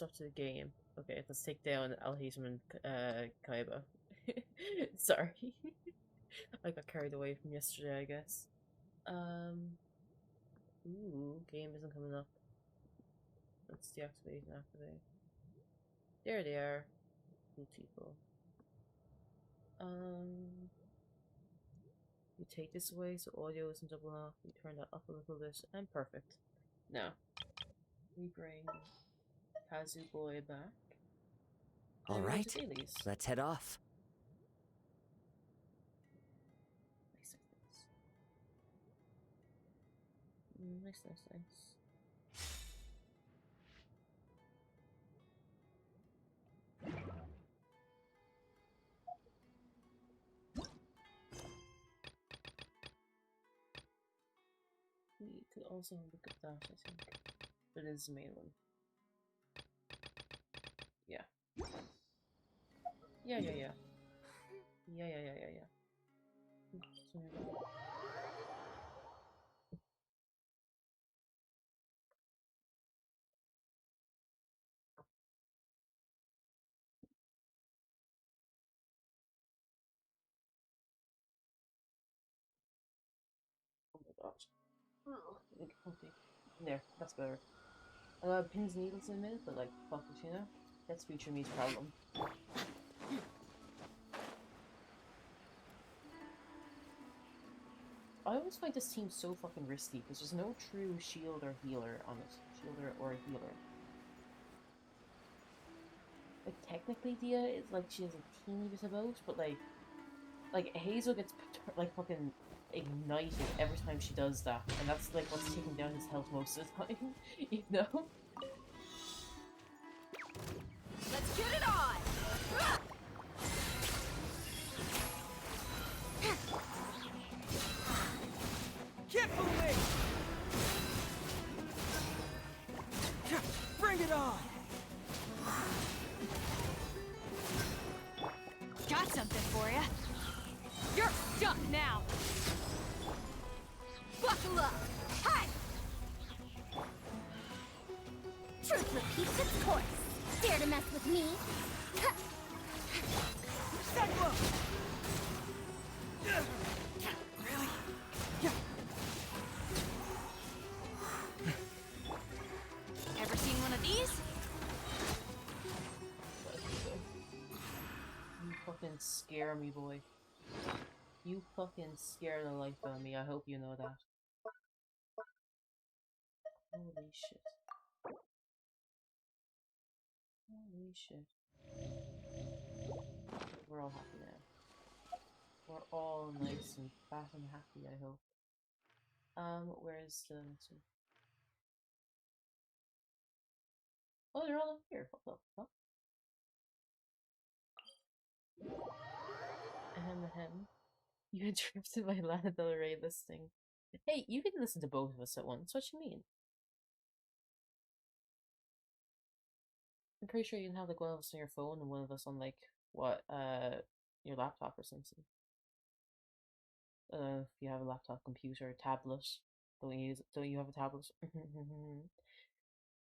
stuff to the game. Okay, let's take down Alhazen and Kaiba. Sorry. I got carried away from yesterday, I guess. Ooh, game isn't coming up. Let's deactivate and activate. There they are. Beautiful. We take this away so audio isn't double off. We turn that up a little bit, and perfect. Now, we bring Kazu Boy back. All right, let's head off. Nice. Nice. We could also look at that, I think. But it is the main one. Yeah. Yeah. Oh my gosh. Okay. There, that's better. Pins and needles in a minute, but like, fuck it, you know? That's future me's problem. I always find this team so fucking risky, because there's no true shield or healer on it. Shielder or healer. Like, technically Dia is like, she has a teeny bit of both, but like Hazel gets, like, fucking ignited every time she does that, and that's like what's taking down his health most of the time, you know? Let's get it on! Get moving! Bring it on! Got something for you. You're stuck now. Buckle up. Hi! Truth repeats its course. Dare to mess with me? Step up! Really? Ever seen one of these? You fucking scare me, boy. You fucking scare the life out of me, I hope you know that. Holy shit. Holy shit. We're all happy now. We're all nice and fat and happy, I hope. Where's the next one? Oh, they're all up here. What the fuck? Ahem. You interrupted my Lana Del Rey listing. Hey, you can listen to both of us at once. What you mean? I'm pretty sure you can have like one of us on your phone and one of us on like what your laptop or something. If you have a laptop, computer, tablet. Don't you have a tablet?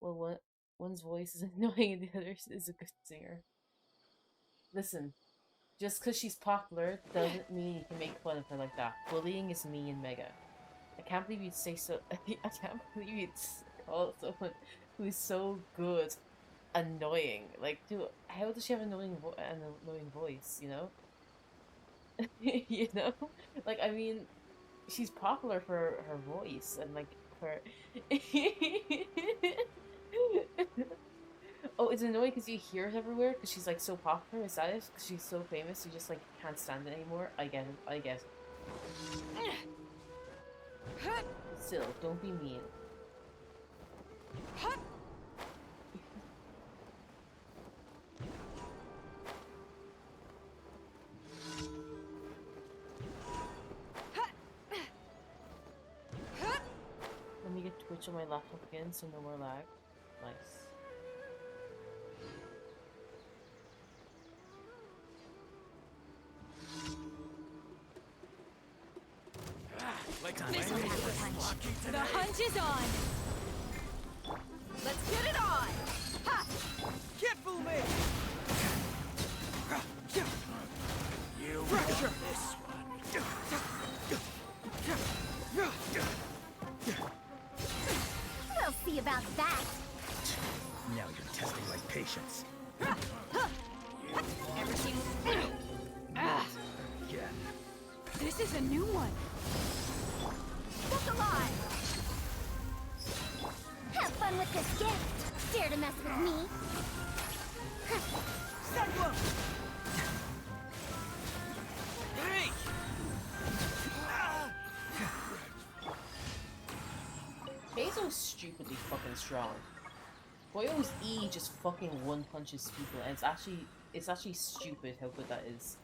Well, one's voice is annoying and the other is a good singer. Listen, just because she's popular doesn't mean you can make fun of her like that. Bullying is me and Mega. I can't believe you'd say so. I can't believe you'd call someone who's so good annoying. Like, dude, how does she have an annoying voice? You know, you know, like I mean, she's popular for her voice and like her. Oh, it's annoying because you hear it everywhere because she's like so popular. Is that it? Because she's so famous, you just like can't stand it anymore. I get it. I get it. Still, don't be mean. Let me get Twitch on my laptop again so no more lag. Nice. The hunt is on! Let's get it on! Ha! Can't fool me! You pressure this We'll see about that. Now you're testing my patience. Ever seen? Again. This is a new one. Look alive! Have fun with this gift. Dare to mess with me? Send one! Hey! Keizo's stupidly fucking strong. Boyo's E just fucking one punches people, and it's actually stupid how good that is.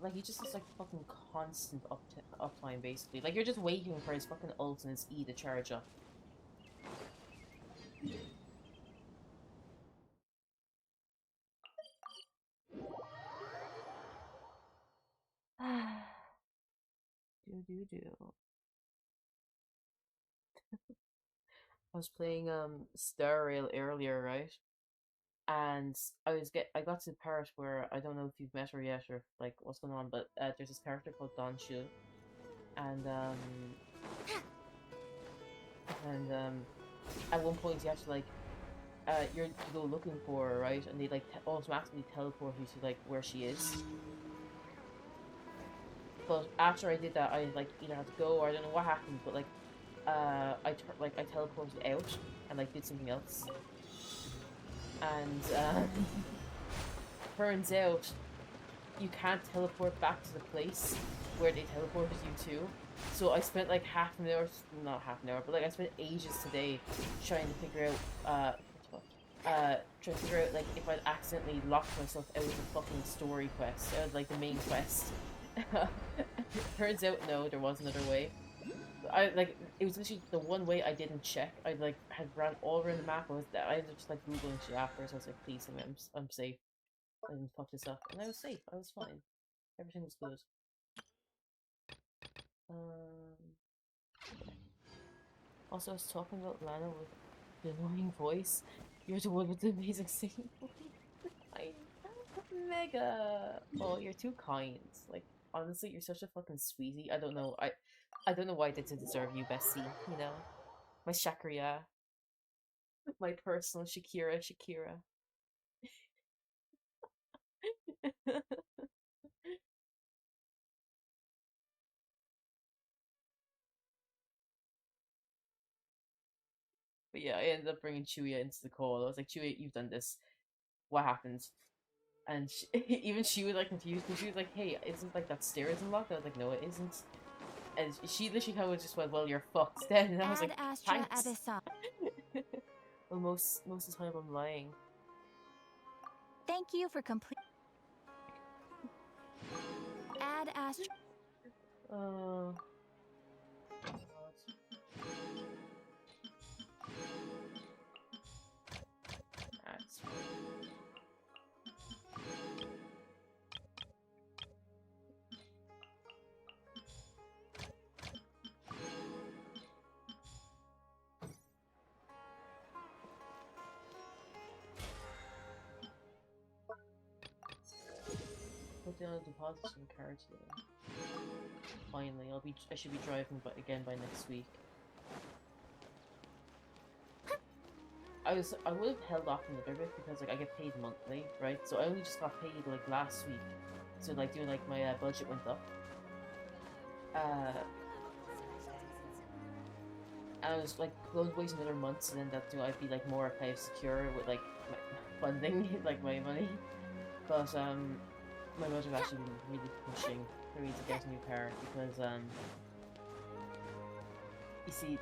Like, he just has like fucking constant uptime basically. Like, you're just waiting for his fucking ult and his E to charge up. Do. I was playing Star Rail earlier, right? And I got to the part where I don't know if you've met her yet or like what's going on, but there's this character called Don Shu, and at one point you have to like you go looking for her, right? And they like automatically teleport you to like where she is. But after I did that, I like either had to go or I don't know what happened, but like I teleported out and like did something else, and turns out you can't teleport back to the place where they teleported you to. So I spent like not half an hour, but like I spent ages today trying to figure out like if I'd accidentally locked myself out of the fucking story quest, out of like the main quest. Turns out no, there was another way. It was literally the one way I didn't check. I like had ran all around the map. I ended up just like googling shit afterwards. I was like, please tell me I'm safe. I didn't fuck this up, and I was safe. I was fine. Everything was good. Also, I was talking about Lana with the annoying voice. You're the one with the amazing singing voice. I Mega. Oh, you're too kind. Like, honestly, you're such a fucking sweetie. I don't know. I don't know why I did to deserve you, Bessie. You know, my Shakira, my personal Shakira. But yeah, I ended up bringing Chuya into the call. I was like, Chuya, you've done this. What happened? And even she was like confused because she was like, hey, isn't like that stairs unlocked? I was like, no, it isn't. And she literally kind of just went, well, you're fucked then. And I was like, thanks. Well, most of the time I'm lying. Thank you for complete. Ad Astra. Oh. That's fine. Put down a deposit in the car today. Finally, I should be driving again by next week. I would have held off a little bit because like I get paid monthly, right? So I only just got paid like last week. So like doing like my budget went up. I was like going to wait another month, so then I'd be like more kind of secure with like my funding, like my money. But my mother have actually been really pushing for me to get a new car because you see,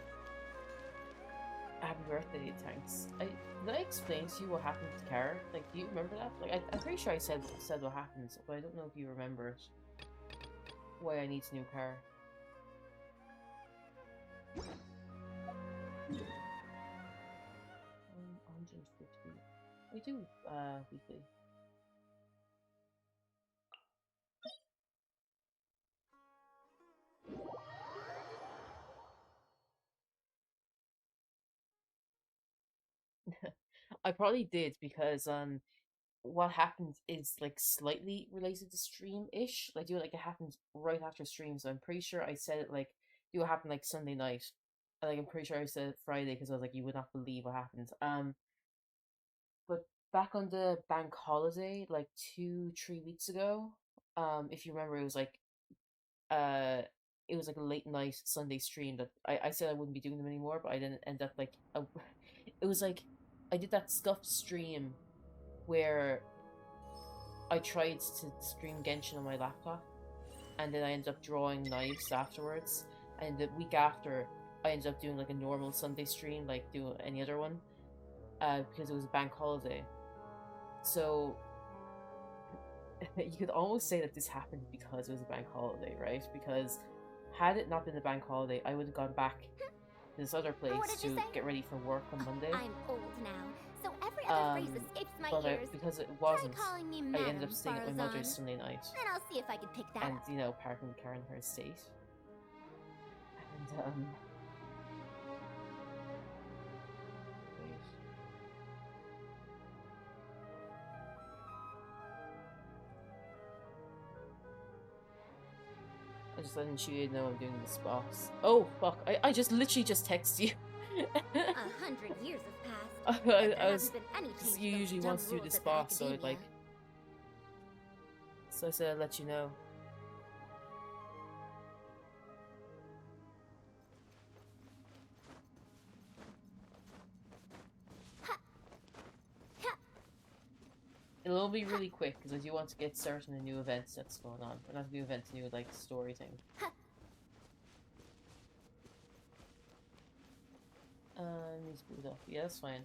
happy birthday, thanks. Did I explain to you what happened to the car? Like, do you remember that? Like, I'm pretty sure I said what happened, but I don't know if you remember it. Why I need a new car. 150. We do weekly. I probably did because what happened is like slightly related to stream-ish. Like, do like it happened right after stream, so I'm pretty sure I said it like do what happened like Sunday night. Like I'm pretty sure I said it Friday because I was like, you would not believe what happened. But back on the bank holiday, like 2, 3 weeks ago, if you remember, uh it was like a late night Sunday stream that I said I wouldn't be doing them anymore, but I didn't end up like it was like I did that scuffed stream where I tried to stream Genshin on my laptop, and then I ended up drawing knives afterwards. And the week after, I ended up doing like a normal Sunday stream, like do any other one, because it was a bank holiday. So you could almost say that this happened because it was a bank holiday, right? Because had it not been a bank holiday, I would have gone back to this other place to get ready for work on Monday. I'm old now, so every other phrase escapes my ears. Because it wasn't, Try calling me I ended Madam up staying at my mother's Farazan. Sunday night. Then I'll see if I can pick that And, up. you know, parking the car in her estate. And, wait. I just letting you know I'm doing this box. Oh, fuck. I just literally just text you. 100 years have passed. I was, Been any because change you to those usually dumb want to do rules this at the box, so I'd academia. like... So I said I'd let you know. It'll be really quick, because I do want to get started on new events that's going on. Or not new events, new, like, story thing. Needs to boot up. Yeah, that's fine.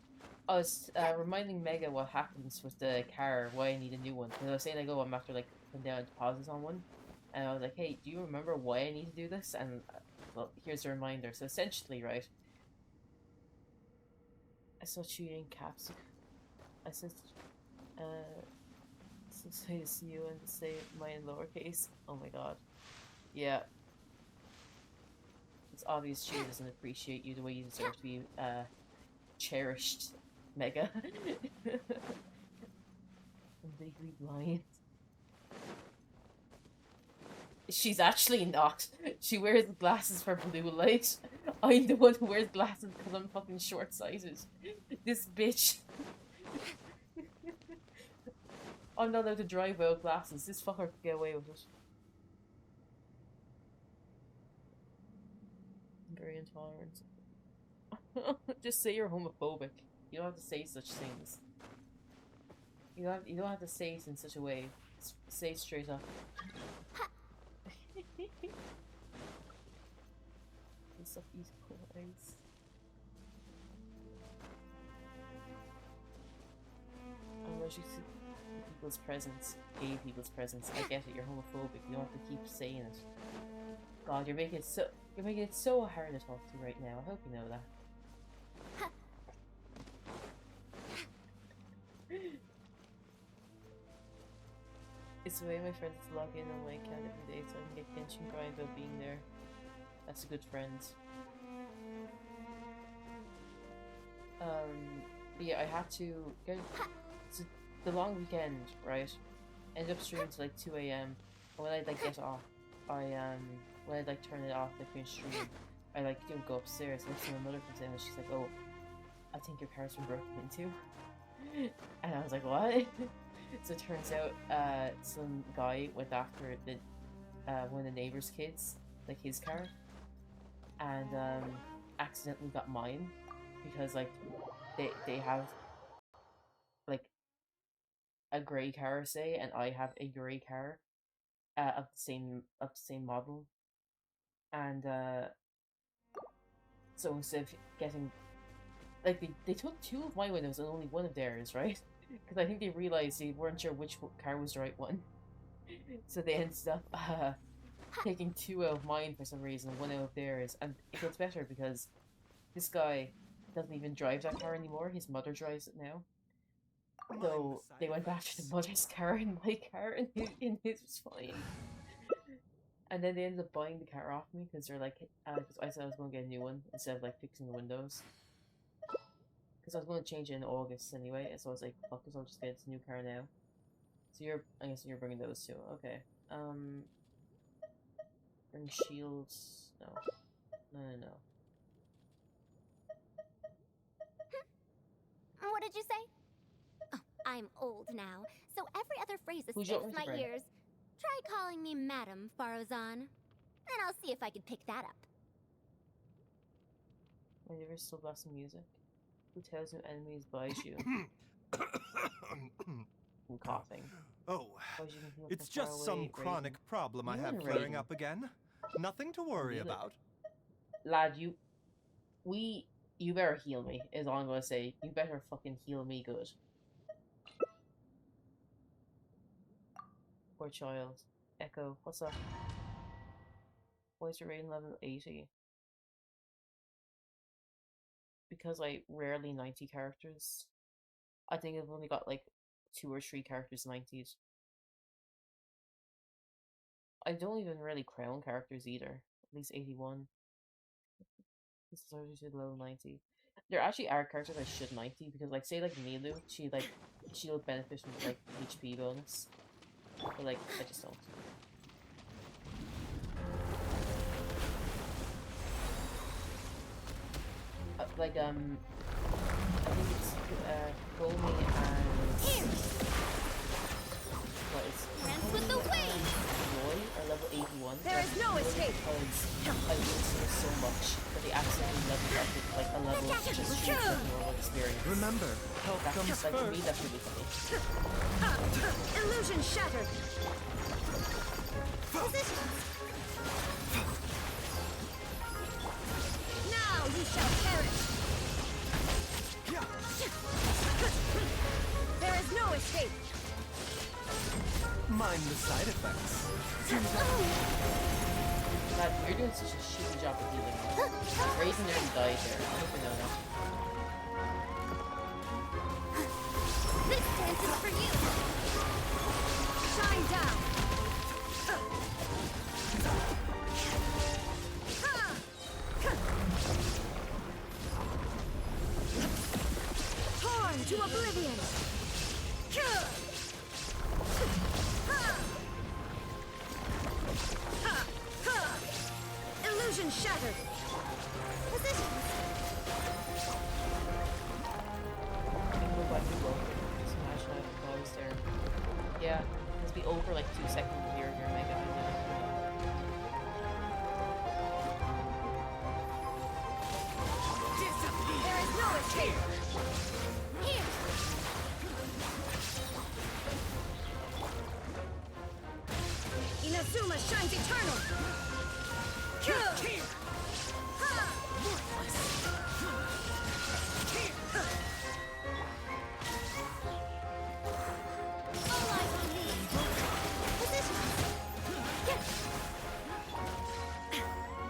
I was reminding Mega what happens with the car, why I need a new one. Because I was saying, like, oh, I'm after, like, putting down deposits on one. And I was like, hey, do you remember why I need to do this? And, well, here's a reminder. So essentially, right, I saw shooting caps. I said, so say to see you and to say mine in lowercase. Oh my god. Yeah. It's obvious she doesn't appreciate you the way you deserve to be, cherished, Mega. I'm legally blind. She's actually not. She wears glasses for blue light. I'm the one who wears glasses because I'm fucking short-sighted. This bitch. I'm not allowed to drive without glasses. This fucker could get away with it. I'm very intolerant. Just say you're homophobic. You don't have to say such things. You don't have to say it in such a way. Say it straight up. Piece of equal eyes. I know you see people's presence, gay people's presence. I get it. You're homophobic. You don't have to keep saying it. God, you're making it so hard to talk to right now. I hope you know that. It's the way my friends log in on my account every day so I can get Genshin grind without being there. That's a good friend. But yeah, I had to go to the long weekend, right? Ended up streaming to like 2 AM. And when I like get off, when I like turn it off, like finish stream, I like don't go upstairs. Next time my mother comes in and she's like, "Oh, I think your car's been broken into." And I was like, "What?" So it turns out, some guy went after the one of the neighbor's kids, like his car, and accidentally got mine because like they have like a grey car, say, and I have a grey car, of the same model, and so instead of getting like they took 2 of my windows and only 1 of theirs, right? Because I think they realized they weren't sure which car was the right one. So they ended up taking 2 out of mine for some reason, 1 out of theirs. And it gets better because this guy doesn't even drive that car anymore. His mother drives it now. So they went after the mother's car and my car, and his was fine. And then they ended up buying the car off me because they're like, because I said I was going to get a new one instead of like fixing the windows. Because I was going to change it in August anyway, so I was like, fuck it, I'll just get this new car now. So I guess you're bringing those two. Okay. Bring shields. No. No. What did you say? Oh, I'm old now, so every other phrase Who's your escapes my friend? ears. Try calling me Madam Farozan, and I'll see if I can pick that up. My neighbors still blasting music. Who tells new enemies buys you? I'm coughing. Oh, Why would you heal it's from far just some away, chronic Raiden? problem I You have and flaring Raiden. up again. Nothing to worry Heal it. about. Lad, you better heal me, is all I'm gonna say. You better fucking heal me good. Poor child. Echo, what's up? Why is your rating level 80? Because I rarely 90 characters. I think I've only got like 2 or 3 characters 90s. I don't even really crown characters either. At least 81. This is already to level 90. There actually are characters I should 90 because, like, say like Nilu, she would benefit from like HP bonus. But like, I just don't. I think it's Gomi and what is Dance with the waves! Roy are level 81. There is no escape. Because I use her so much that they accidentally leveled up with like a level just for normal experience. Remember, health comes That's like to me, first. that's really funny. Illusion shattered. Positions! Now you shall perish. There is no escape. Mind the side effects. God, you're doing such a shitty job of healing. Raiden nearly died there. I hope you know that. This dance is for you! Shine down. Torn to oblivion. Illusion shattered. Positions! I can go back to Rogue. Smash that if I was there. Yeah, it'll be over like 2 seconds here in your mega. There is no escape. Here! Inazuma shines eternal. All eyes on me! Positions!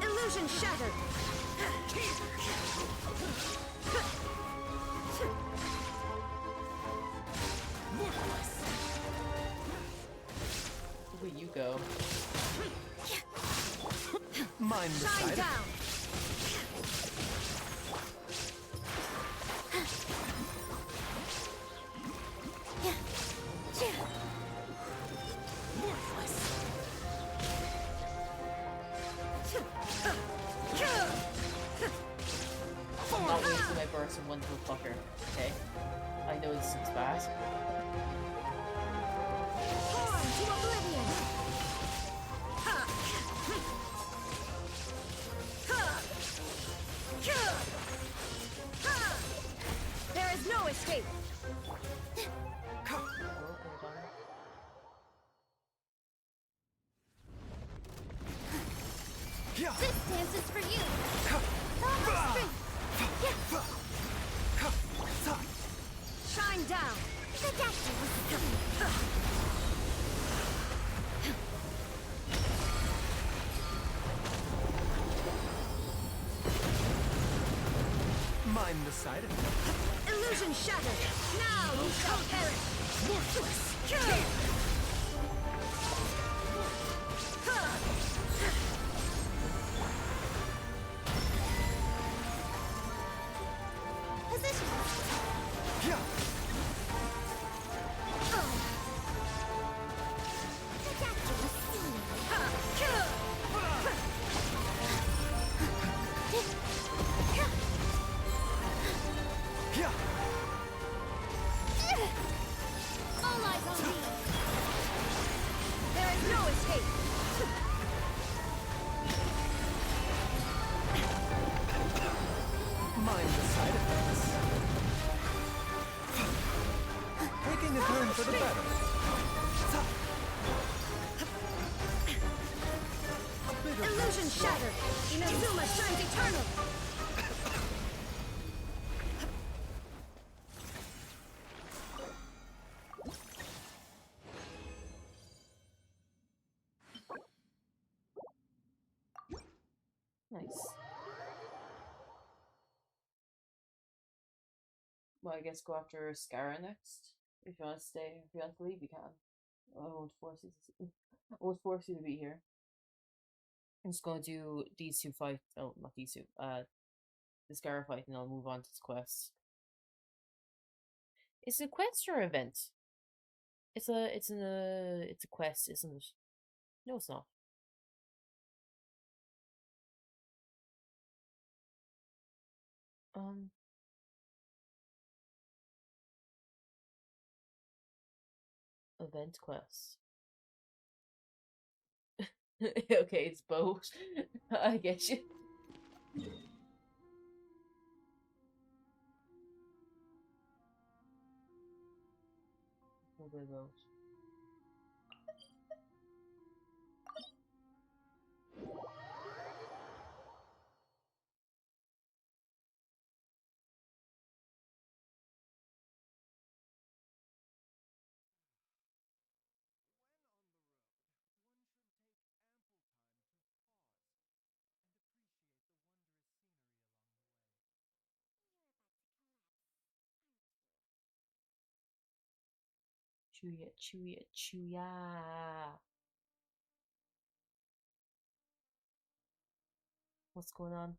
Illusion shattered. Where you go? Mind the Shine side down. I'm not wasting my burst on one little fucker, okay? I know this is bad. Torn to oblivion. There is no escape. Oh, hold on. This dance is for you! Almost free! Shine down. The doctor was coming! Mind the side effects. Illusion shattered. Now you shall perish. Worthless. Positions! Inazuma shines eternal! Nice. Well, I guess go after Scara next. If you want to stay, if you want to leave, you can. I won't force you to. I won't force you to be here. I'm just gonna do these two fight. Oh, not these two. The Scara fight, and I'll move on to this quest. It's a quest or event. It's a quest, isn't it? No, it's not. Event quest. Okay, it's both. I get you. Probably both. Chuya, chuya, chuya. What's going on?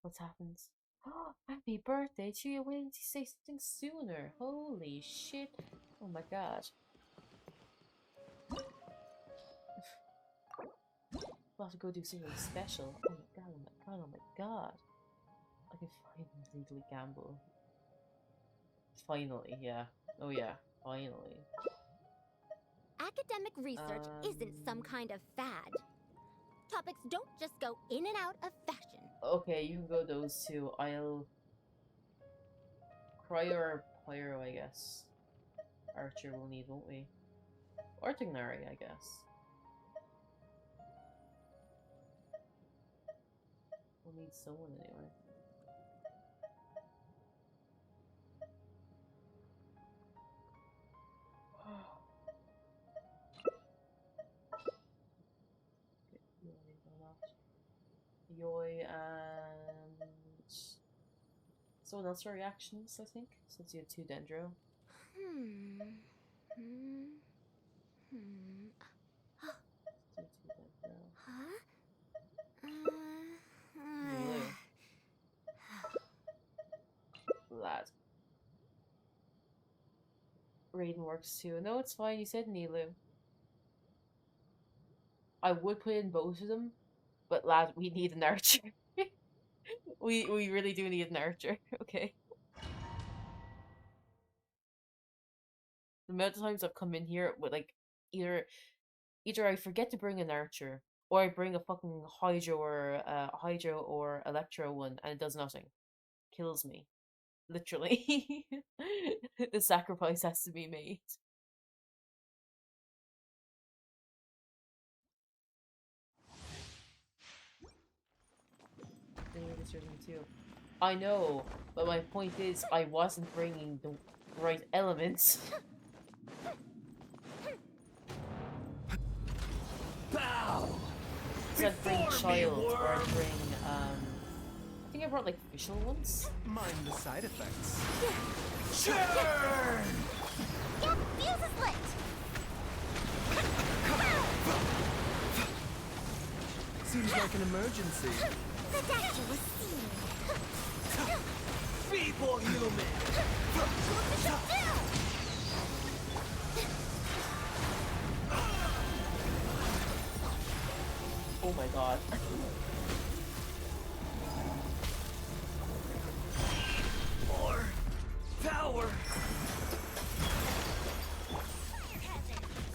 What's happened? Oh, happy birthday, Chuya. Why didn't you say something sooner? Holy shit. Oh my god. We'll have to go do something special. Oh my god, oh my god, oh my god. I can finally legally gamble. Finally, yeah. Oh yeah, finally. Academic research isn't some kind of fad. Topics don't just go in and out of fashion. Okay, you can go those two. I'll... Cryo or Pyro, I guess. Archer we'll need, won't we? Or Tignari, I guess. We'll need someone anyway. Yoi and someone else for reactions, I think, since you have two Dendro. Lad. Raiden works too. No, it's fine. You said Nilu. I would put in both of them, but lad, we need an archer. we really do need an archer. Okay. The amount of times I've come in here with like either I forget to bring an archer, or I bring a fucking Hydro or Electro one, and it does nothing. Kills me. Literally. The sacrifice has to be made. Too. I know, but my point is I wasn't bringing the right elements. Bow! So I'd bring Child, or I'd bring, I think I brought like official ones. Mind the side effects. Churn! Yep, fuse is lit! Seems like an emergency. The doctor was seen. Feeble human! Oh my god. More power!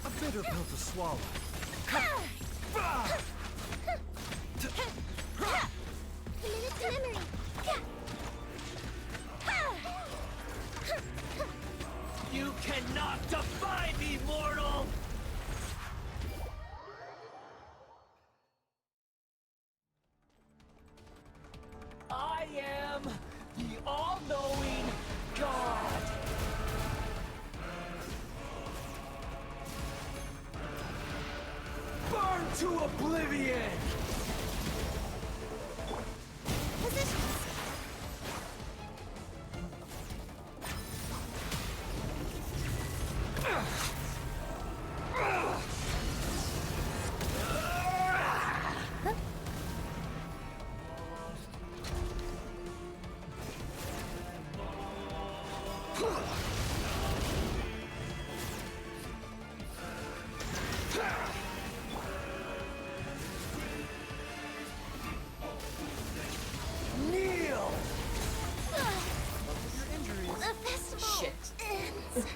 A bitter pill to swallow. Committed to memory. You cannot defy me, mortal! all-knowing God! Burn to oblivion! Positions. Kneel! The festival Shit. ends.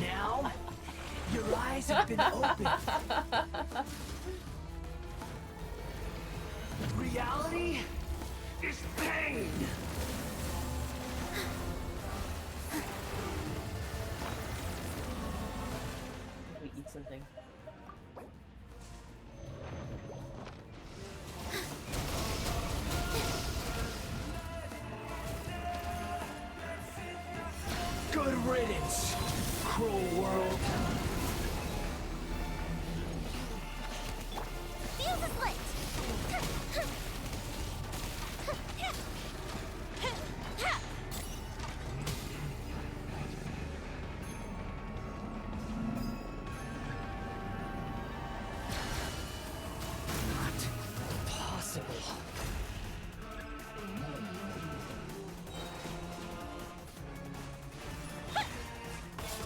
Now, your eyes have been opened. Reality is pain. We eat something. Good riddance, cruel world. Fuse is lit. Not possible.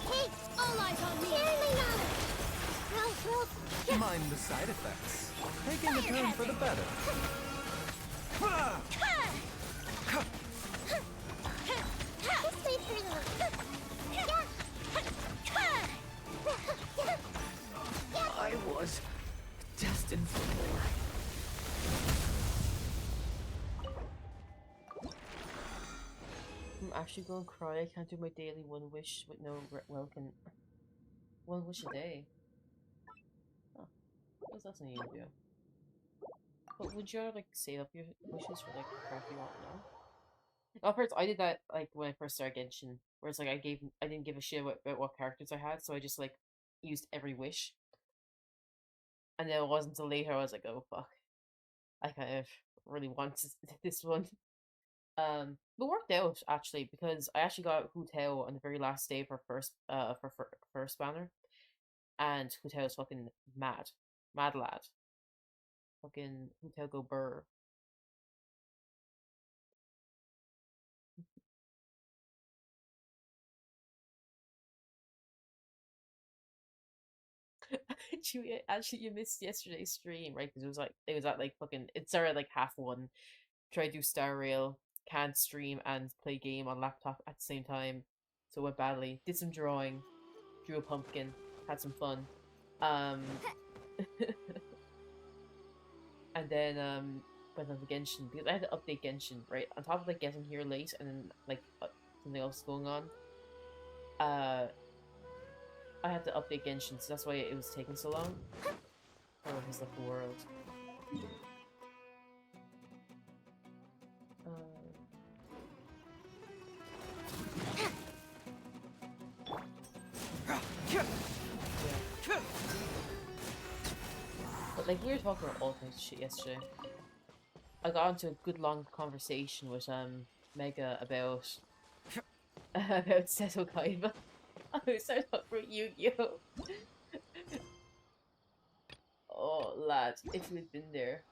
Hey, all eyes on me. Apparently not. Well, Mind the side effects. Taking a turn for the better. Just wait for the I was destined for more. I'm actually gonna cry. I can't do my daily one wish with no welcome. One wish a day. Oh, what's that something you do? But would you like save up your wishes for like crap you want now? Well, first I did that like when I first started Genshin, where it's like I didn't give a shit about what characters I had, so I just like used every wish. And then it wasn't until later I was like, oh fuck, I kind of really wanted this one. But worked out actually because I actually got Hu Tao on the very last day for first banner, and Hu Tao is fucking mad, mad lad. Fucking Hu Tao go burr. You missed yesterday's stream, right? Because it was at like fucking it started like 1:30. Tried to do Star Rail, can't stream and play game on laptop at the same time, so it went badly. Did some drawing, drew a pumpkin, had some fun, and then went on to Genshin because I had to update Genshin right on top of like getting here late and then like something else going on. I had to update Genshin, so that's why it was taking so long. Oh, he's left the world. But like we were talking about all kinds of shit yesterday. I got into a good long conversation with Mega about about Seto Kaiba. I started talking about Yu-Gi-Oh! Oh lad, if you'd been there.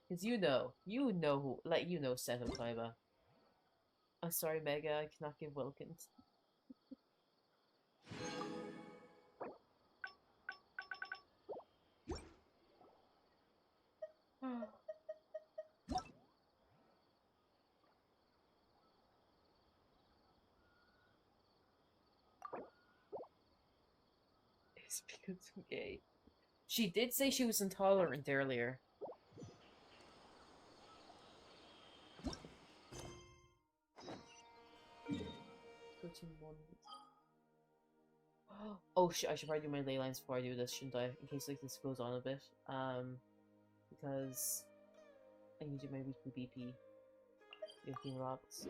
Cause you know who, like you know Seto Kaiba. I'm sorry Mega, I cannot give Wilkins. It's because I'm gay. She did say she was intolerant earlier. 13-1. Oh shit, I should probably do my ley lines before I do this, shouldn't I? In case like this goes on a bit. Because I need to do my weekly BP. Yuki rocks.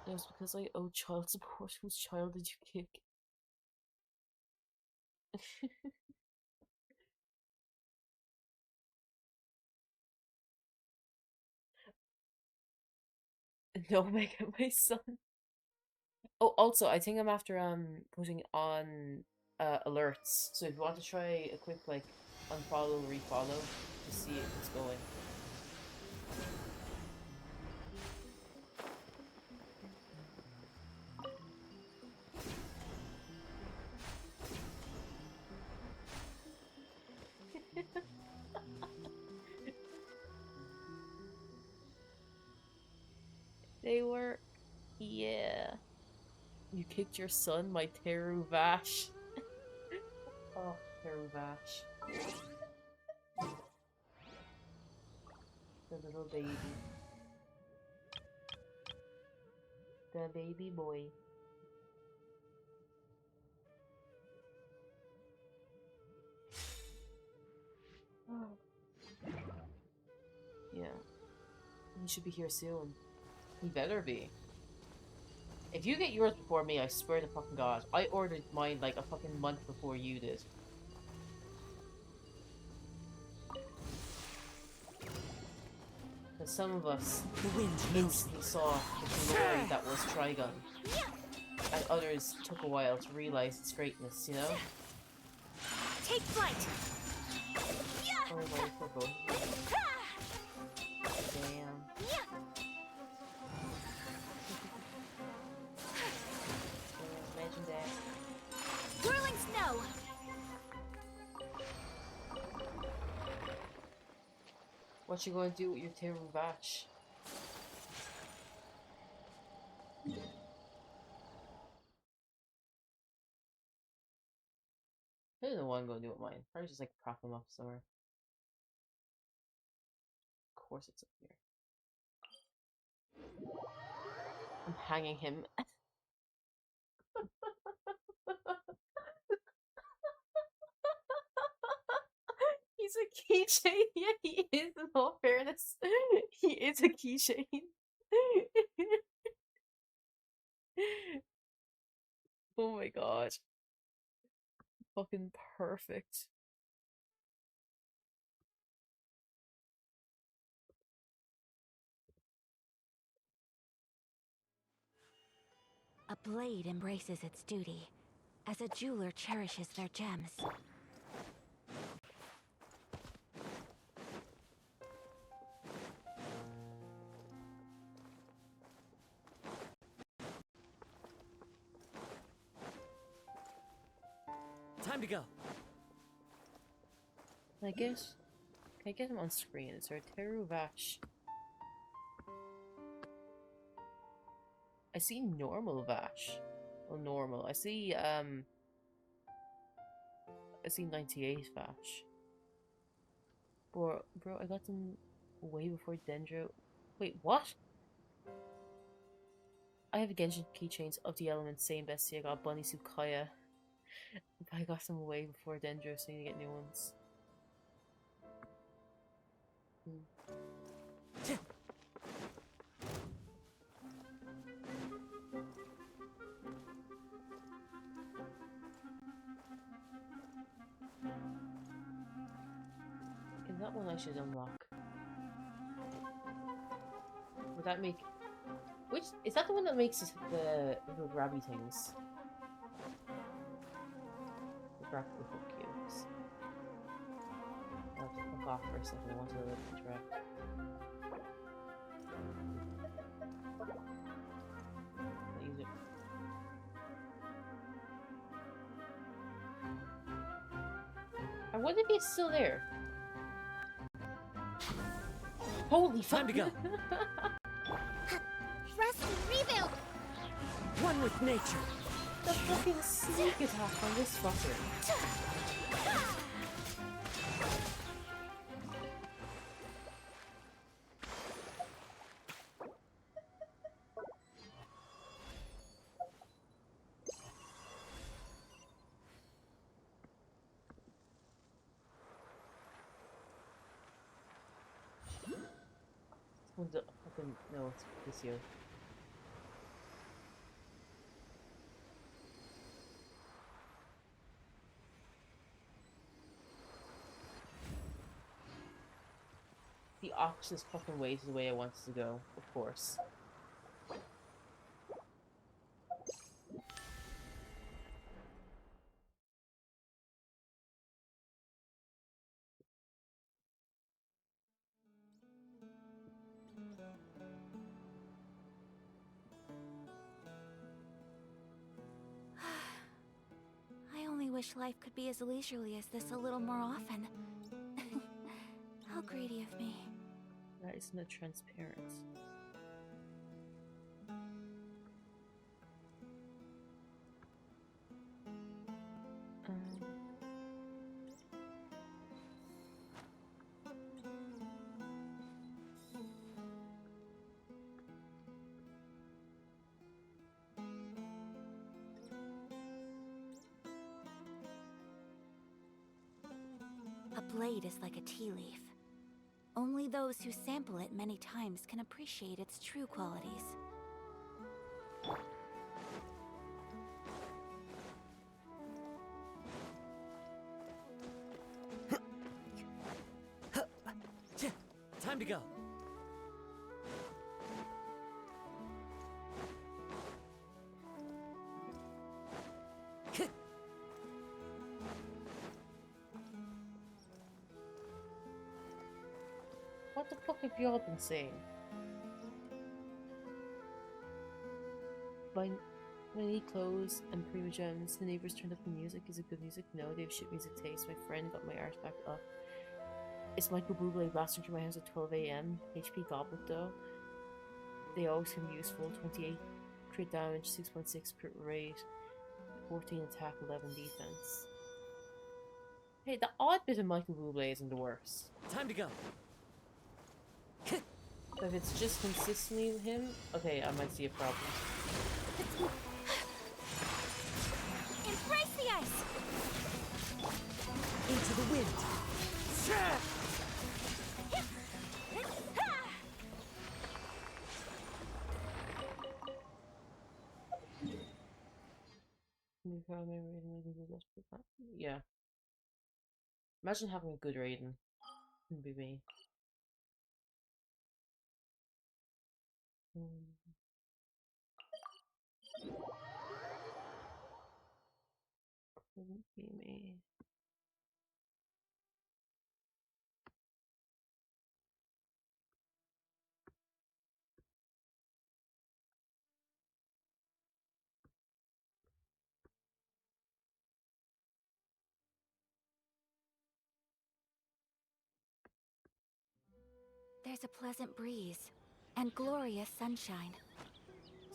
It was because I owe child support. Whose child did you kick? No, Mega, my son. Oh, also, I think I'm after putting on alerts. So if you want to try a quick like unfollow, refollow to see if it's going. They were, yeah. You kicked your son, my Teru Vash. Oh, Teru Vash. The little baby. The baby boy. Yeah. He should be here soon. He better be. If you get yours before me, I swear to fucking God, I ordered mine like a fucking month before you did. Because some of us instantly saw the glory that was Trigun, and others took a while to realize its greatness, you know? Take flight. Oh my, for both. Damn. Imagine that. Whirling snow. What you gonna do with your Teru Vash? I don't know what I'm gonna do with mine. Probably just like prop him up somewhere. Of course it's up here. I'm hanging him. He's a keychain. Yeah, he is, in all fairness. He is a keychain. Oh my god. Fucking perfect. A blade embraces its duty, as a jeweler cherishes their gems. Time to go. Can I get him on screen? It's our Teru Vash. I see normal Vash. Well, normal. I see 98 Vash. Bro, I got them way before Dendro. Wait, what? I have a Genshin keychains of the elements, same bestie. I got Bunny Sukaya. But I got them way before Dendro, so I need to get new ones. Is that one I should unlock? Would that make... Which... Is that the one that makes the little grabby things? The grab the hook cubes. I have to fuck off for a second, I want to interact. I'll use it. I wonder if he's still there. Holy fuck! Time to go. Rest and rebuild! One with nature. The fucking sneak attack on this fucker. One's a fucking no, it's you. The opposite fucking way to the way I wanted to go, of course. I only wish life could be as leisurely as this a little more often. How greedy of me. That isn't a transparent. A blade is like a tea leaf. Only those who sample it many times can appreciate its true qualities. Time to go. What the fuck have y'all been saying? By many clothes and prima gems, the neighbors turned up the music. Is it good music? No, they have shit music taste. My friend got my art back up. It's Michael Bublé blasting through my house at 12 AM. HP Goblet though. They always can be useful. 28 crit damage, 6.6 crit rate, 14 attack, 11 defense. Hey, the odd bit of Michael Bublé isn't the worst. Time to go. But if it's just consistently him, okay, I might see a problem. Embrace the ice! Into the wind. Yeah. Imagine having a good rating. Wouldn't be me. Couldn't be me. There's a pleasant breeze and glorious sunshine.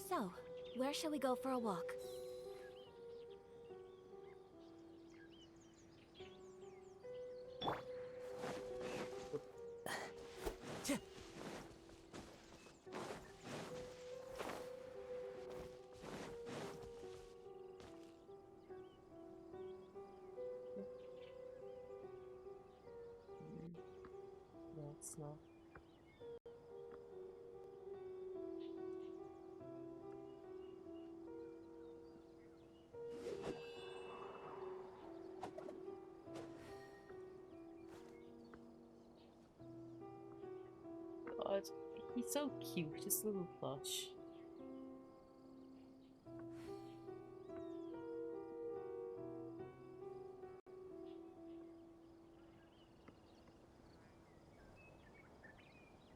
So, where shall we go for a walk? No, it's not. God, he's so cute, just a little plush.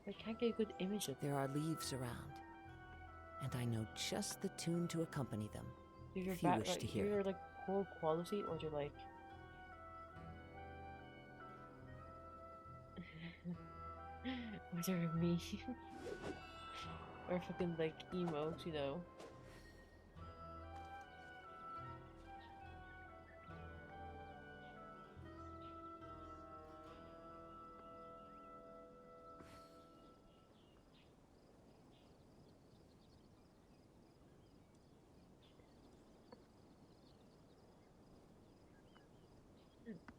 I can't get a good image of There are leaves around, and I know just the tune to accompany them. You're If you wish to hear You're it. like poor quality, or you're like. Or you're me. Or fucking like emo, you know.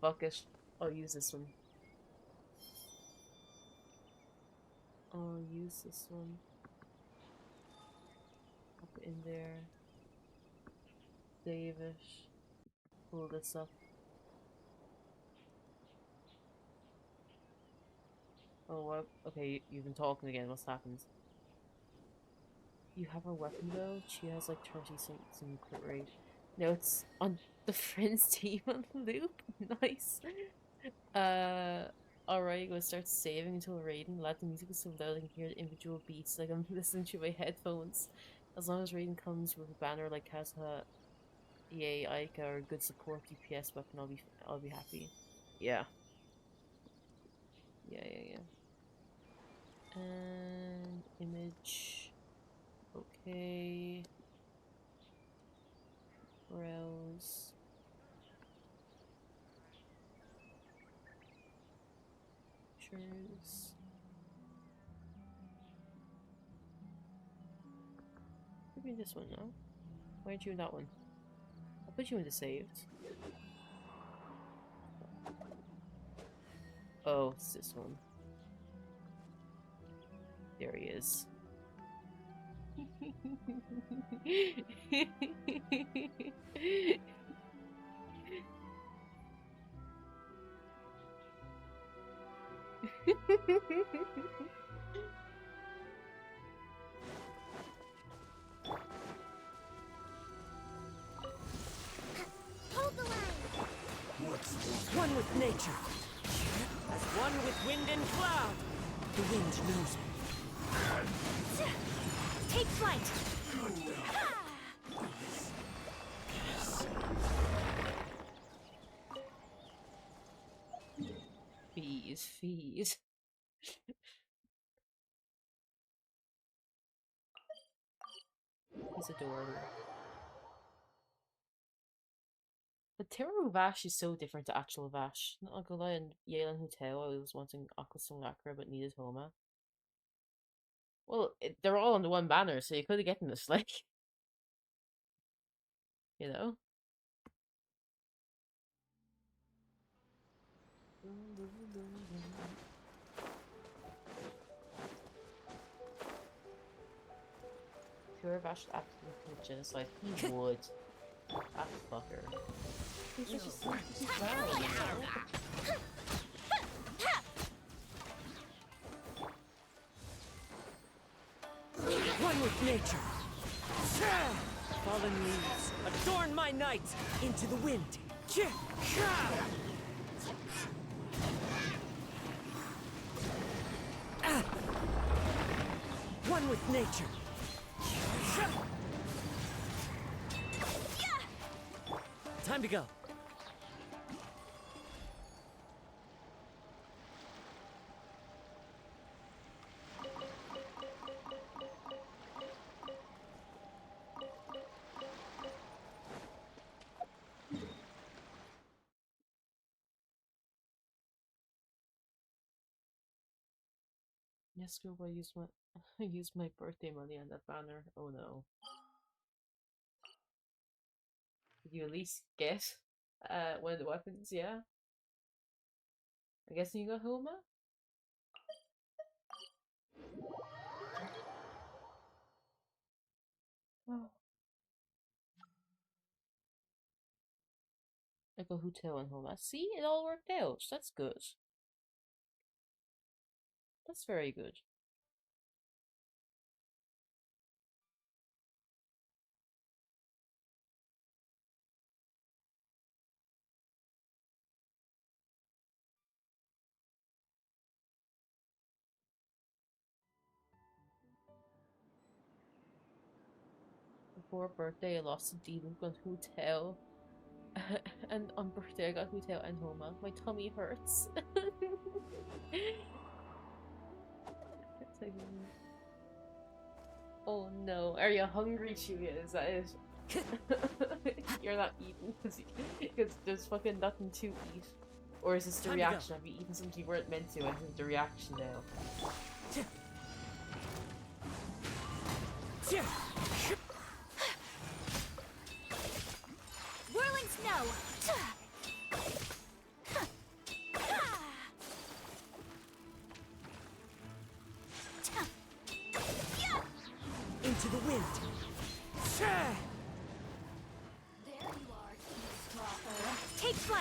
Fuck it. I'll use this one. I'll use this one. Pop it in there. Save it. Pull this up. Oh, what? Okay, you've been talking again. What's happened? You have a weapon though? She has like 30 some crit rate. No, it's on the friends team on loop. Nice. Alright, go start saving until raiding. Let the music is so loud I can hear the individual beats like I'm listening to my headphones. As long as raiding comes with a banner like Kazuha, EA, Aika, or a good support DPS weapon, I'll be happy. Yeah. Yeah. And image. Okay. Browse. Pictures. Maybe this one now. Why aren't you in that one? I'll put you in the saved. Oh, it's this one. There he is. Hold the line! One with nature. As one with wind and cloud. The wind knows me. Take flight! Fees. He's adorable. But Teru Vash is so different to actual Vash. Not gonna lie, in Yelan Hotel I was wanting Aquasung Lacra but needed Homa. Well, they're all under one banner, so you could have gotten this, like... You know? Pure Vash absolutely genocide. He would. That fucker. He's such a sneaky One with nature. Fallen leaves, adorn my night into the wind. One with nature. Time to go. Yes, girl, I used my I used my birthday money on that banner. Oh no. Did you at least get one of the weapons, yeah? I guess you got Homa? Oh. I got Hotel and Homa. See, it all worked out. That's good. That's very good. Before birthday, I lost a D-Loop on Hotel. And on birthday, I got Hotel and Homa. My tummy hurts. It's like, oh no. Are you hungry, Chuya? Is that it? You're not eating because there's fucking nothing to eat. Or is this the reaction? Have you eaten something you weren't meant to? I think the reaction now. Whirling snow!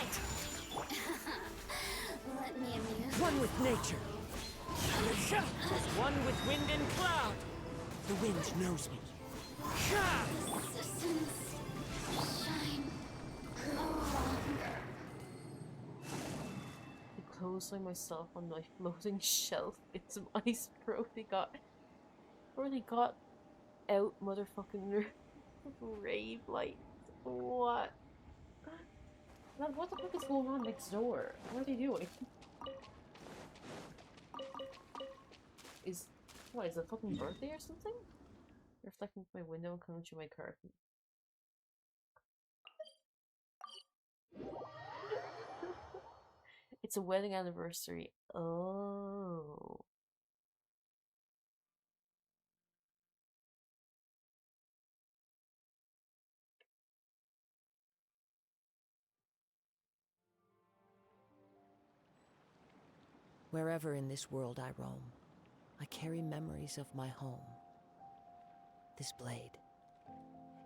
fight! Let me amuse. One with nature. As one with wind and cloud. The wind knows me. Systems shine no longer. I closed myself on my floating shelf. It's some ice brody got out motherfucking rave light. What? Man, what the fuck is going on next door? What are they doing? Is it a fucking birthday or something? Reflecting through my window and coming through my curtain. It's a wedding anniversary. Oh. Wherever in this world I roam, I carry memories of my home. This blade.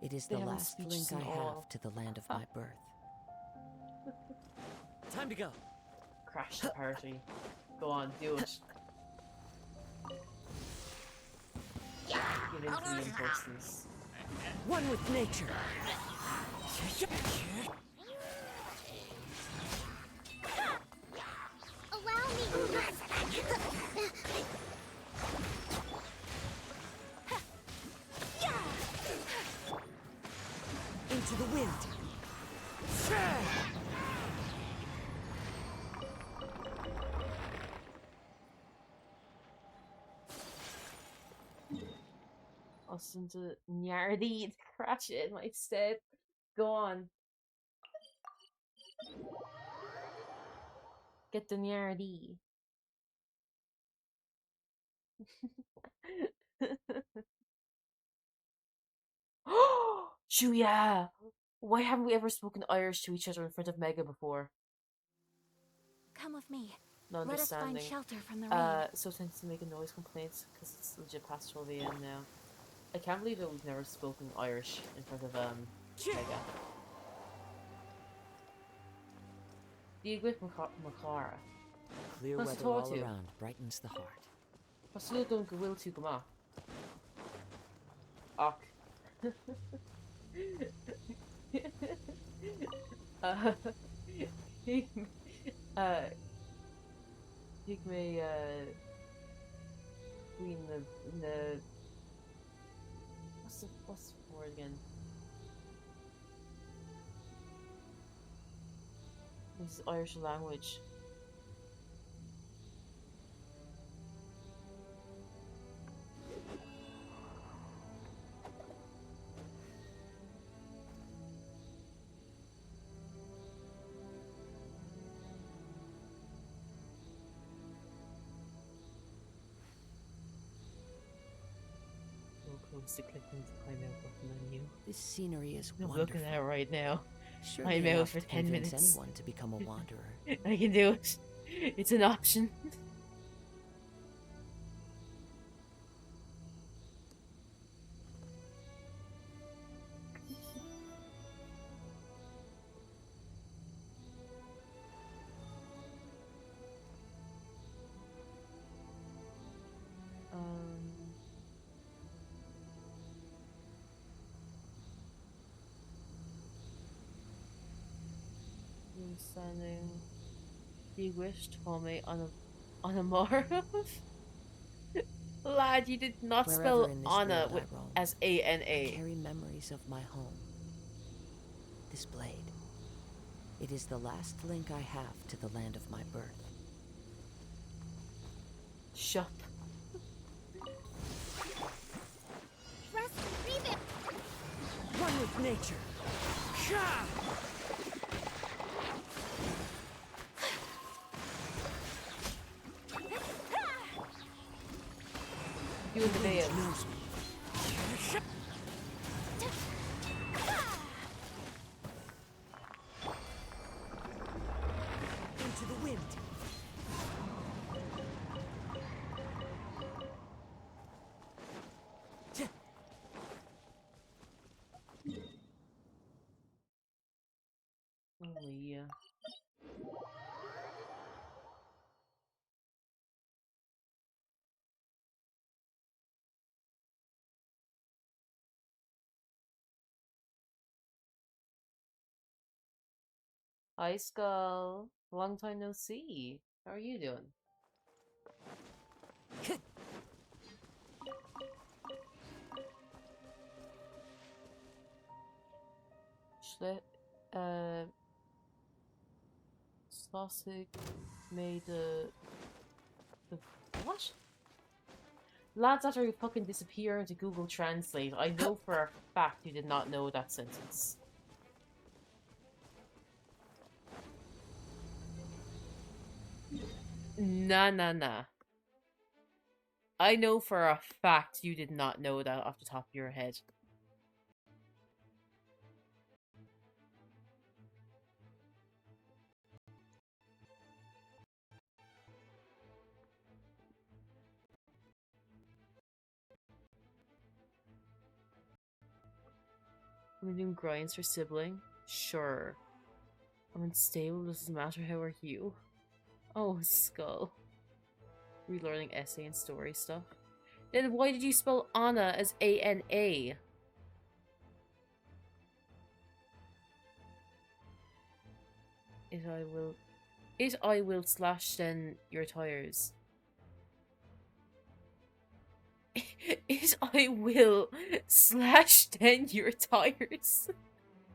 It is They the haven't last speeches link I in all. have to the land of my birth. Time to go. Crash the party. Go on, do it. Give in to the impulses. One with nature. Allow me. Into the wind. Listen to Nyardi crash it in my step. Go on. Get the Nyardi. Julia! Why haven't we ever spoken Irish to each other in front of Mega before? Come with me. No Let us find understanding. shelter from the rain. So tends to make a noise complaints because it's legit past 12 AM now. I can't believe that we've never spoken Irish in front of Mega. Dígwit Macara. Clear Let's weather talk all to you. around brightens the heart. Absoluut don't will to come on. Och. Hig me in the what's the word again? This is Irish language. Close to clicking the timeout button on you. This scenery is I'm wonderful. looking at it right now. Surely I'm out enough for to 10 convince minutes. anyone to become a wanderer. I can do it. It's an option. Standing. You wished for me on a morrow. Lad, you did not Wherever spell in this Anna world I with roam, as I A-N-A. carry memories of my home. This blade. It is the last link I have to the land of my birth. Shut. Rest, revamp. One with nature. You in the Wind dance. knows me. Into the wind. Oh yeah. Hi, Skull. Long time no see. How are you doing? Schle Sausage made the what? Lads, after you fucking disappear into Google Translate, I know for a fact you did not know that sentence. Nah, nah, nah. I know for a fact you did not know that off the top of your head. I'm doing grinds for sibling? Sure. I'm unstable, doesn't matter, how are you? Oh, Skull. Relearning essay and story stuff. Then why did you spell Anna as A-N-A? It I will slash then your tires. It I will slash then your tires.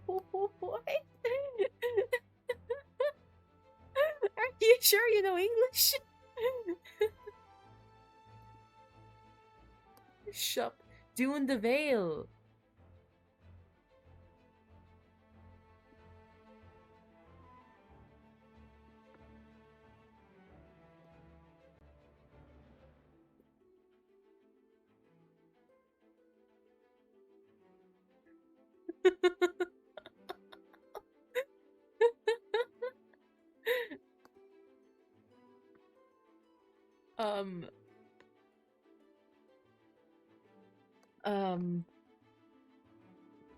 What? Are you sure you know English? Shop. Doing the veil. um Um,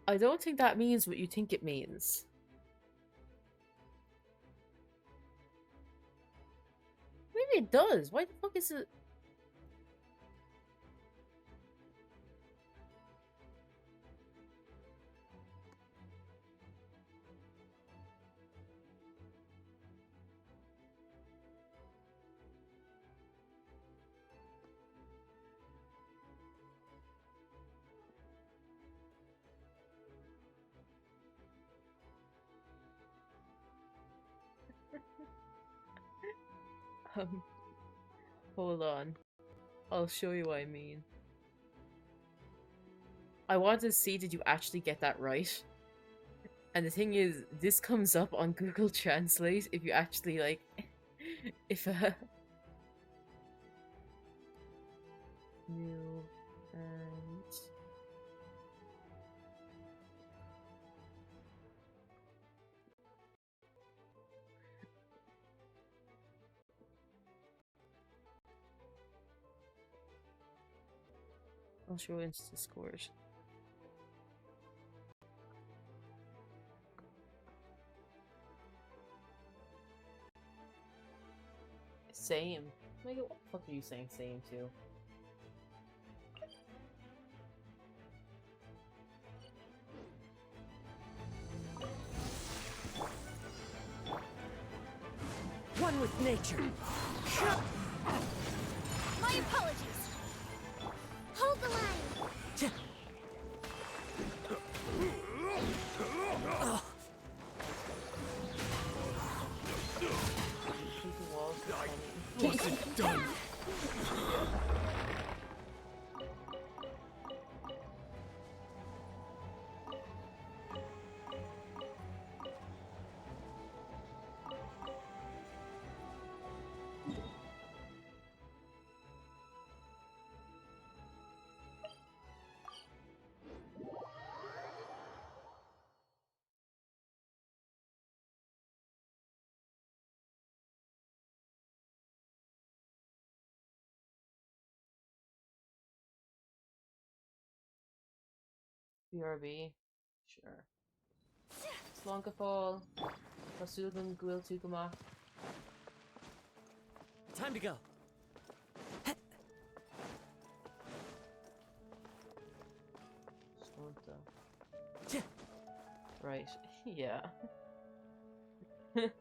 I don't think that means what you think it means. Maybe it does. Why the fuck is it? Um, hold on. I'll show you what I mean. I want to see, did you actually get that right? And the thing is, this comes up on Google Translate if you actually, like, if, new, and... I'll show it into Discord. Same. Like, what the fuck are you saying same to? One with nature. My apologies. Hold the line. Wasn't done. BRB. Sure. Slonkafall. Masugan Gwil Tukuma. Time to go. Slonta. Right. Yeah. What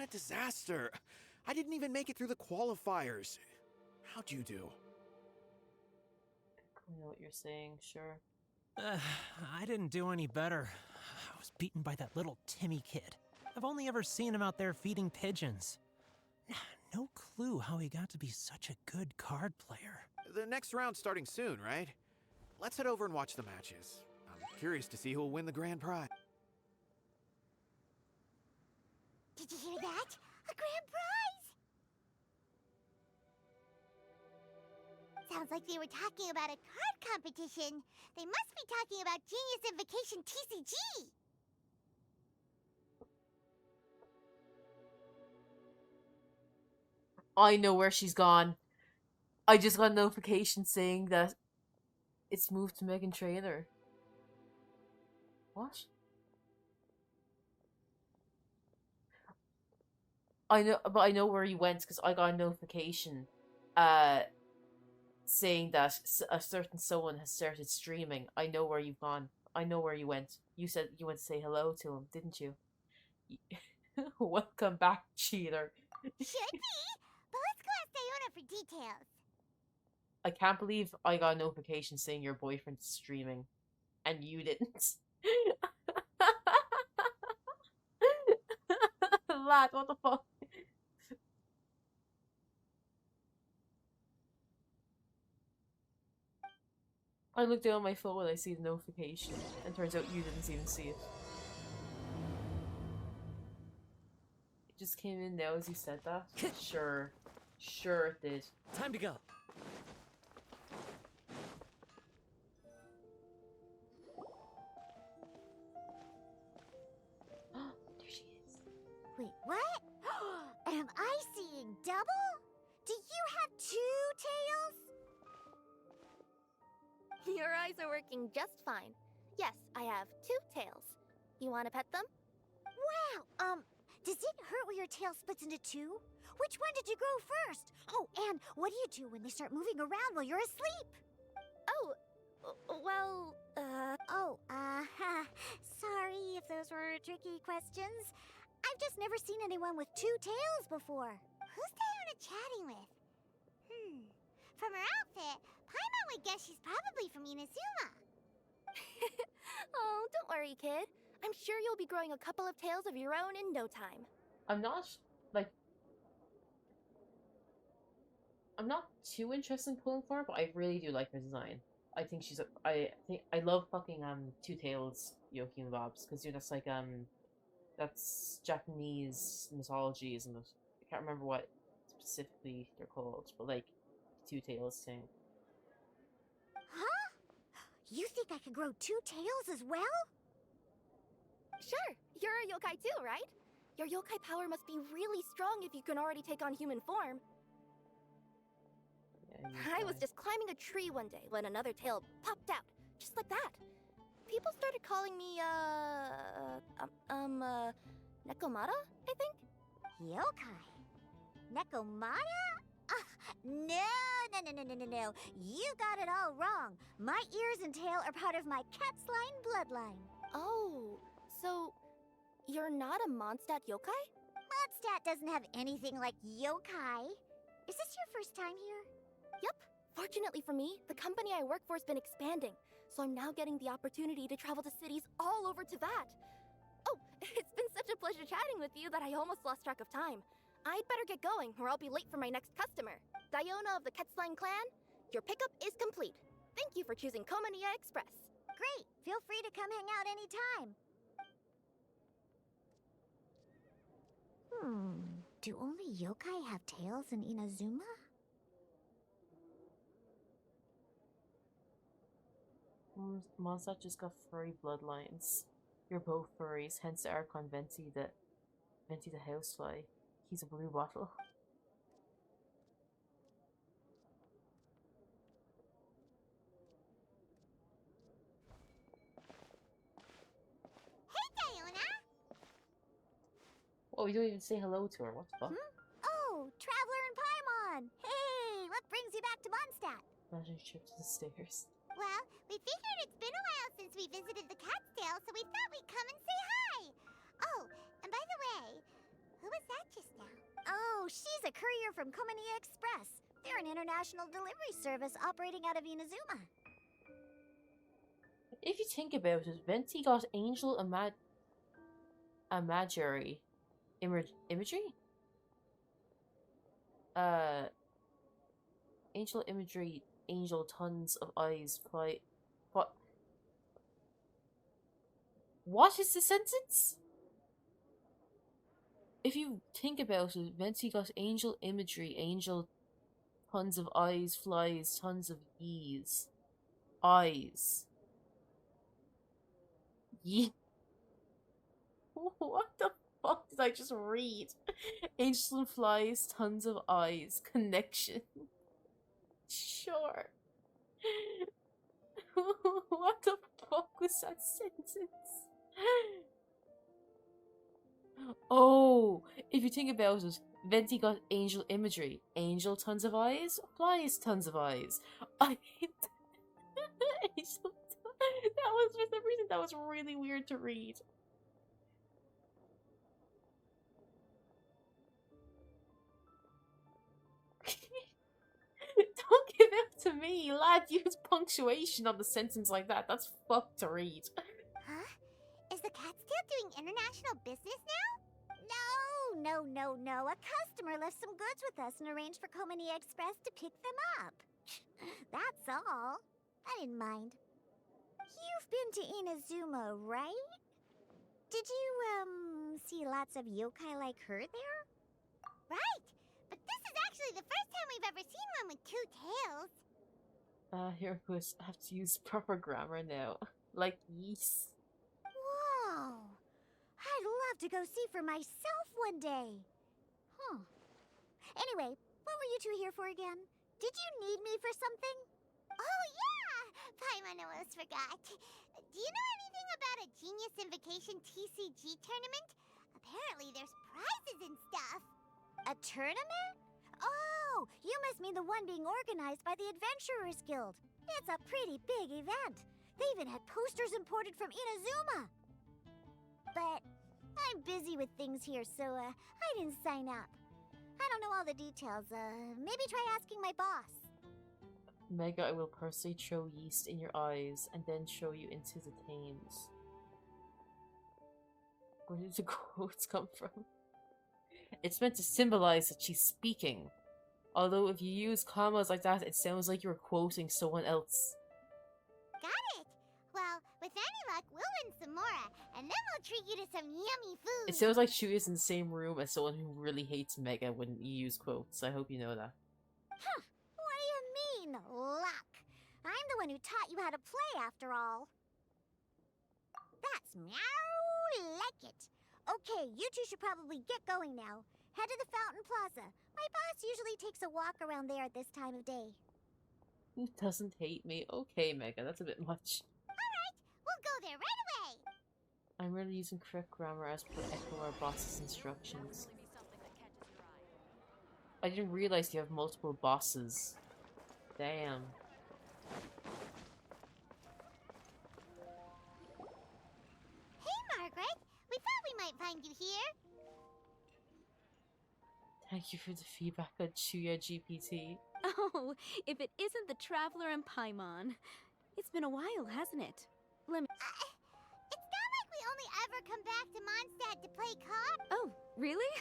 a disaster! I didn't even make it through the qualifiers. How'd you do? I know what you're saying, sure. I didn't do any better. I was beaten by that little Timmy kid. I've only ever seen him out there feeding pigeons. No clue how he got to be such a good card player. The next round's starting soon, right? Let's head over and watch the matches. I'm curious to see who'll win the grand prize. Did you hear that? A grand prize! Sounds like they were talking about a card competition. They must be talking about Genius Invocation TCG. I know where she's gone. I just got a notification saying that it's moved to Megan Trainor. What? I know, but I know where you went because I got a notification, saying that a certain someone has started streaming. I know where you've gone. I know where you went. You said you went to say hello to him, didn't you? Welcome back, cheater. Should be, but let's go ask Diona for details. I can't believe I got a notification saying your boyfriend's streaming, and you didn't. Lad, what the fuck? I looked down my phone and I see the notification, and turns out you didn't even see it. It just came in now as you said that? Sure. Sure it did. Time to go. There she is. Wait, what? Am I seeing double? Do you have two tails? Your eyes are working just fine. Yes, I have two tails. You want to pet them? Wow, does it hurt when your tail splits into two? Which one did you grow first? Oh, and what do you do when they start moving around while you're asleep? Oh, well, sorry if those were tricky questions. I've just never seen anyone with two tails before. Who's Diona chatting with? From her outfit, Paimon would guess she's probably from Inazuma. Oh, don't worry, kid. I'm sure you'll be growing a couple of tails of your own in no time. I'm not too interested in pulling for her, but I really do like her design. I think she's I love fucking Two Tails Yoki and Bobs, because that's like that's Japanese mythology, isn't it? I can't remember what specifically they're called, but like Two Tails thing. Huh? You think I could grow two tails as well? Sure, you're a yokai too, right? Your yokai power must be really strong if you can already take on human form. Yeah, I was just climbing a tree one day when another tail popped out, just like that. People started calling me, Nekomata, I think? Yokai? Nekomata? No. You got it all wrong. My ears and tail are part of my cat's line bloodline. Oh, so you're not a Mondstadt yokai? Mondstadt doesn't have anything like yokai. Is this your first time here? Yep. Fortunately for me, the company I work for has been expanding, so I'm now getting the opportunity to travel to cities all over Teyvat. Oh, it's been such a pleasure chatting with you that I almost lost track of time. I'd better get going, or I'll be late for my next customer. Diona of the Quetzline clan, your pickup is complete. Thank you for choosing Komania Express. Great. Feel free to come hang out anytime. Do only yokai have tails in Inazuma? Mondstadt just got furry bloodlines. You're both furries, hence the Archon Venti the housefly. He's a blue bottle. Hey, Diona! Oh, you don't even say hello to her. What the fuck? Oh, Traveler and Paimon! Hey, what brings you back to Mondstadt? Magic trip to the stairs. Well, we figured it's been a while since we visited the Catskill, so we thought we'd come and say hi. Oh, and by the way, who was that just now? Oh, she's a courier from Komani Express. They're an international delivery service operating out of Inazuma. If you think about it, Venti got angel imagery. Imagery? Angel imagery, angel tons of eyes, fly. What is the sentence? If you think about it, Venti got angel imagery, angel tons of eyes, flies, tons of ease. Eyes. What the fuck did I just read? Angels and flies, tons of eyes, connection. Sure. What the fuck was that sentence? Oh, if you think about it, Venti got angel imagery. Angel, tons of eyes. Flies, tons of eyes. That was, for some reason, that was really weird to read. Don't give it to me, lad. Use punctuation on the sentence like that. That's fucked to read. Huh? Is the Catskill doing international business now? No. A customer left some goods with us and arranged for Komani Express to pick them up. That's all. I didn't mind. You've been to Inazuma, right? Did you, see lots of yokai like her there? Right, but this is actually the first time we've ever seen one with two tails. Here goes. I have to use proper grammar now. Like yeast. Whoa! I'd love to go see for myself one day. Huh. Anyway, what were you two here for again? Did you need me for something? Oh, yeah! Paimon almost forgot. Do you know anything about a Genius Invocation TCG tournament? Apparently there's prizes and stuff. A tournament? Oh, you must mean the one being organized by the Adventurers Guild. It's a pretty big event. They even had posters imported from Inazuma. But I'm busy with things here, so I didn't sign up. I don't know all the details. Maybe try asking my boss. Mega, I will personally throw yeast in your eyes and then throw you into the Thames. Where did the quotes come from? It's meant to symbolize that she's speaking. Although if you use commas like that, it sounds like you're quoting someone else. Got it! Well, with any luck, we'll win some more, and then we'll treat you to some yummy food. It sounds like Shuya's in the same room as someone who really hates Mega when you use quotes. I hope you know that. Huh. What do you mean, luck? I'm the one who taught you how to play, after all. That's meow like it. Okay, you two should probably get going now. Head to the Fountain Plaza. My boss usually takes a walk around there at this time of day. Who doesn't hate me? Okay, Mega, that's a bit much. Alright, we'll go there right away. I'm really using correct grammar as per echo our boss's instructions. I didn't realize you have multiple bosses. Damn. Hey, Margaret. We thought we might find you here. Thank you for the feedback on Shuya GPT. Oh, if it isn't the Traveler and Paimon. It's been a while, hasn't it? Let me... It's not like we only ever come back to Mondstadt to play COD. Oh, really?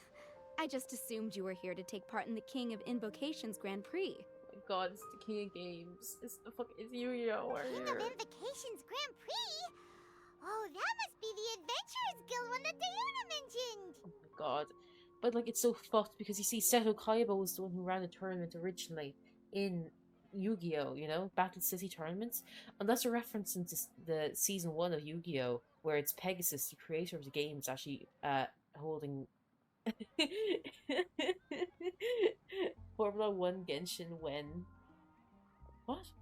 I just assumed you were here to take part in the King of Invocations Grand Prix. Oh my god, it's the King of Games. It's the fuck is Yu-Gi-Oh! King of Invocations Grand Prix? Oh, that must be the Adventurers Guild one that Diana mentioned. Oh my god. But like, it's so fucked because you see, Seto Kaiba was the one who ran the tournament originally in Yu-Gi-Oh! You know, Battle City tournaments. And that's a reference into the season 1 of Yu-Gi-Oh! Where it's Pegasus, the creator of the game, is actually holding Formula 1 Genshin when... What?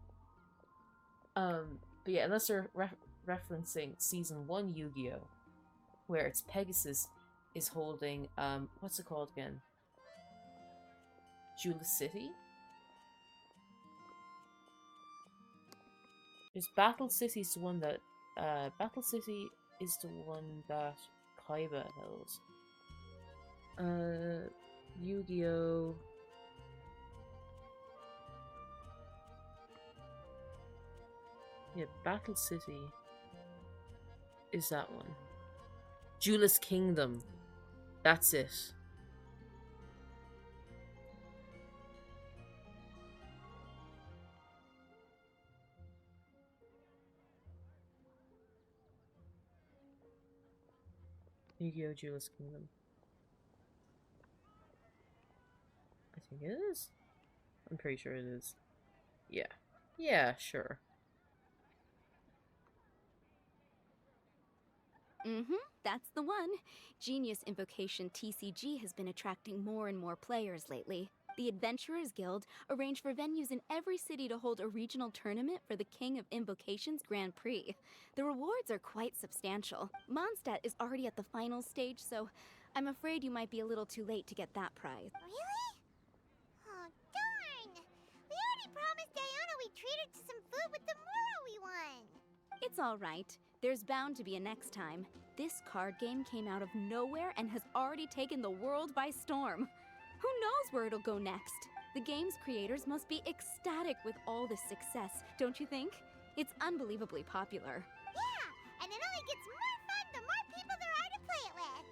But yeah, unless they're referencing season 1 Yu-Gi-Oh! Where it's Pegasus is holding, what's it called again? Jewel City? There's Battle City's the one that Battle City is the one that Kaiba holds. Yu-Gi-Oh! Yeah, Battle City is that one. Duelist Kingdom. That's it. Yu-Gi-Oh! Duelist Kingdom. I think it is. I'm pretty sure it is. Yeah. Yeah, sure. That's the one. Genius Invocation TCG has been attracting more and more players lately. The Adventurers Guild arranged for venues in every city to hold a regional tournament for the King of Invocations Grand Prix. The rewards are quite substantial. Mondstadt is already at the final stage, so I'm afraid you might be a little too late to get that prize. Really? Oh, darn! We already promised Diana we'd treat her to some food with the Moro we won! It's all right. There's bound to be a next time. This card game came out of nowhere and has already taken the world by storm. Who knows where it'll go next? The game's creators must be ecstatic with all this success, don't you think? It's unbelievably popular. Yeah, and it only gets more fun the more people there are to play it with!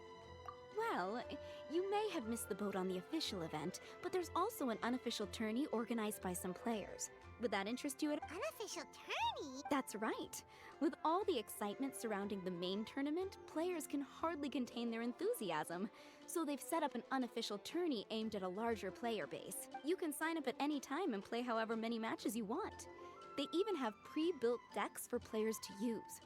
Well, you may have missed the boat on the official event, but there's also an unofficial tourney organized by some players. Would that interest you at all? Unofficial tourney? That's right. With all the excitement surrounding the main tournament, players can hardly contain their enthusiasm. So they've set up an unofficial tourney aimed at a larger player base. You can sign up at any time and play however many matches you want. They even have pre-built decks for players to use.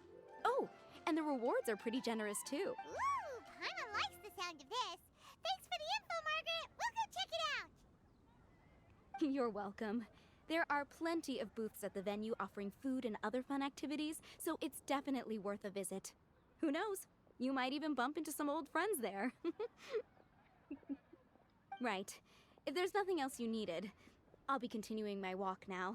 Oh, and the rewards are pretty generous too. Ooh, Paimon likes the sound of this. Thanks for the info, Margaret. We'll go check it out. You're welcome. There are plenty of booths at the venue offering food and other fun activities, so it's definitely worth a visit. Who knows? You might even bump into some old friends there. Right. If there's nothing else you needed, I'll be continuing my walk now.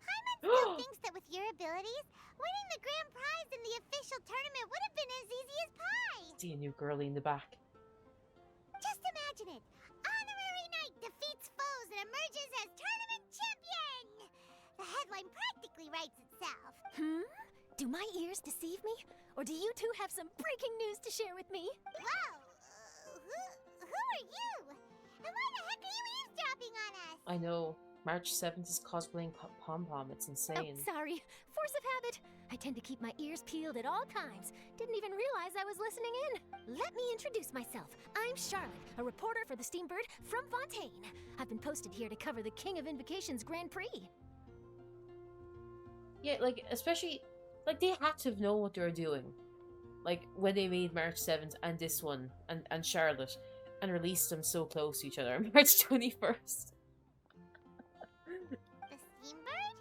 Paimon still thinks that with your abilities, winning the grand prize in the official tournament would have been as easy as pie! See a new girlie in the back. Just imagine it! Honorary Knight defeats foes and emerges as tournament champion! The headline practically writes itself. Do my ears deceive me? Or do you two have some breaking news to share with me? Whoa! Who are you? And why the heck are you eavesdropping on us? I know. March 7th is cosplaying Pom-Pom. It's insane. Oh, sorry. Force of habit. I tend to keep my ears peeled at all times. Didn't even realize I was listening in. Let me introduce myself. I'm Charlotte, a reporter for the Steambird from Fontaine. I've been posted here to cover the King of Invocations Grand Prix. Yeah, like, especially, like, they had to have known what they were doing. Like, when they made March 7th and this one, and Charlotte, and released them so close to each other on March 21st. The Steambird?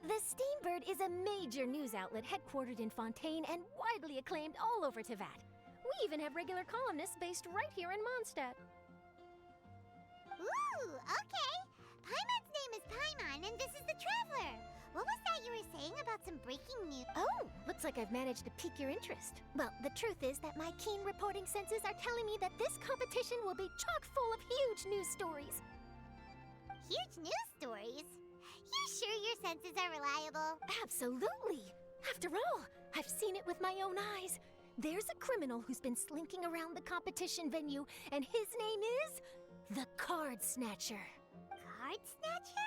The Steambird is a major news outlet headquartered in Fontaine and widely acclaimed all over Teyvat. We even have regular columnists based right here in Mondstadt. Ooh, okay. Paimon's name is Paimon, and this is the Traveler. What was that you were saying about some breaking news? Oh, looks like I've managed to pique your interest. Well, the truth is that my keen reporting senses are telling me that this competition will be chock full of huge news stories. Huge news stories? You sure your senses are reliable? Absolutely. After all, I've seen it with my own eyes. There's a criminal who's been slinking around the competition venue, and his name is the Card Snatcher. Card Snatcher?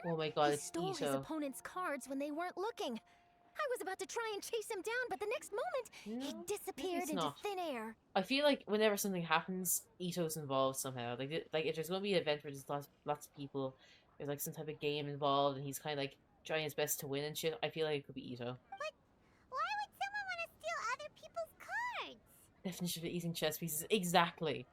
Oh my god, He it's stole his Ito. opponent's cards when they weren't looking. I was about to try and chase him down, but the next moment, he No, disappeared it's into not. thin air. I feel like whenever something happens, Ito's involved somehow. Like if there's going to be an event where there's lots of people, there's like some type of game involved, and he's kind of like trying his best to win and shit. I feel like it could be Ito. But why would someone want to steal other people's cards? Definition of eating chess pieces. Exactly.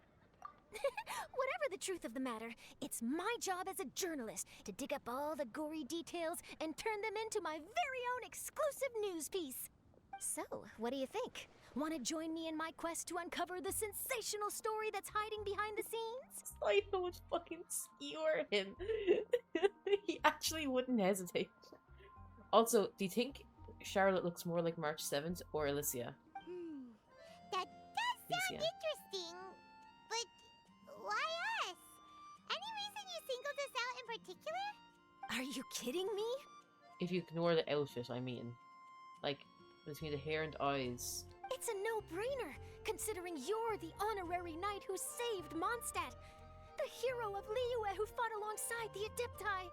Whatever the truth of the matter, it's my job as a journalist to dig up all the gory details and turn them into my very own exclusive news piece. So, what do you think? Want to join me in my quest to uncover the sensational story that's hiding behind the scenes? Saito would fucking skewer him. He actually wouldn't hesitate. Also, do you think Charlotte looks more like March 7th or Alicia? That does sound interesting, but why us? Any reason you singled us out in particular? Are you kidding me? If you ignore the outfit, I mean. Like, between the hair and eyes. It's a no-brainer, considering you're the honorary knight who saved Mondstadt, the hero of Liyue who fought alongside the Adepti,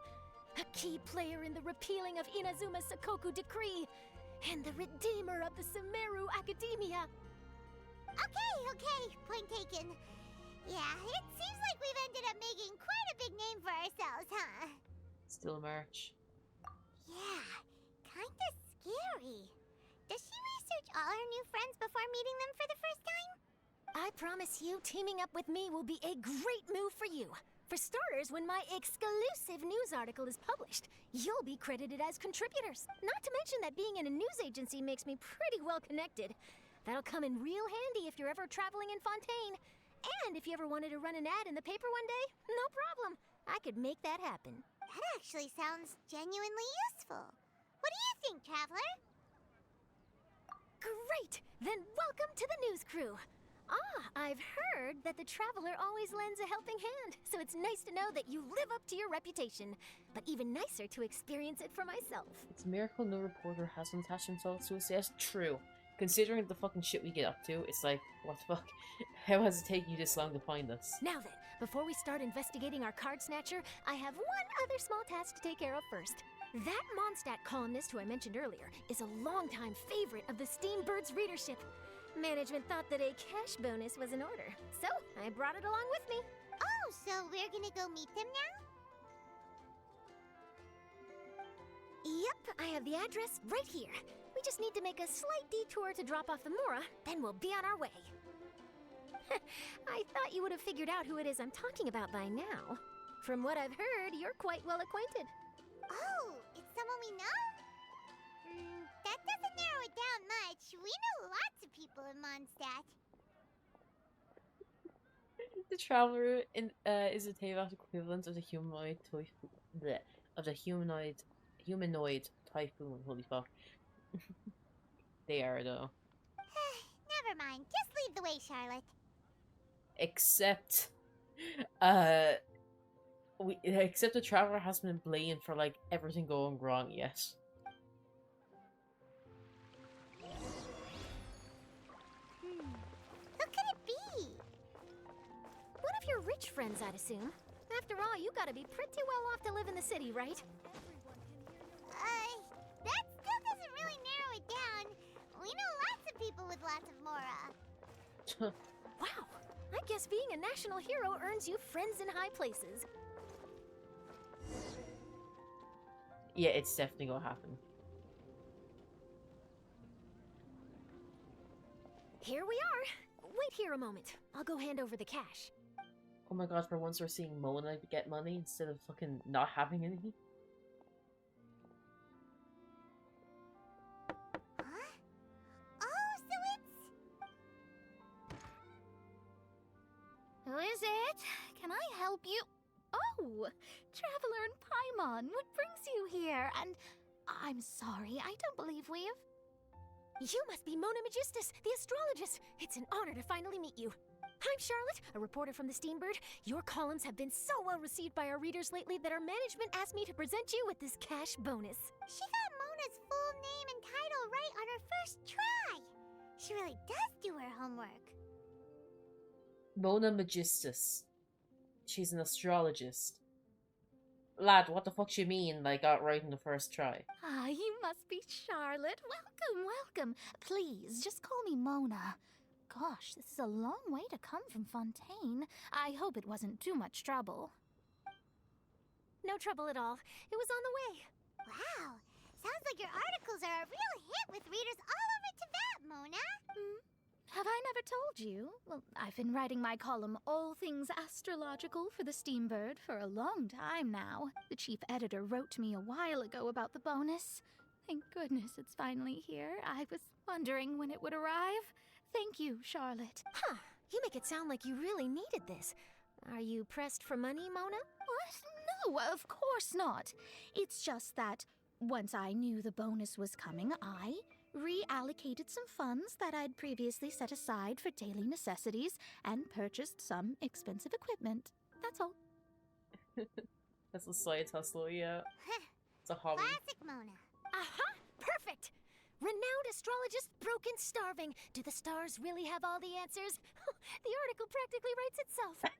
a key player in the repealing of Inazuma's Sakoku Decree, and the redeemer of the Sumeru Academia. Okay, point taken. Yeah, it seems like we've ended up making quite a big name for ourselves, huh? Still March. Yeah, kinda scary. Does she research all her new friends before meeting them for the first time? I promise you, teaming up with me will be a great move for you. For starters, when my exclusive news article is published, you'll be credited as contributors. Not to mention that being in a news agency makes me pretty well connected. That'll come in real handy if you're ever traveling in Fontaine. And if you ever wanted to run an ad in the paper one day, no problem. I could make that happen. That actually sounds genuinely useful. What do you think, Traveler? Great! Then welcome to the news crew. I've heard that the Traveler always lends a helping hand, so it's nice to know that you live up to your reputation. But even nicer to experience it for myself. It's a miracle no reporter hasn't attached themselves to us yet. True. Considering the fucking shit we get up to, it's like, what the fuck? How has it taken you this long to find us? Now then, before we start investigating our card snatcher, I have one other small task to take care of first. That Mondstadt columnist who I mentioned earlier is a longtime favorite of the Steambird's readership. Management thought that a cash bonus was in order, so I brought it along with me. Oh, so we're gonna go meet them now? Yep, I have the address right here. We just need to make a slight detour to drop off the Mora, then we'll be on our way. I thought you would have figured out who it is I'm talking about by now. From what I've heard, you're quite well acquainted. Oh, it's someone we know? That doesn't narrow it down much. We know lots of people in Mondstadt. The Traveler is a Teyvat equivalent of the humanoid humanoid typhoon. Holy fuck. They are though. Never mind. Just lead the way, Charlotte. Except the Traveler has been blamed for like everything going wrong, yes. Who could it be? One of your rich friends, I'd assume. After all, you gotta be pretty well off to live in the city, right? That still doesn't really narrow it down. We know lots of people with lots of Mora. Wow, I guess being a national hero earns you friends in high places. Yeah, it's definitely gonna happen. Here we are. Wait here a moment. I'll go hand over the cash. Oh my god, for once we're seeing Mona get money instead of fucking not having any. Huh? Oh, so it's... Who is it? Can I help you? Oh, Traveler and Paimon, what brings you here? And I'm sorry, I don't believe we've... You must be Mona Magistus, the astrologist. It's an honor to finally meet you. I'm Charlotte, a reporter from the Steambird. Your columns have been so well received by our readers lately that our management asked me to present you with this cash bonus. She got Mona's full name and title right on her first try. She really does do her homework. Mona Magistus. She's an astrologist. Lad, what the fuck you mean, like, got right in the first try? Ah, you must be Charlotte. Welcome. Please, just call me Mona. Gosh, this is a long way to come from Fontaine. I hope it wasn't too much trouble. No trouble at all. It was on the way. Wow. Sounds like your articles are a real hit with readers all over Teyvat, Mona. Have I never told you? Well, I've been writing my column All Things Astrological for the Steambird for a long time now. The chief editor wrote to me a while ago about the bonus. Thank goodness it's finally here. I was wondering when it would arrive. Thank you, Charlotte. Huh. You make it sound like you really needed this. Are you pressed for money, Mona? What? No, of course not. It's just that once I knew the bonus was coming, I reallocated some funds that I'd previously set aside for daily necessities and purchased some expensive equipment. That's all. That's a side hustle, yeah. It's a hobby. Classic Mona. Aha! Perfect! Renowned astrologist, broken, starving. Do the stars really have all the answers? The article practically writes itself.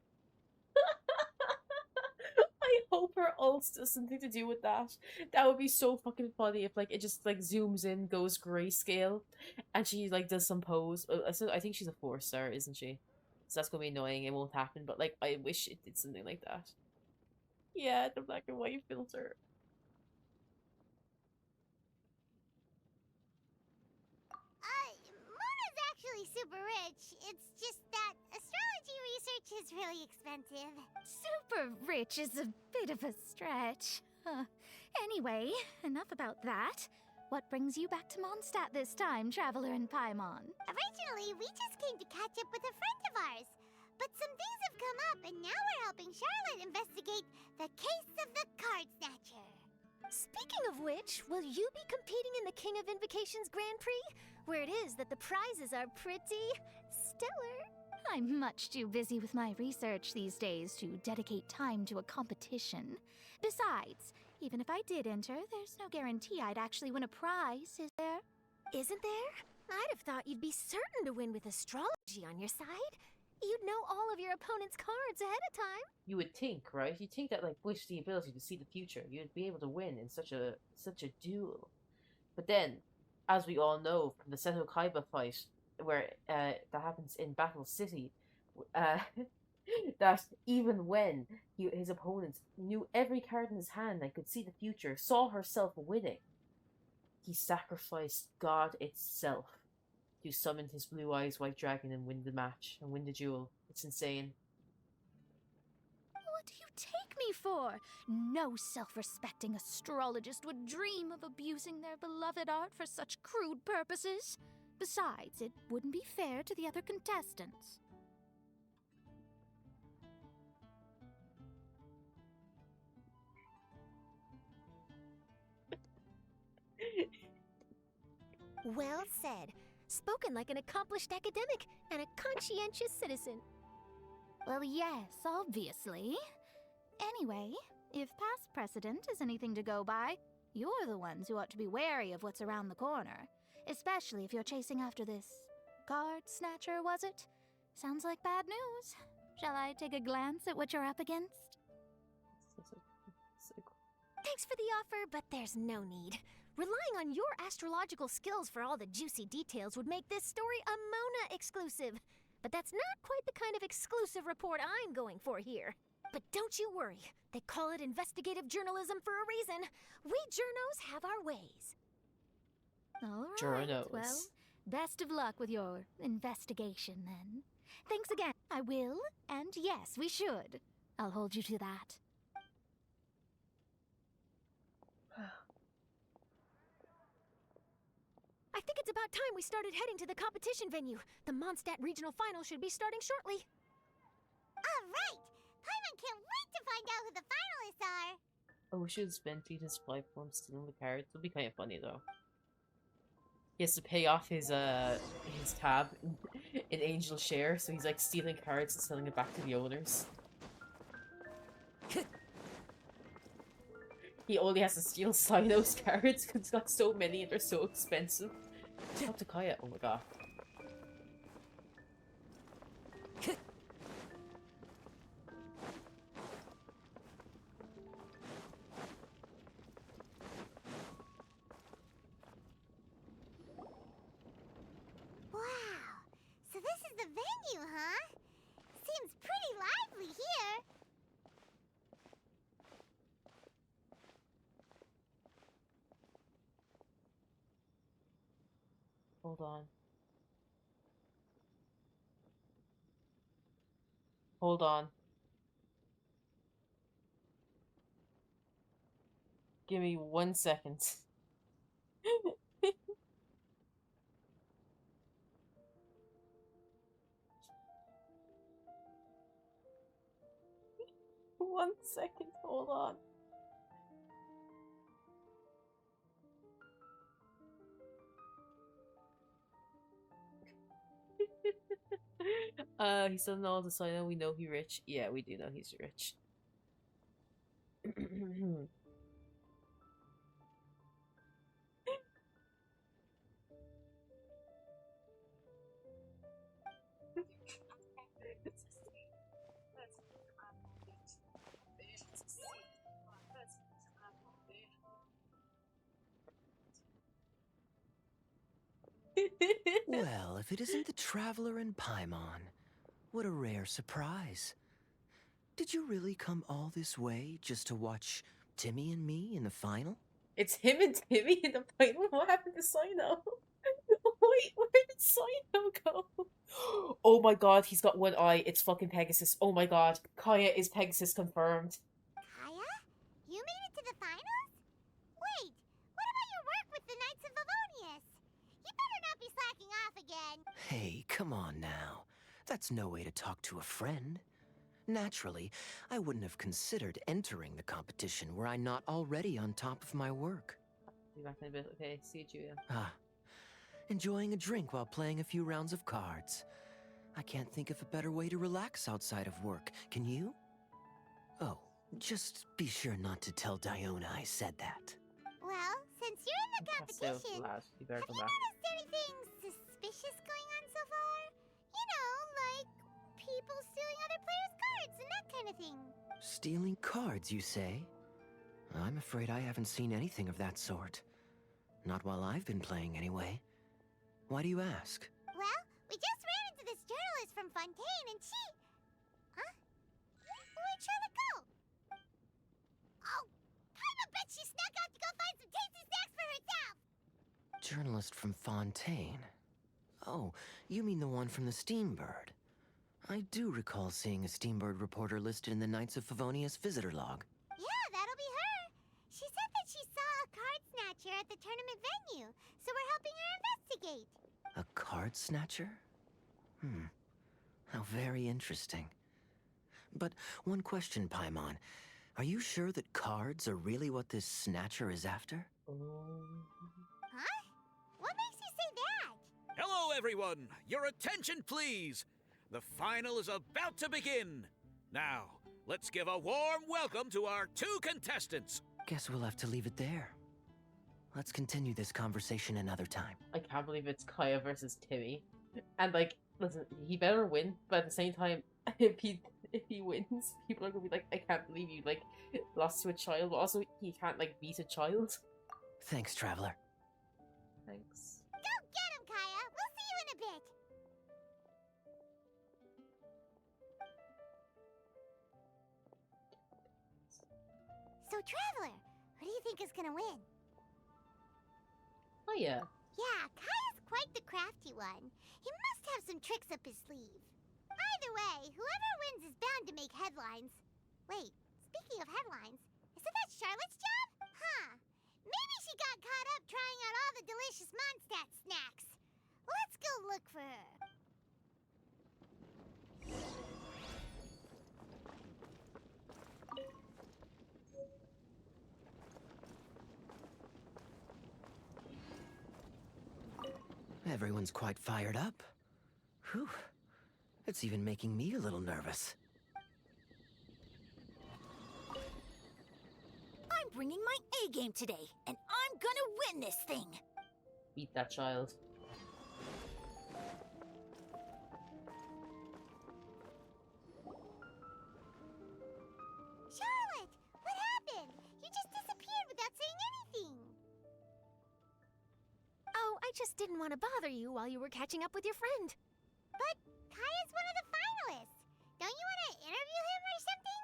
I hope her ult does something to do with that. That would be so fucking funny if like it just like zooms in, goes grayscale, and she like does some pose. I think she's a 4-star, isn't she? So that's gonna be annoying. It won't happen. But like I wish it did something like that. Yeah, the black and white filter. Mona's actually super rich. It's just that astrology research is really expensive. Super rich is a bit of a stretch. Anyway, enough about that. What brings you back to Mondstadt this time, Traveler and Paimon? Originally, we just came to catch up with a friend of ours. But some things have come up, and now we're helping Charlotte investigate the case of the Card Snatcher. Speaking of which, will you be competing in the King of Invocations Grand Prix? Where it is that the prizes are pretty stellar. I'm much too busy with my research these days to dedicate time to a competition. Besides, even if I did enter, there's no guarantee I'd actually win a prize, is there? Isn't there? I'd have thought you'd be certain to win with astrology on your side. You'd know all of your opponent's cards ahead of time. You would think, right? You'd think that like with the ability to see the future, you'd be able to win in such a duel. But then, as we all know from the Seto Kaiba fight, where that happens in Battle City, that even when his opponent knew every card in his hand and could see the future, saw herself winning, he sacrificed God itself to summon his blue eyes white dragon and win the match and win the duel. It's insane. What do you take me for? No self-respecting astrologist would dream of abusing their beloved art for such crude purposes. Besides, it wouldn't be fair to the other contestants. Well said. Spoken like an accomplished academic and a conscientious citizen. Well, yes, obviously. Anyway, if past precedent is anything to go by, you're the ones who ought to be wary of what's around the corner. Especially if you're chasing after this card snatcher, was it? Sounds like bad news. Shall I take a glance at what you're up against? Thanks for the offer, but there's no need. Relying on your astrological skills for all the juicy details would make this story a Mona exclusive. But that's not quite the kind of exclusive report I'm going for here. But don't you worry. They call it investigative journalism for a reason. We journos have our ways. All right, Journos. well, best of luck with your investigation then. Thanks again. I will, and yes, we should. I'll hold you to that. I think it's about time we started heading to the competition venue. The Mondstadt Regional Final should be starting shortly. All right! Paimon can't wait to find out who the finalists are! Oh, we should spend Peter's 5 points stealing the cards. It'll be kind of funny though. He has to pay off his tab in Angel Share, so he's like stealing cards and selling it back to the owners. He only has to steal Sino's cards because he's got so many and they're so expensive. Talk to Kaya. Oh my god. Wow! So this is the venue, huh? Seems pretty lively here. Hold on. Hold on. Give me 1 second. 1 second, hold on. He still knows the sign. We know he's rich. Yeah, we do know he's rich. Well, if it isn't the Traveler and Paimon, what a rare surprise. Did you really come all this way just to watch Timmy and me in the final? It's him and Timmy in the final? What happened to Sino? Wait, where did Sino go? Oh my god, he's got one eye. It's fucking Pegasus. Oh my god. Kaya is Pegasus confirmed. Kaya? You made it to the finals? Wait, what about your work with the Knights of Favonius? You better not be slacking off again. Hey, come on now. That's no way to talk to a friend. Naturally, I wouldn't have considered entering the competition were I not already on top of my work. Be back in a bit. Okay, see you, Julia. Ah, enjoying a drink while playing a few rounds of cards. I can't think of a better way to relax outside of work. Can you? Oh, just be sure not to tell Diona I said that. Well, since you're in the competition, You better have go you back. noticed anything suspicious going on so far? You know, like people stealing other players' cards and that kind of thing. Stealing cards, you say? I'm afraid I haven't seen anything of that sort. Not while I've been playing, anyway. Why do you ask? Well, we just ran into this journalist from Fontaine and she... Huh? Where'd Charlotte go? Oh, I bet she snuck out to go find some tasty snacks for herself! Journalist from Fontaine. Oh, you mean the one from the Steambird. I do recall seeing a Steambird reporter listed in the Knights of Favonius visitor log. Yeah, that'll be her. She said that she saw a card snatcher at the tournament venue, so we're helping her investigate. A card snatcher? How very interesting. But one question, Paimon. Are you sure that cards are really what this snatcher is after? Huh? What makes you say that? Hello, everyone! Your attention, please! The final is about to begin! Now, let's give a warm welcome to our 2 contestants! Guess we'll have to leave it there. Let's continue this conversation another time. I can't believe it's Kaya versus Timmy. And like, listen, he better win, but at the same time, if he wins, people are gonna be like, I can't believe you like lost to a child, but also he can't like beat a child. Thanks, Traveler. Thanks. Go get him, Kaya! We'll see you in a bit! So, Traveler, who do you think is gonna win? Oh yeah. Yeah, Kaya's quite the crafty one. He must have some tricks up his sleeve. Either way, whoever wins is bound to make headlines. Wait, speaking of headlines, isn't that Charlotte's job? Huh. Maybe she got caught up trying out all the delicious Mondstadt snacks. Let's go look for her. Everyone's quite fired up. Whew. It's even making me a little nervous. I'm bringing my A game today, and I'm gonna win this thing. Beat that child. Charlotte, what happened? You just disappeared without saying anything. Oh, I just didn't want to bother you while you were catching up with your friend. But Kaya's one of the finalists. Don't you want to interview him or something?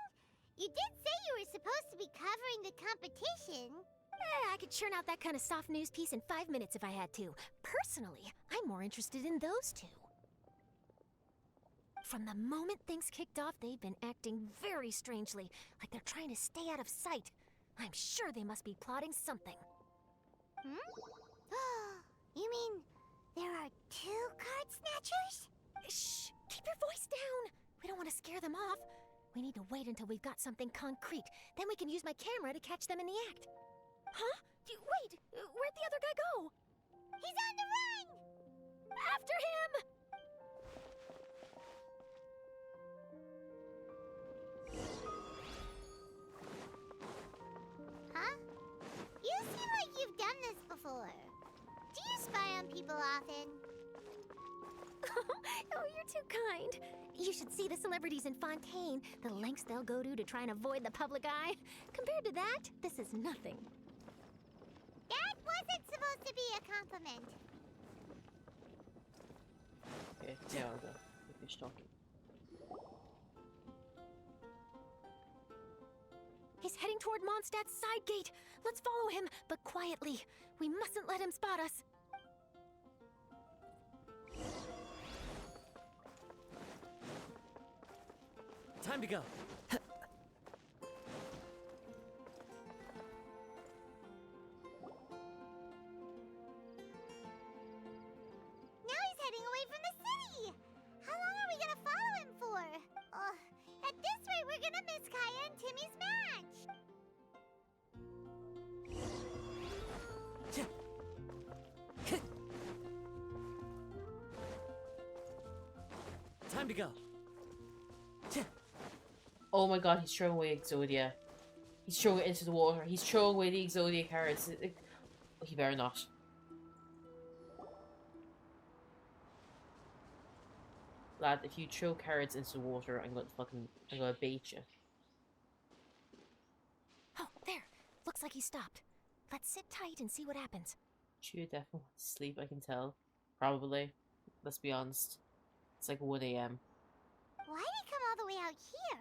You did say you were supposed to be covering the competition. I could churn out that kind of soft news piece in 5 minutes if I had to. Personally, I'm more interested in those 2. From the moment things kicked off, they've been acting very strangely, like they're trying to stay out of sight. I'm sure they must be plotting something. You mean there are 2 card snatchers? Shh! Keep your voice down! We don't want to scare them off. We need to wait until we've got something concrete. Then we can use my camera to catch them in the act. Huh? Wait! Where'd the other guy go? He's on the run! After him! Huh? You seem like you've done this before. Do you spy on people often? Oh, you're too kind. You should see the celebrities in Fontaine, the lengths they'll go to try and avoid the public eye. Compared to that, this is nothing. That wasn't supposed to be a compliment. Okay, now I'll go. Finish talking. He's heading toward Mondstadt's side gate. Let's follow him, but quietly. We mustn't let him spot us. Time to go. Now he's heading away from the city! How long are we gonna follow him for? At this rate, we're gonna miss Kaya and Timmy's match! Time to go. Oh my god, he's throwing away Exodia. He's throwing it into the water. He's throwing away the Exodia cards. He better not. Lad, if you throw carrots into the water, I'm gonna bait you. Oh, there. Looks like he stopped. Let's sit tight and see what happens. Chew definitely wants to sleep, I can tell. Probably. Let's be honest. It's like 1 a.m. Why'd he come all the way out here?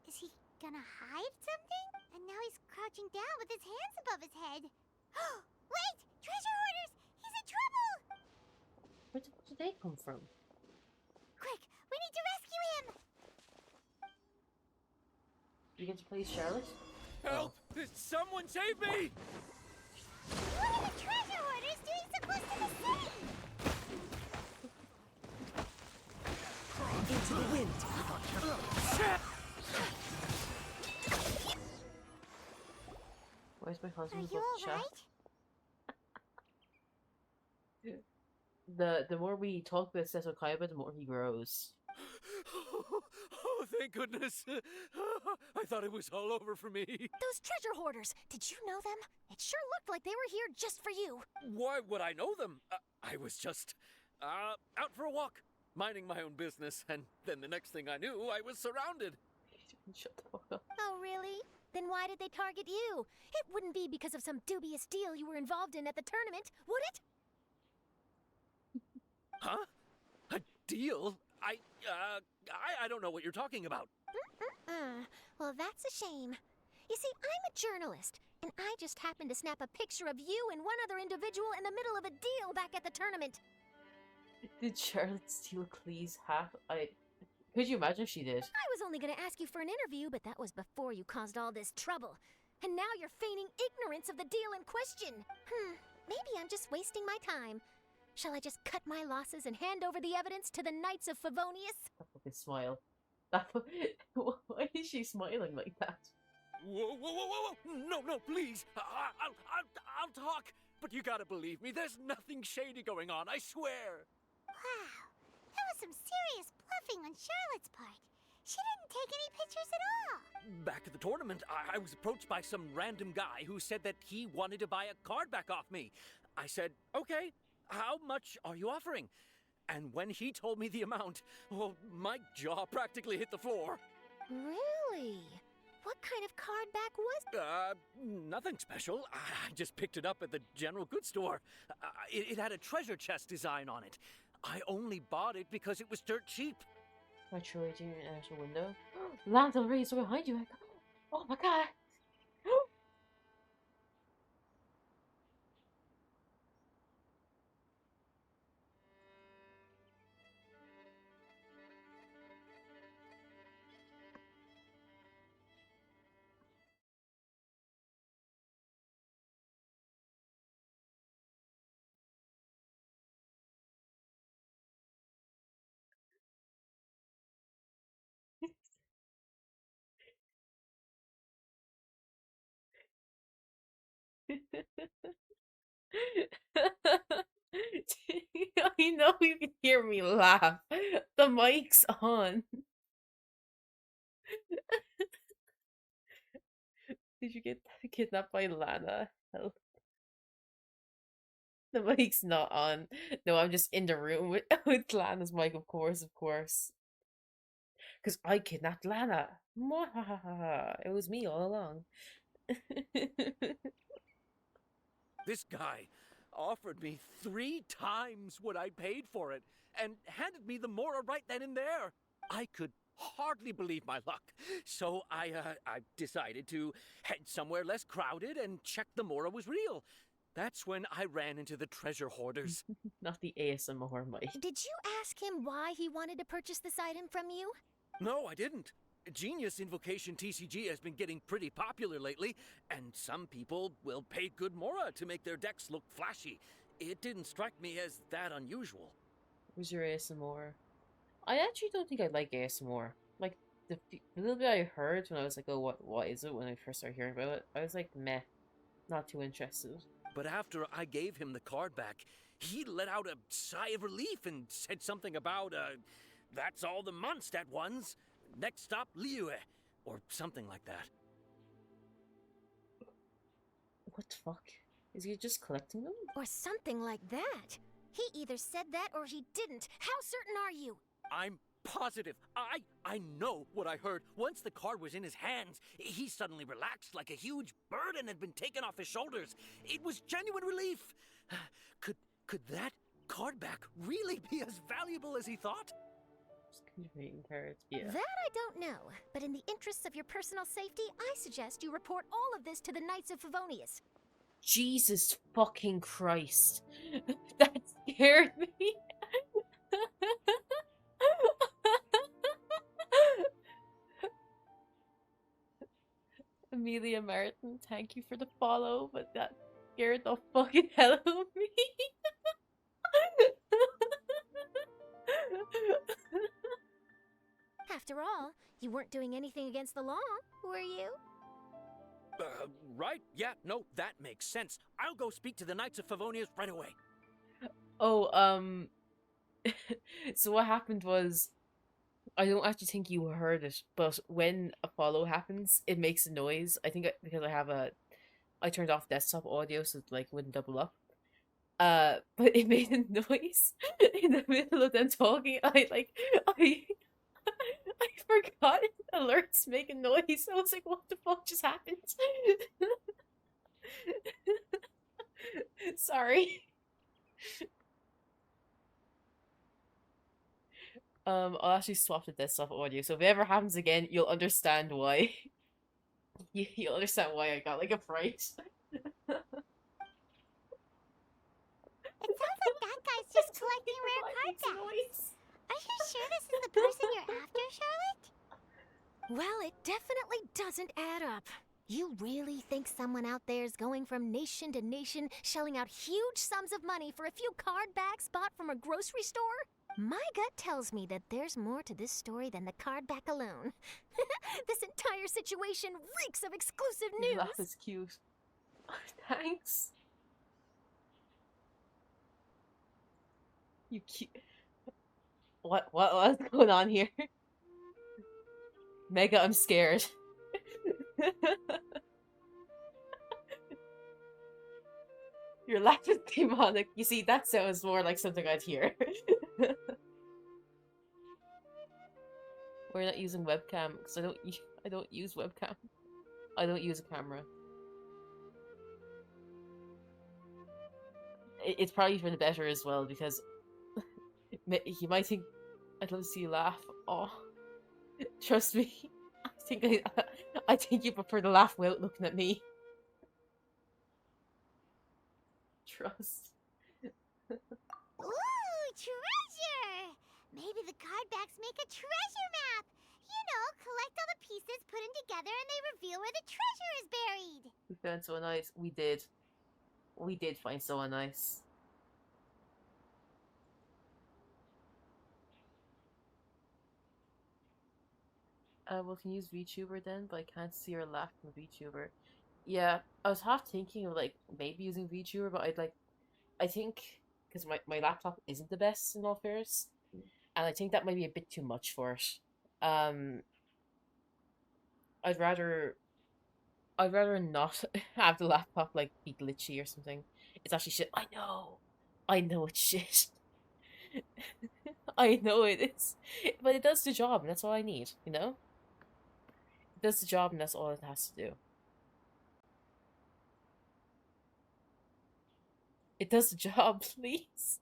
Is he gonna hide something? And now he's crouching down with his hands above his head. Wait! Treasure hoarders! He's in trouble! Where did they come from? Quick! We need to rescue him! You get to play Charlotte? Help! Someone save me! What are the treasure hoarders doing so close to the city? Into the wind. Where's my Are husband? you alright? The more we talk about Seto Kaiba, the more he grows. Oh, thank goodness. I thought it was all over for me. Those treasure hoarders, did you know them? It sure looked like they were here just for you. Why would I know them? I was just out for a walk, minding my own business, and then the next thing I knew, I was surrounded. Shut the fuck up. Oh, really? Then why did they target you? It wouldn't be because of some dubious deal you were involved in at the tournament, would it? Huh? A deal? I don't know what you're talking about. Well, that's a shame. You see, I'm a journalist, and I just happened to snap a picture of you and one other individual in the middle of a deal back at the tournament. Did Charlotte steal Clee's hat? Could you imagine if she did? I was only going to ask you for an interview, but that was before you caused all this trouble. And now you're feigning ignorance of the deal in question. Maybe I'm just wasting my time. Shall I just cut my losses and hand over the evidence to the Knights of Favonius? That fucking smile. Why is she smiling like that? Whoa! No, please. I'll talk. But you gotta believe me, there's nothing shady going on, I swear. Wow, that was some serious bluffing on Charlotte's part. She didn't take any pictures at all. Back at the tournament, I was approached by some random guy who said that he wanted to buy a card back off me. I said, okay, how much are you offering? And when he told me the amount, well, my jaw practically hit the floor. Really? What kind of card back was Nothing special. I just picked it up at the general goods store. It had a treasure chest design on it. I only bought it because it was dirt cheap. I threw it in out the window. Lando Ray's behind you. Oh my god. I know you can hear me laugh. The mic's on. Did you get kidnapped by Lana? Help. The mic's not on. No, I'm just in the room with, with Lana's mic, of course, of course. Because I kidnapped Lana. Mwahaha. It was me all along. This guy offered me 3 times what I paid for it and handed me the Mora right then and there. I could hardly believe my luck. So I decided to head somewhere less crowded and check the Mora was real. That's when I ran into the treasure hoarders. Not the ASMR mic. Did you ask him why he wanted to purchase this item from you? No, I didn't. Genius Invocation TCG has been getting pretty popular lately, and some people will pay good Mora to make their decks look flashy. It didn't strike me as that unusual. Where's your ASMR? I actually don't think I like ASMR. Like, the little bit I heard when I was like, oh, what is it, when I first started hearing about it, I was like, meh. Not too interested. But after I gave him the card back, he let out a sigh of relief and said something about, that's all the Mondstadt ones. Next stop, Liyue. Or something like that. What the fuck? Is he just collecting them? Or something like that. He either said that or he didn't. How certain are you? I'm positive. I know what I heard. Once the card was in his hands, he suddenly relaxed like a huge burden had been taken off his shoulders. It was genuine relief. Could that card back really be as valuable as he thought? Cards, yeah. That I don't know, but in the interests of your personal safety, I suggest you report all of this to the Knights of Favonius. Jesus fucking Christ. That scared me. Amelia Martin, thank you for the follow, but that scared the fucking hell out of me. After all, you weren't doing anything against the law, were you? Right? Yeah, no, that makes sense. I'll go speak to the Knights of Favonius right away. Oh, so what happened was, I don't actually think you heard it, but when a follow happens, it makes a noise. I think because I turned off desktop audio so it like wouldn't double up. But it made a noise in the middle of them talking. I forgot alerts make a noise. I was like, what the fuck just happened? Sorry. I'll actually swap the desktop audio, so if it ever happens again, you'll understand why. You'll understand why I got like a fright. It sounds like that guy's just collecting rare card backs. Are you sure this is the person you're after, Charlotte? Well, it definitely doesn't add up. You really think someone out there is going from nation to nation, shelling out huge sums of money for a few card backs bought from a grocery store? My gut tells me that there's more to this story than the card back alone. This entire situation reeks of exclusive news. That is cute. Thanks. You cute. What's going on here? Mega, I'm scared. Your laugh is demonic. You see, that sounds more like something I'd hear. We're not using webcam because I don't use webcam. I don't use a camera. It's probably for the better as well because you might think I'd love to see you laugh. Oh, trust me. I think you prefer to laugh without looking at me. Trust. Ooh, treasure! Maybe the card backs make a treasure map! You know, collect all the pieces, put them together, and they reveal where the treasure is buried! We found so nice. We did. We did find so nice. Well, can you use VTuber then? But I can't see or laugh from VTuber. Yeah, I was half thinking of like maybe using VTuber, but I think because my laptop isn't the best in all fairness, and I think that might be a bit too much for it. Um, I'd rather I'd rather not have the laptop like be glitchy or something. It's actually shit. I know it's shit. I know it is, but it does the job, and that's all I need. You know, it does the job, and that's all it has to do. It does the job, please.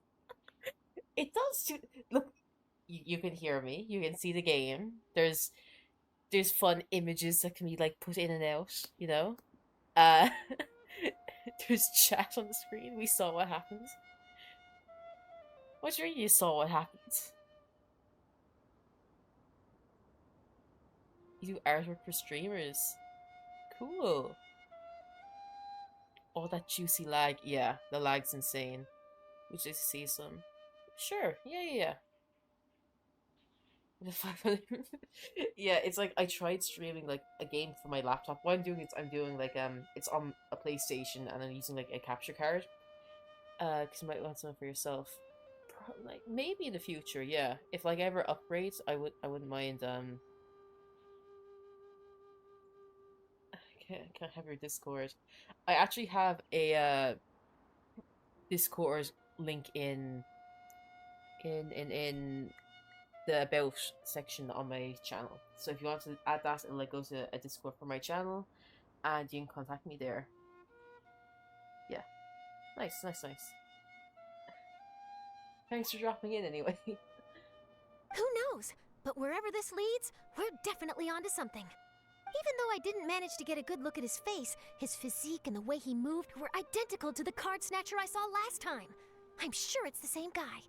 It does. Look, you can hear me. You can see the game. There's fun images that can be like put in and out. You know, uh, there's chat on the screen. We saw what happens. What do you mean you saw what happens? You do artwork for streamers. Cool. All that juicy lag. Yeah, the lag's insane. We just see some. Sure. Yeah. The 500. Yeah, it's like I tried streaming like a game for my laptop. What I'm doing is I'm doing like it's on a PlayStation and I'm using like a capture card. Because you might want something for yourself. Like maybe in the future, yeah. If like ever upgrades, I wouldn't mind can't have your Discord. I actually have a Discord link in the about section on my channel. So if you want to add that, it'll like go to a Discord for my channel, and you can contact me there. Yeah, nice. Thanks for dropping in anyway. Who knows? But wherever this leads, we're definitely onto something. Even though I didn't manage to get a good look at his face, his physique and the way he moved were identical to the card snatcher I saw last time. I'm sure it's the same guy.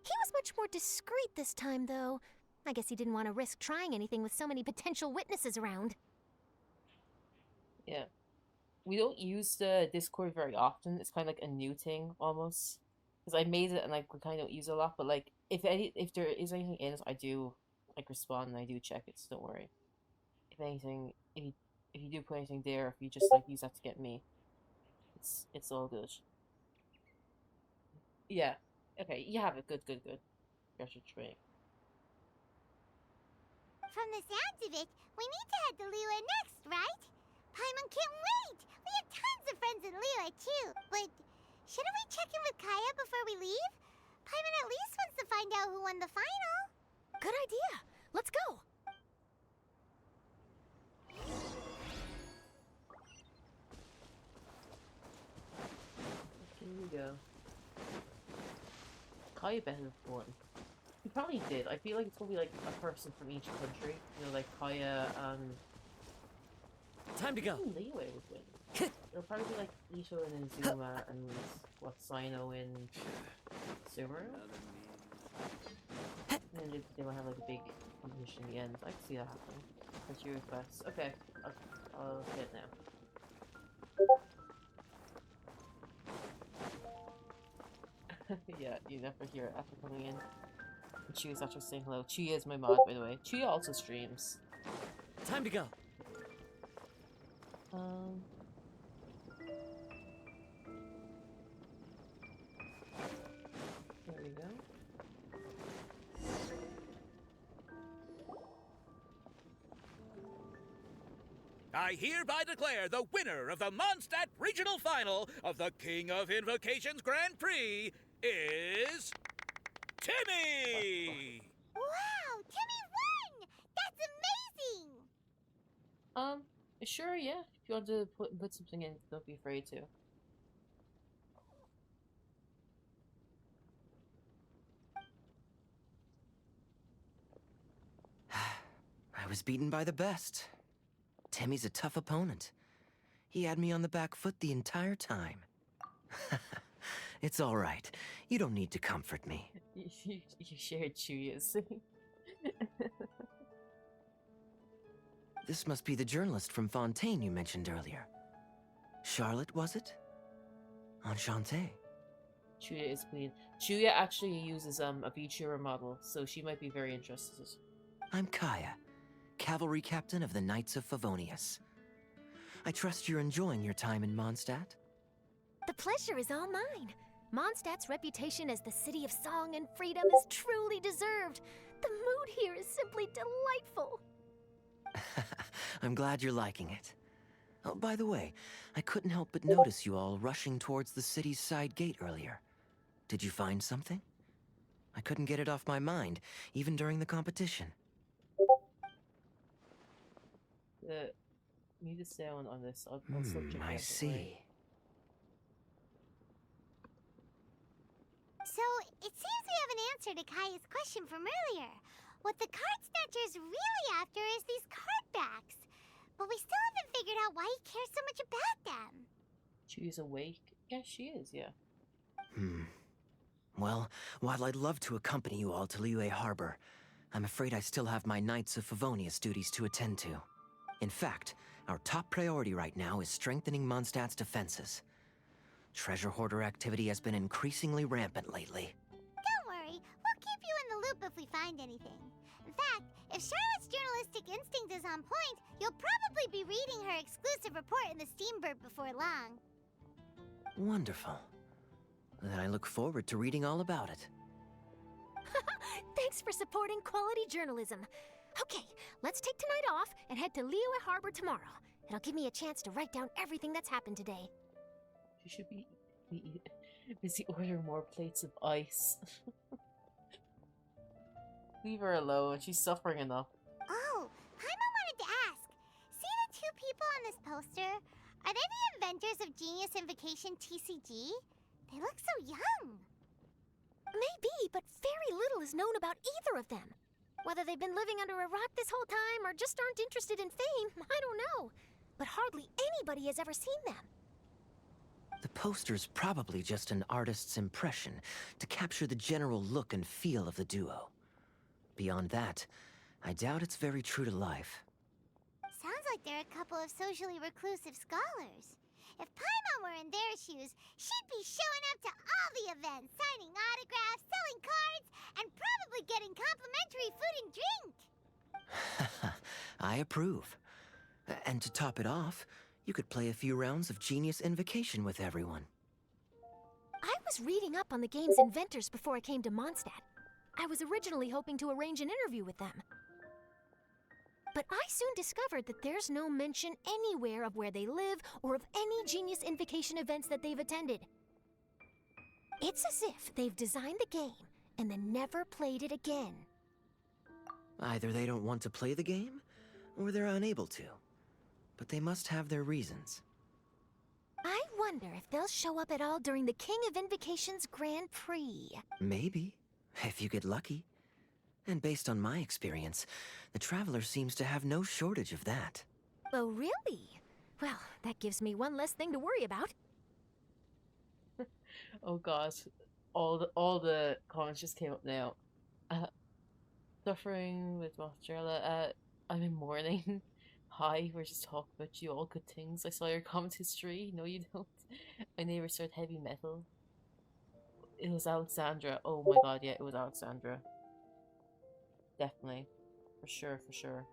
He was much more discreet this time, though. I guess he didn't want to risk trying anything with so many potential witnesses around. Yeah. We don't use the Discord very often. It's kind of like a new thing, almost. Because I made it and like we kind of don't use it a lot, but like if there is anything in it, I do like respond and I do check it, so don't worry. If anything, if you do put anything there, if you just like use that to get me, it's all good. Yeah. Okay, you have it. Good. Got your drink. From the sounds of it, we need to head to Liyue next, right? Paimon can't wait! We have tons of friends in Liyue, too. But shouldn't we check in with Kaya before we leave? Paimon at least wants to find out who won the final. Good idea. Let's go. Here we go. Kaya better have won. He probably did. I feel like it's gonna be like a person from each country. You know, like Kaya, Time to go. Liyue would win. It'll probably be like Ito in Inazuma and what Sino in Sumeru. And then they will have like a big competition in the end. I can see that happening. That's your request. Okay, I'll hit now. Yeah, you never hear it after coming in. And Chuya's after saying hello. Chuya is my mod, by the way. Chuya also streams. Time to go. There we go. I hereby declare the winner of the Mondstadt Regional Final of the King of Invocations Grand Prix is Timmy! Wow, Timmy won! That's amazing! Sure, yeah. If you want to put something in, don't be afraid to. I was beaten by the best. Timmy's a tough opponent. He had me on the back foot the entire time. It's all right. You don't need to comfort me. You shared Chuya's. This must be the journalist from Fontaine you mentioned earlier. Charlotte, was it? Enchanté. Chuya is queen. Chuya actually uses a VTuber model, so she might be very interested. I'm Kaya. cavalry captain of the Knights of Favonius. I trust you're enjoying your time in Mondstadt? The pleasure is all mine. Mondstadt's reputation as the city of song and freedom is truly deserved. The mood here is simply delightful. I'm glad you're liking it. Oh, by the way, I couldn't help but notice you all rushing towards the city's side gate earlier. Did you find something? I couldn't get it off my mind, even during the competition. Need to stay on this. I'll search it I out, see. don't worry. So, it seems we have an answer to Kaya's question from earlier. What the card snatcher's really after is these card backs. But we still haven't figured out why he cares so much about them. She's awake? Yeah, she is, yeah. Well, while I'd love to accompany you all to Liyue Harbor, I'm afraid I still have my Knights of Favonius duties to attend to. In fact, our top priority right now is strengthening Mondstadt's defenses. Treasure hoarder activity has been increasingly rampant lately. Don't worry, we'll keep you in the loop if we find anything. In fact, if Charlotte's journalistic instinct is on point, you'll probably be reading her exclusive report in the Steambird before long. Wonderful. Then I look forward to reading all about it. Thanks for supporting quality journalism. Okay, let's take tonight off and head to Liyue Harbor tomorrow. It'll give me a chance to write down everything that's happened today. She should be busy ordering more plates of ice. Leave her alone. She's suffering enough. Oh, Paimon wanted to ask. See the two people on this poster? Are they the inventors of Genius Invocation TCG? They look so young. Maybe, but very little is known about either of them. Whether they've been living under a rock this whole time or just aren't interested in fame, I don't know. But hardly anybody has ever seen them. The poster's probably just an artist's impression to capture the general look and feel of the duo. Beyond that, I doubt it's very true to life. Sounds like they're a couple of socially reclusive scholars. If Paimon were in their shoes, she'd be showing up to all the events, signing autographs, selling cards, and probably getting complimentary food and drink. I approve. And to top it off, you could play a few rounds of Genius Invocation with everyone. I was reading up on the game's inventors before I came to Mondstadt. I was originally hoping to arrange an interview with them. But I soon discovered that there's no mention anywhere of where they live or of any Genius Invocation events that they've attended. It's as if they've designed the game and then never played it again. Either they don't want to play the game, or they're unable to. But they must have their reasons. I wonder if they'll show up at all during the King of Invocation's Grand Prix. Maybe, if you get lucky. And based on my experience, the Traveler seems to have no shortage of that. Oh, really? Well, that gives me one less thing to worry about. Oh gosh, all the comments just came up now. Suffering with mozzarella. I'm in mourning. Hi, we're just talking about you, all good things. I saw your comment history. No, you don't. My neighbor started heavy metal. It was Alexandra. Oh my god, yeah, it was Alexandra. Definitely. For sure, for sure.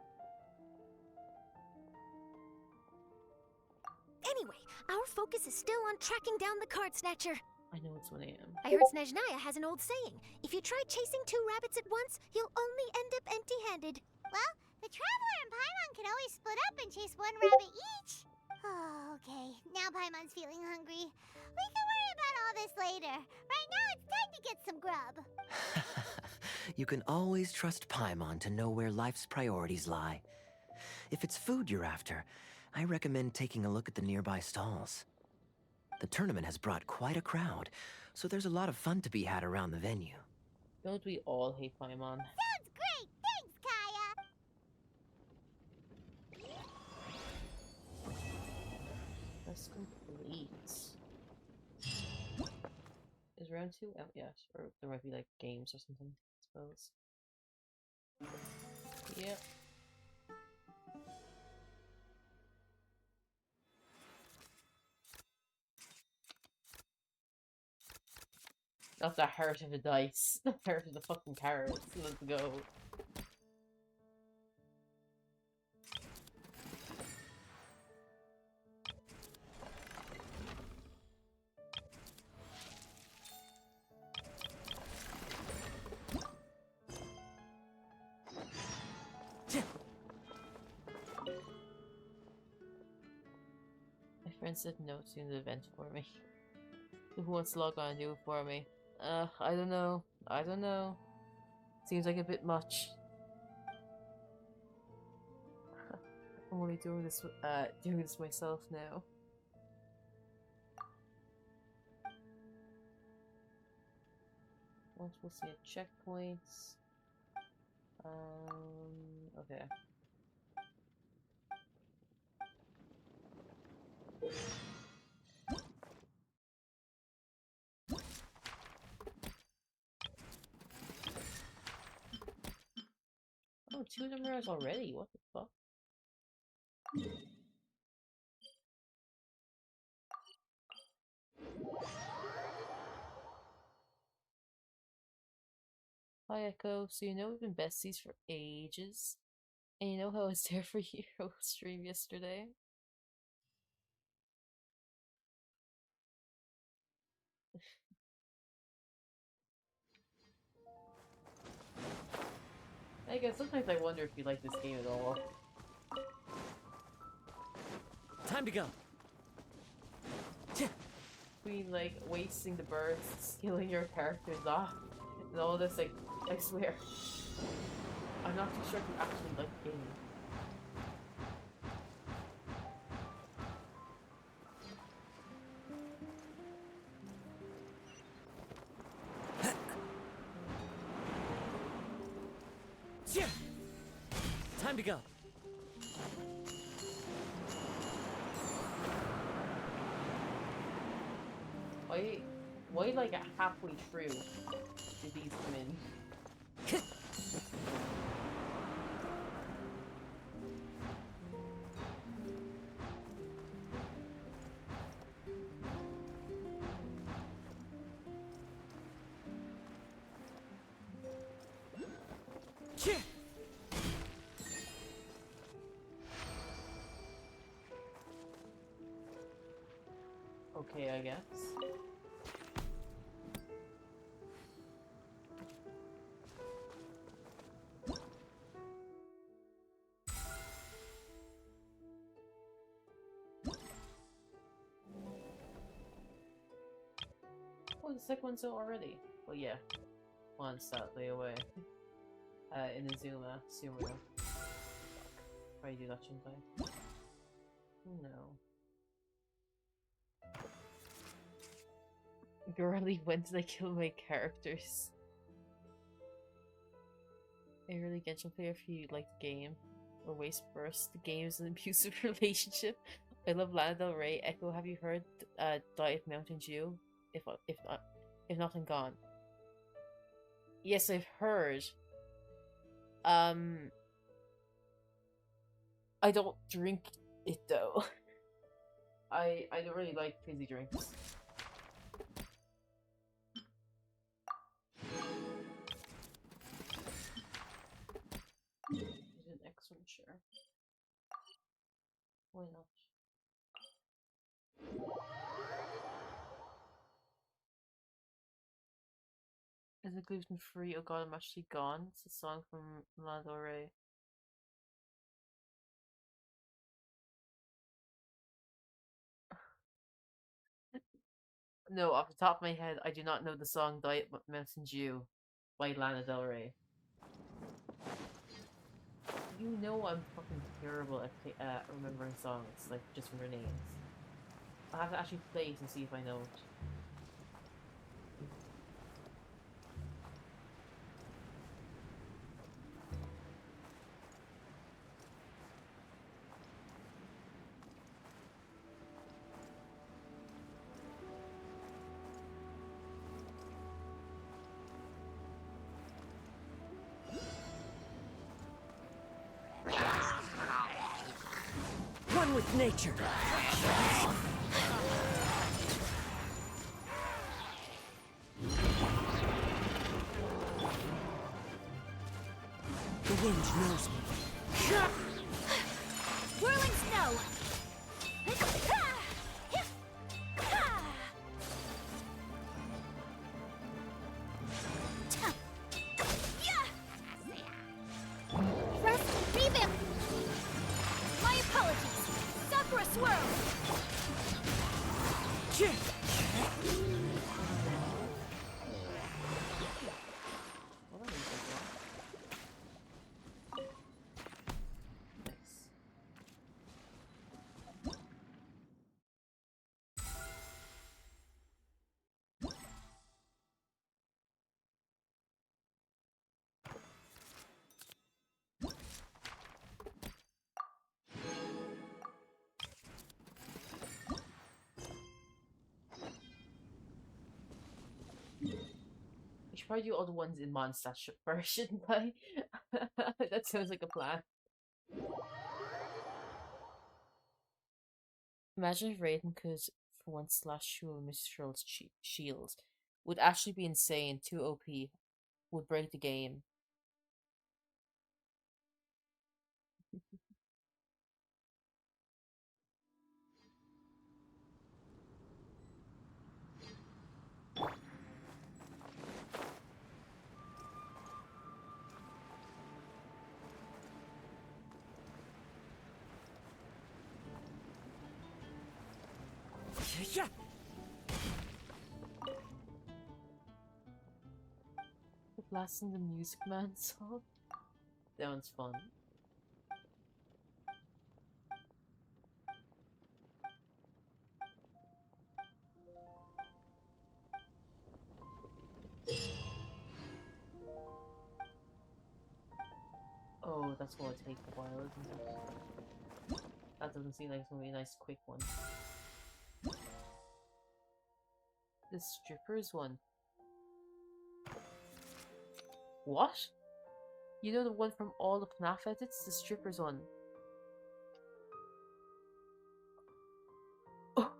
Anyway, our focus is still on tracking down the card snatcher. I know it's 1 a.m. I heard Snezhnaya has an old saying. If you try chasing 2 rabbits at once, you'll only end up empty-handed. Well, the Traveler and Paimon can always split up and chase 1 rabbit each. Oh, okay. Now Paimon's feeling hungry. We can worry about all this later. Right now, it's time to get some grub. You can always trust Paimon to know where life's priorities lie. If it's food you're after, I recommend taking a look at the nearby stalls. The tournament has brought quite a crowd, so there's a lot of fun to be had around the venue. Don't we all hate Paimon? Sounds great. Thanks, Kaya. That's complete. Is round 2 out? Yes. Or there might be like games or something, I suppose. Yep. Not the heart of the dice. The heart of the fucking carrots. Let's go. Friends said no to the event for me. Who wants to log on and do it for me? I don't know. I don't know. Seems like a bit much. I'm only doing this myself now. Once we'll see checkpoints. Okay. Oh, 2 numbers already? What the fuck? Hi Echo, so you know we've been besties for ages? And you know how I was there for your stream yesterday? I guess sometimes I wonder if you like this game at all. Time to go. Between like wasting the birds, stealing your characters off, and all this, like, I swear. I'm not too sure if you actually like the game. Time to go. Why like halfway through did these come in? Okay, I guess. Oh, the second one's out already. Well, yeah. One's sadly away. In Azuma, Sumo. Probably do that, shouldn't I? No. Girly, when did I kill my characters? A really Genshin player if you like the game. Or waste first. The game is an abusive relationship. I love Lana Del Rey. Echo, have you heard Diet Mountain Dew? If not, I'm gone. Yes, I've heard. I don't drink it though. I don't really like fizzy drinks. Is an excellent sure. Why not? Is it gluten free? Oh god, I'm actually gone. It's a song from Lana Del Rey. No, off the top of my head, I do not know the song Diet Mountain Dew by Lana Del Rey. You know I'm fucking terrible at remembering songs, like, just from their names. I'll have to actually play it and see if I know it. One with nature. The wind knows me. Whirling snow! Rest, revamp! My apologies! Sakura swirl! Well, that didn't take long. Nice. We should probably do all the ones in Mondstadt first, shouldn't I? That sounds like a plan. Imagine if Raiden could, for once, slash through a Mistral's shield. Would actually be insane. Too OP. Would break the game. Yeah. The blasting the Music Man song? That one's fun. Oh, that's gonna take a while, isn't it? That doesn't seem like it's gonna be a nice quick one. The strippers one. What? You know the one from all the FNAF edits? The strippers one. Oh,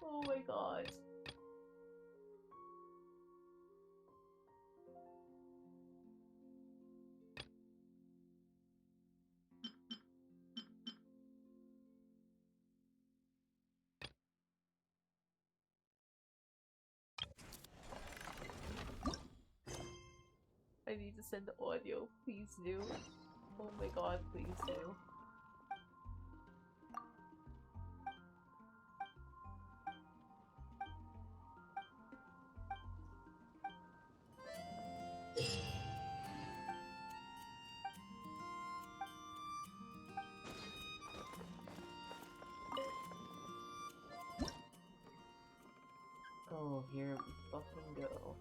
oh my god. I need to send the audio. Please do. Oh my god, please do. Oh, here we fucking go.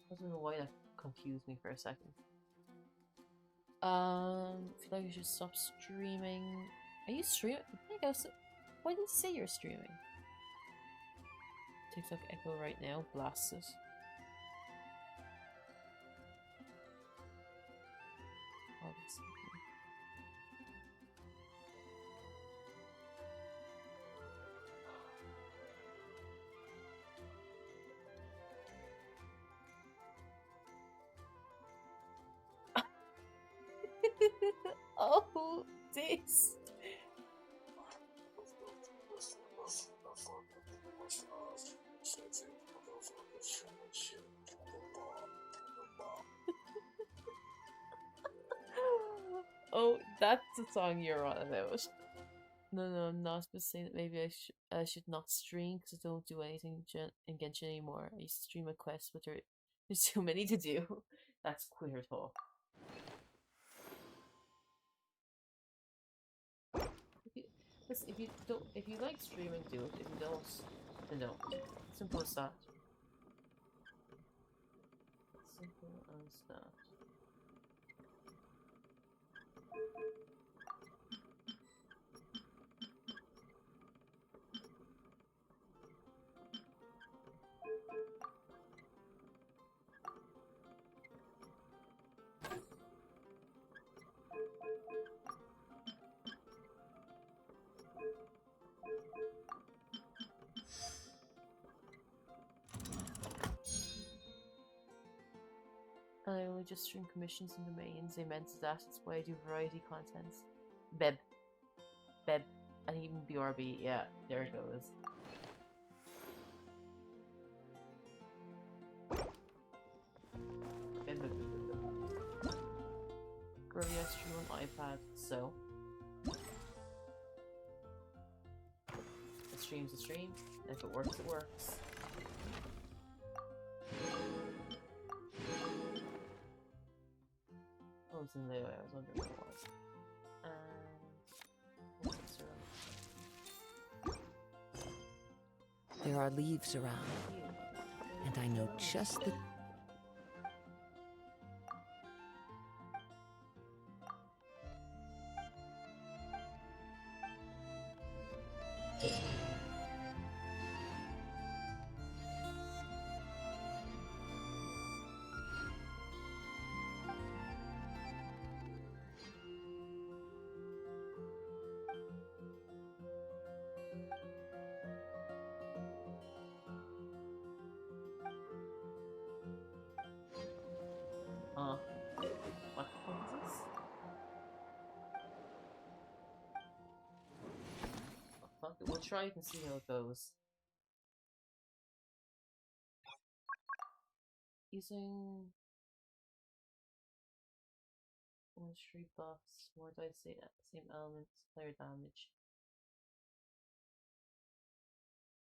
I don't know why that confused me for a second. I feel like I should stop streaming. Are you streaming? I think I was. Why didn't you say you're streaming? TikTok Echo right now. Blast it. Obviously. Oh, this. Oh, that's the song you're on about. No, I'm not supposed to say that. Maybe I should not stream because I don't do anything in Genshin anymore. I used to stream a quest, but there's too many to do. That's queer talk. Listen, if you like streaming, do it. If you don't, then don't. Simple as that. Simple as that. I only just stream commissions and domains. Amen to that. That's why I do variety content. Beb. And even BRB. Yeah, there it goes. Beb. Girl, I stream on iPad, so. A stream's a stream. If it works, it works. Oh, it's in the way. I was wondering what it was. What's around? There are leaves around, and I know just the... What is this? Oh, fuck it. We'll try it and see how it goes. Using one street buffs, more dice, same elements, player damage.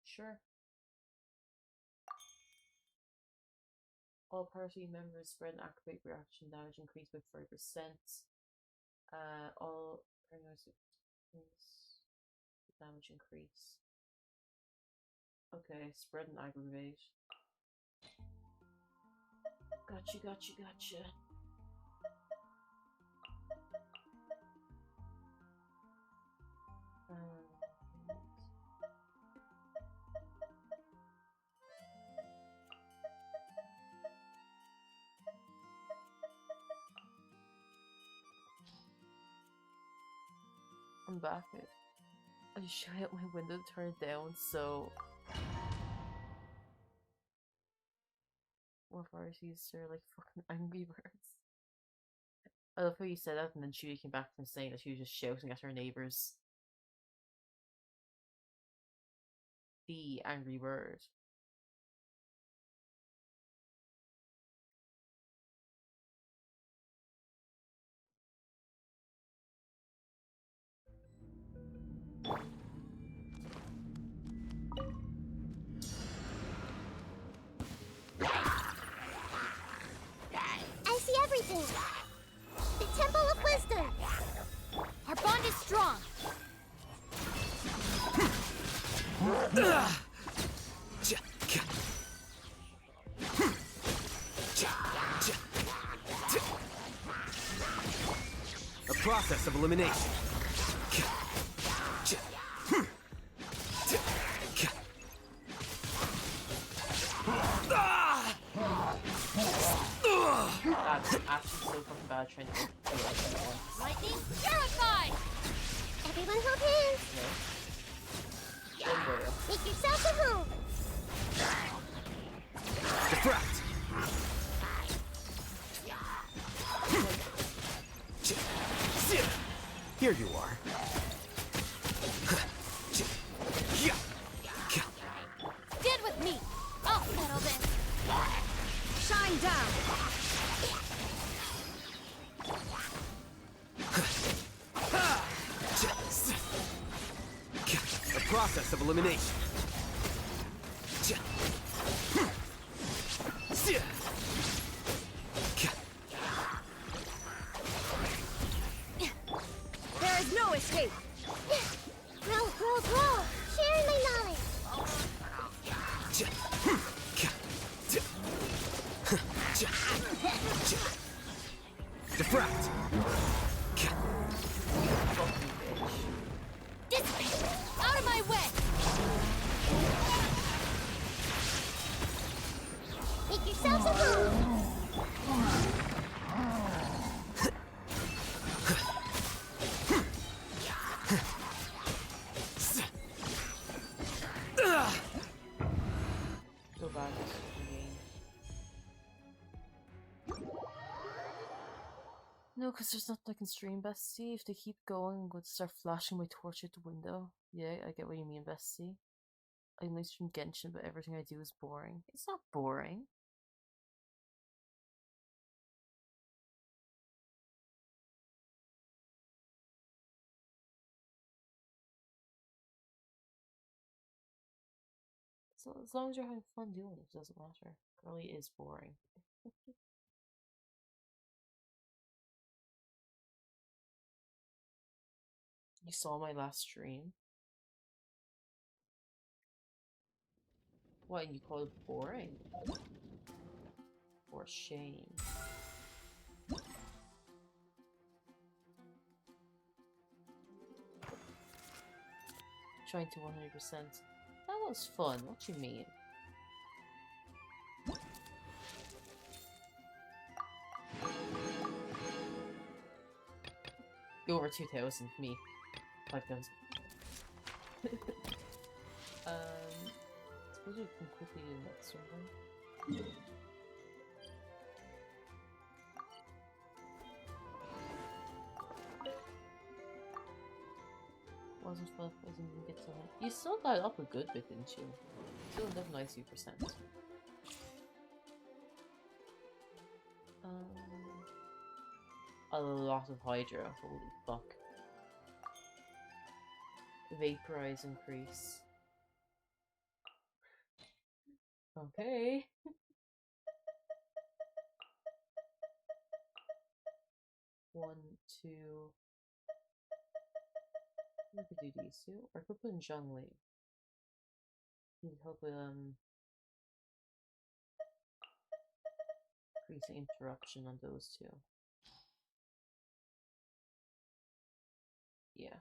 Sure. All party members spread and activate reaction damage increased by 40%. All damage increase. Okay, spread and aggravate. Gotcha. I'm back. I just shut out my window to turn it down, so more varieties are like fucking Angry Birds. I love how you said that, and then Judy came back from saying that she was just shouting at her neighbors. The Angry Bird. I see everything. The Temple of Wisdom. Our bond is strong. A process of elimination. That's actually so fucking bad trying to do it. Lightning purified. Everyone hold hands. No. Make yourself at home. Defract. Here you are. Get with me. I'll settle this. Shine down. A process of elimination. There is no escape. Defract! Dissipate! Out of my way! Make yourselves a move! Go back to the game. No, because there's nothing I can stream, Bestie. If they keep going, I'm going to start flashing my torch out the window. Yeah, I get what you mean, Bestie. I only stream Genshin, but everything I do is boring. It's not boring. So as long as you're having fun doing it, it doesn't matter. It really is boring. You saw my last stream? What, and you call it boring? For shame. Trying to 100%. That was fun, what you mean? Go over 2,000, me. 5,000. Suppose we can quickly do the next one then. Wasn't fun, wasn't even get to that. You still got up a good bit, didn't you? Still have 92%. A lot of Hydra, holy fuck. Vaporize increase. Okay. One, two. We could do these two. Or I could put in Zhongli. He would help with increasing interruption on those two. Yeah.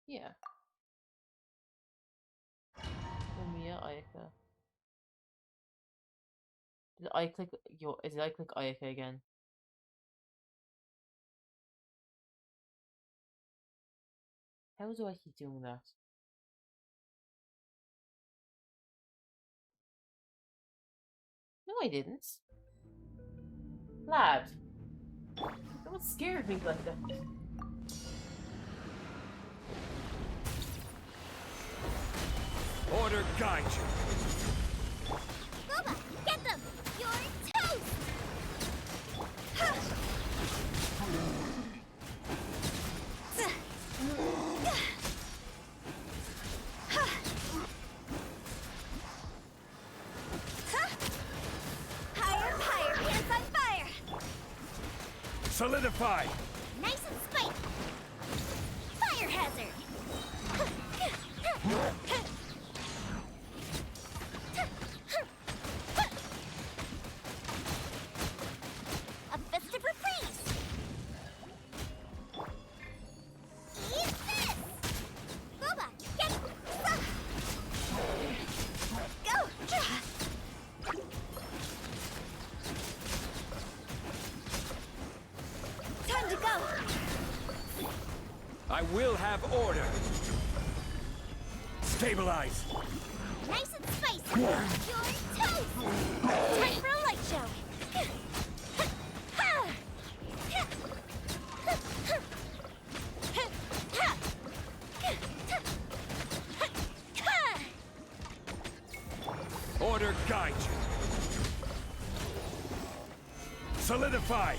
Yeah. Mia Ayaka. Did I click Ayaka again? How do I keep doing that? No, I didn't. Lad. Don't scare me like that. Order guide you. Boba, get them! You're toast! Higher, higher, hands on fire! Solidify! Nice and spiky! Fire hazard! A festive reprise! Eat this! Boba, get... Go! Time to go! I will have order. Stabilize. Nice and spicy! You're toast! Time for a light show! Order guide you. Solidify.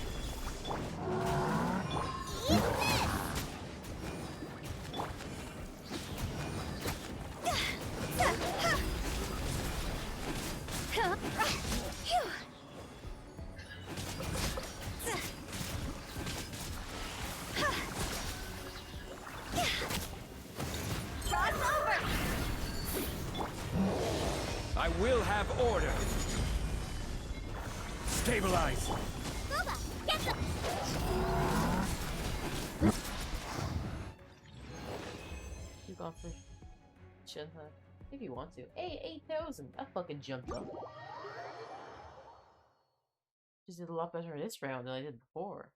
Eat this! Cross over! I will have order. Stabilize. Booba, get them! You gone for chin, huh? If you want to. Hey, 8,000! That fucking jumped up. Just did a lot better this round than I did before.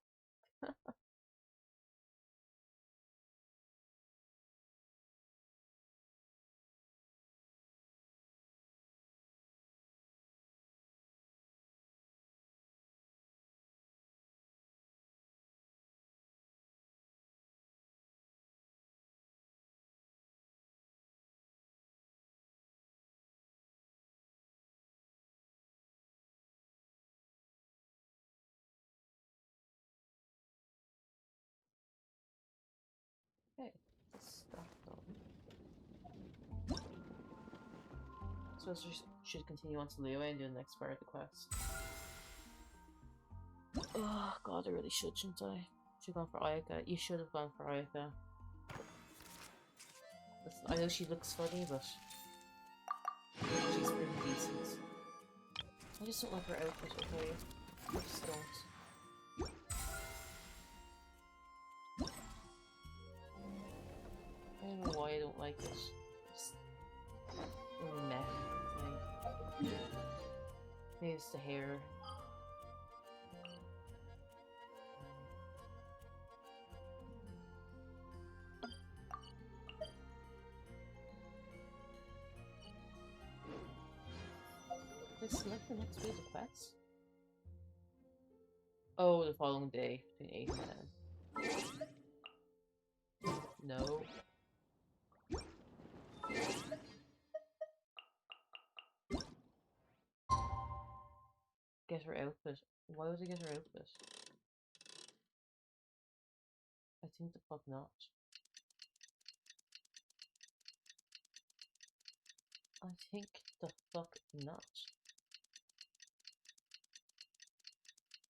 Okay, let's stop though. So I should continue on to Leo and do the next part of the quest. Oh god, I really should, shouldn't I? Should have gone for Ayaka. You should have gone for Ayaka. I know she looks funny, but she's pretty decent. I just don't like her outfit, okay? I just don't. I don't know why I don't like it. Just really meh thing. Maybe it's the hair. Did I select the next phase of quest? Oh, the following day, between 8 and 10. No. Get her outfit. Why would I get her outfit? I think the fuck not. I think the fuck not.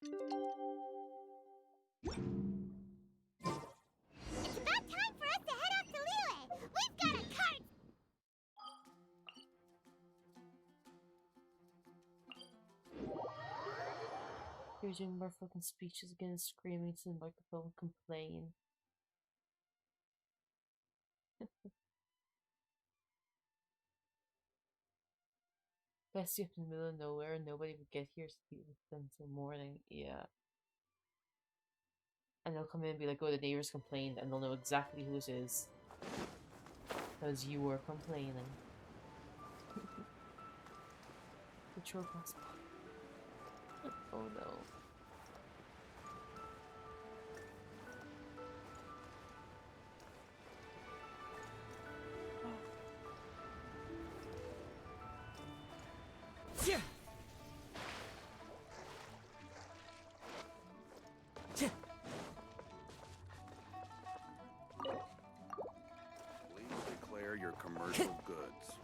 It's about time for us to head off to Liyue! We've got a cart! You're doing more fucking speeches again, screaming to the microphone, complain. Best you up in the middle of nowhere, nobody would get here until morning. Yeah. And they'll come in and be like, oh, the neighbors complained, and they'll know exactly who it is. Because you were complaining. Patrol pass. Oh no. Yeah. Please declare your commercial goods.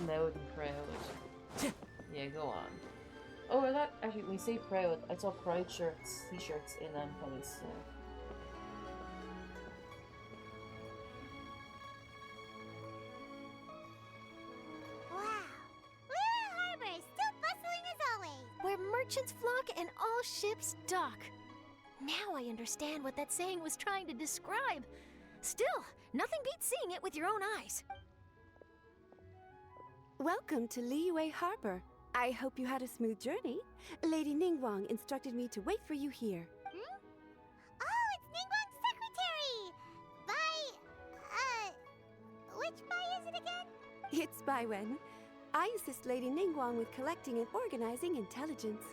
Loud and proud. Yeah, go on. Oh, I thought, actually, when you say proud, I saw pride shirts, t-shirts in Penny's. So. Wow! Liyue Harbor is still bustling as always! Where merchants flock and all ships dock. Now I understand what that saying was trying to describe. Still, nothing beats seeing it with your own eyes. Welcome to Liyue Harbor. I hope you had a smooth journey. Lady Ningguang instructed me to wait for you here. Hmm? Oh, it's Ningguang's secretary! Which Bai is it again? It's Baiwen. I assist Lady Ningguang with collecting and organizing intelligence.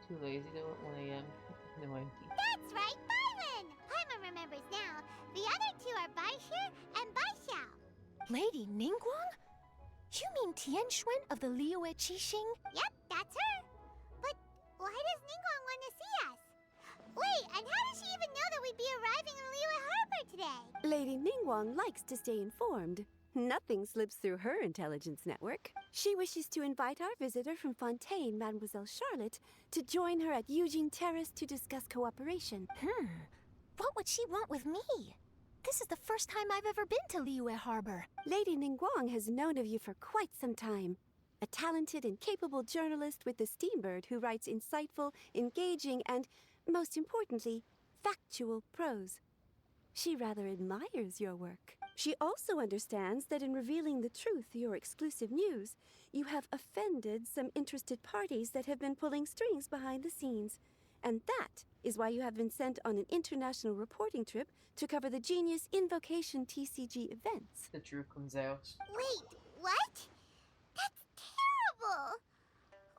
Too lazy though at 1 AM. No idea. That's right, Baiwen! Paimon remembers now. The other two are Baishir and Baishao. Lady Ningguang? You mean Tianxuan of the Liyue Qixing? Yep, that's her. But why does Ningguang want to see us? Wait, and how does she even know that we'd be arriving in Liyue Harbor today? Lady Ningguang likes to stay informed. Nothing slips through her intelligence network. She wishes to invite our visitor from Fontaine, Mademoiselle Charlotte, to join her at Eugene Terrace to discuss cooperation. What would she want with me? This is the first time I've ever been to Liyue Harbor. Lady Ningguang has known of you for quite some time. A talented and capable journalist with the Steambird who writes insightful, engaging, and, most importantly, factual prose. She rather admires your work. She also understands that in revealing the truth, your exclusive news, you have offended some interested parties that have been pulling strings behind the scenes. And that is why you have been sent on an international reporting trip to cover the Genius Invocation TCG events. The truth comes out. Wait, what? That's terrible!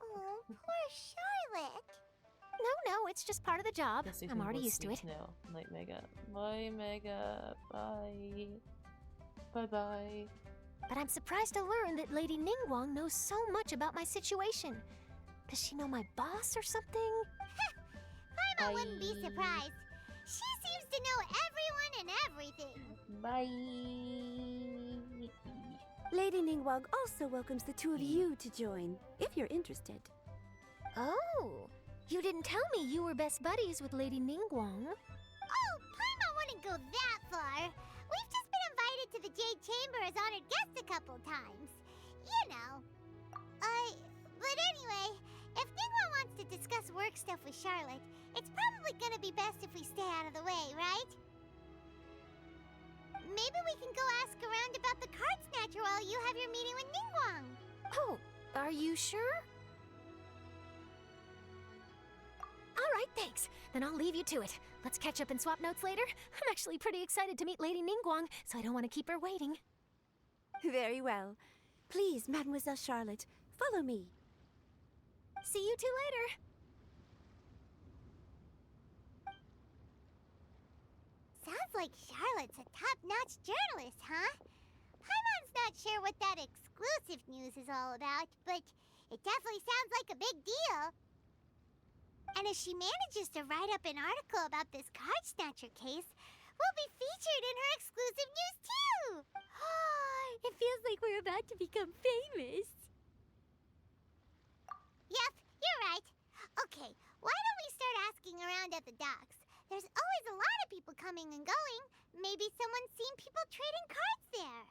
Oh, poor Charlotte. No, it's just part of the job. Guess I'm already used to it. Now. Night Mega. Bye, Mega. Bye. Bye-bye. But I'm surprised to learn that Lady Ningguang knows so much about my situation. Does she know my boss or something? Paimon wouldn't be surprised. She seems to know everyone and everything. Bye. Lady Ningguang also welcomes the two of you to join, if you're interested. Oh, you didn't tell me you were best buddies with Lady Ningguang. Oh, Paimon wouldn't go that far. We've just been invited to the Jade Chamber as honored guests a couple times. You know. But anyway, if Ningguang wants to discuss work stuff with Charlotte, it's probably gonna be best if we stay out of the way, right? Maybe we can go ask around about the card snatcher while you have your meeting with Ningguang. Oh, are you sure? All right, thanks. Then I'll leave you to it. Let's catch up and swap notes later. I'm actually pretty excited to meet Lady Ningguang, so I don't want to keep her waiting. Very well. Please, Mademoiselle Charlotte, follow me. See you two later. Sounds like Charlotte's a top-notch journalist, huh? Paimon's not sure what that exclusive news is all about, but it definitely sounds like a big deal. And if she manages to write up an article about this card snatcher case, we'll be featured in her exclusive news too! It feels like we're about to become famous. Yep, you're right. Okay, why don't we start asking around at the docks? There's always a lot of people coming and going. Maybe someone's seen people trading cards there.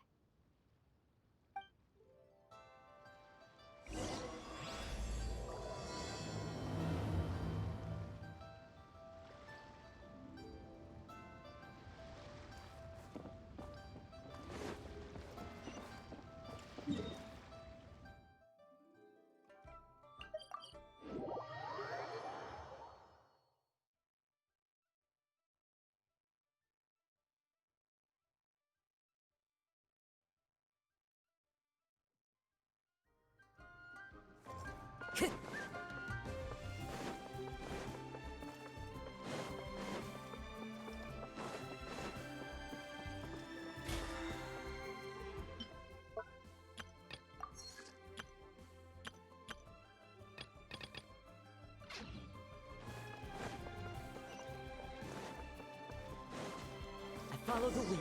Follow the wind.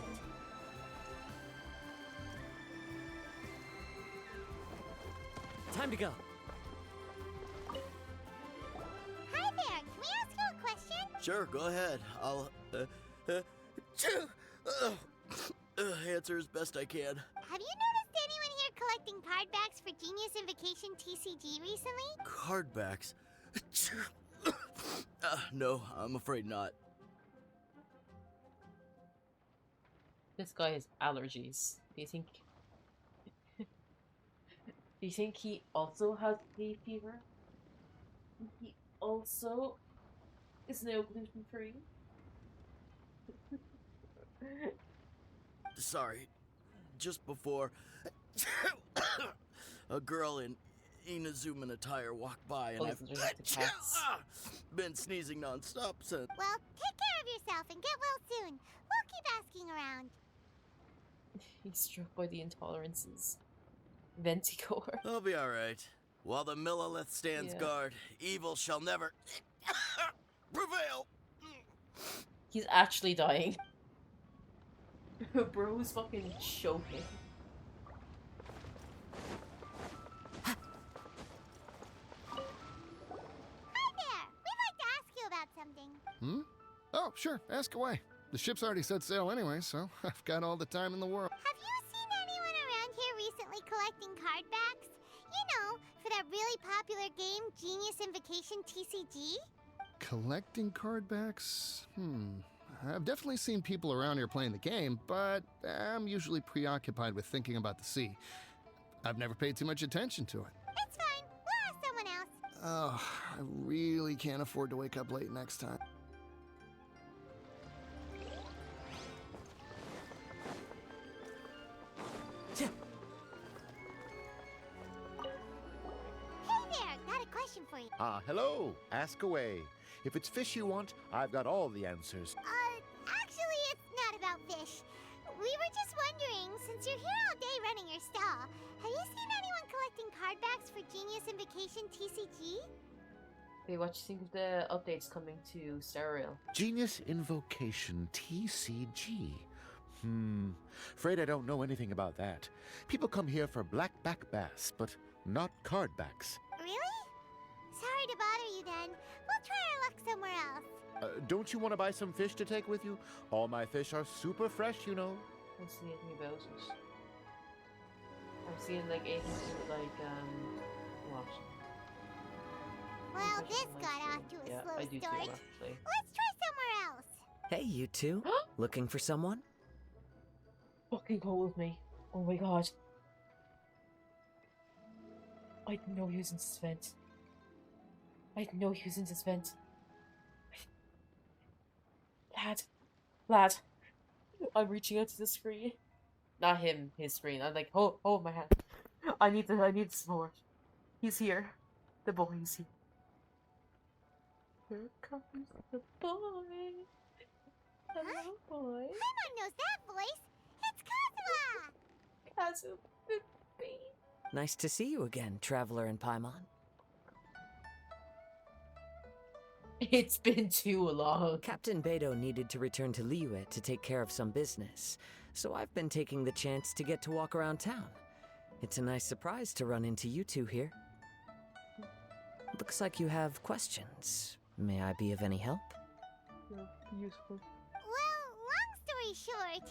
Time to go. Hi there, can we ask you a question? Sure, go ahead. I'll answer as best I can. Have you noticed anyone here collecting card backs for Genius Invocation TCG recently? Card backs? No, I'm afraid not. This guy has allergies. Do you think... Do you think he also has hay fever? He also is now gluten-free? Sorry. Just before... a girl in Inazuman attire walked by and I've been sneezing non-stop since... Well, take care of yourself and get well soon. We'll keep asking around. He's struck by the intolerances. Ventigore. I'll be alright. While the Millilith stands guard, evil shall never prevail. He's actually dying. Bro's fucking choking. Oh, sure, ask away. The ship's already set sail anyway, so I've got all the time in the world. Have you seen anyone around here recently collecting card backs? You know, for that really popular game, Genius Invocation TCG? Collecting card backs? I've definitely seen people around here playing the game, but I'm usually preoccupied with thinking about the sea. I've never paid too much attention to it. It's fine. We'll ask someone else. Oh, I really can't afford to wake up late next time. Hey there, got a question for you. Hello. Ask away. If it's fish you want, I've got all the answers. Actually, it's not about fish. We were just wondering, since you're here all day running your stall, have you seen anyone collecting card backs for Genius Invocation TCG? Hey, what you think of the updates coming to Star Rail? Genius Invocation TCG. Afraid I don't know anything about that. People come here for blackback bass, but not cardbacks. Really? Sorry to bother you then. We'll try our luck somewhere else. Don't you want to buy some fish to take with you? All my fish are super fresh, you know. I don't see anything about it. I'm seeing like anything to do with like what? Well, this got off to a slow I do start. too, actually. Let's try somewhere else. Hey, you two. Looking for someone? Fucking go with me. Oh my god. I didn't know he was in this vent. I didn't know he was in this vent. Lad. I'm reaching out to the screen. Not him, his screen. I'm like, hold my hand. I need support. He's here. The boy is here. Here comes the boy. Hello, boy. Paimon knows that voice. It's Kazuha! Kazu, baby. Nice to see you again, Traveler and Paimon. It's been too long. Captain Beidou needed to return to Liyue to take care of some business, so I've been taking the chance to get to walk around town. It's a nice surprise to run into you two here. Looks like you have questions. May I be of any help? Useful. Well, long story short...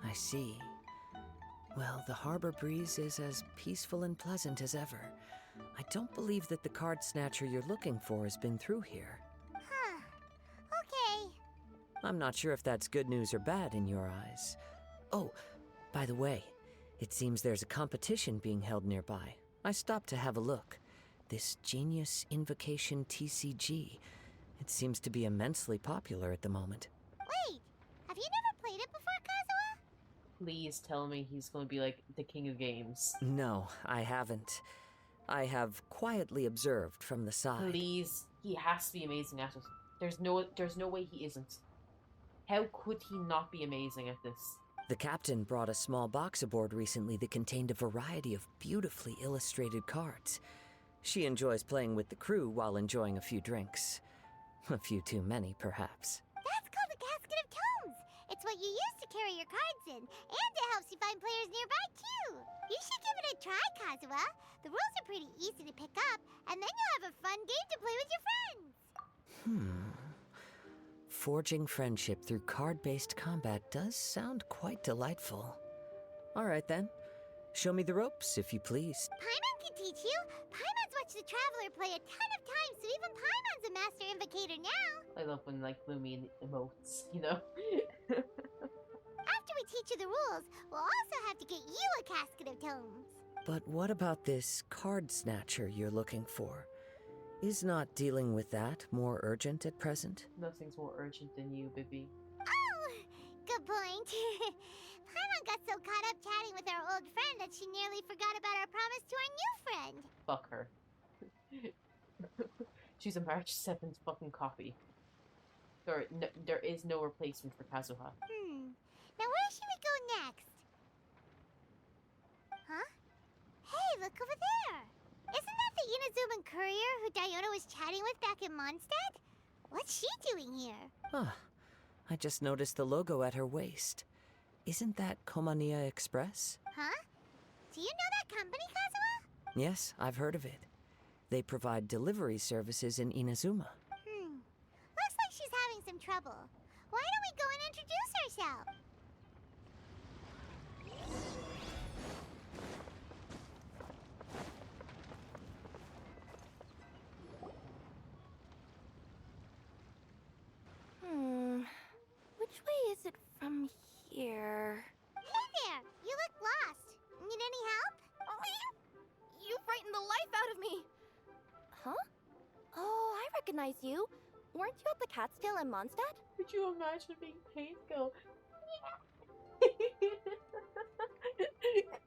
I see. Well, the harbor breeze is as peaceful and pleasant as ever. I don't believe that the card snatcher you're looking for has been through here. Huh. Okay. I'm not sure if that's good news or bad in your eyes. Oh, by the way, it seems there's a competition being held nearby. I stopped to have a look. This Genius Invocation TCG. It seems to be immensely popular at the moment. Wait, have you never played it before, Kazuha? Please tell me he's going to be like the king of games. No, I haven't. I have quietly observed from the side. Please, he has to be amazing at it. There's no way he isn't. How could he not be amazing at this? The captain brought a small box aboard recently that contained a variety of beautifully illustrated cards. She enjoys playing with the crew while enjoying a few drinks. A few too many, perhaps. That's called a casket of tomes. It's what you use to carry your cards in, and it helps you find players nearby, too. You should give it a try, Kazuha. The rules are pretty easy to pick up, and then you'll have a fun game to play with your friends. Forging friendship through card-based combat does sound quite delightful. All right, then. Show me the ropes, if you please. Paimon can teach you. Paimon's watched the Traveler play a ton of times, so even Paimon's a master invocator now. I love when like Bloomy emotes, you know? After we teach you the rules, we'll also have to get you a casket of tomes. But what about this card snatcher you're looking for? Is not dealing with that more urgent at present? Nothing's more urgent than you, baby. Oh, good point. Paimon got so caught up chatting with our old friend that she nearly forgot about our promise to our new friend. Fuck her. She's a March 7th fucking copy. There is no replacement for Kazuha. Now where should we go next? Huh? Hey, look over there! Isn't that the Inazuman courier who Diona was chatting with back in Mondstadt? What's she doing here? Huh. I just noticed the logo at her waist. Isn't that Komania Express? Huh? Do you know that company, Kazuha? Yes, I've heard of it. They provide delivery services in Inazuma. Looks like she's having some trouble. Why don't we go and introduce ourselves? Which way is it from here? Hey there! You look lost. Need any help? You frightened the life out of me! Huh? Oh, I recognize you. Weren't you at the Catskill in Mondstadt? Could you imagine being paid to go?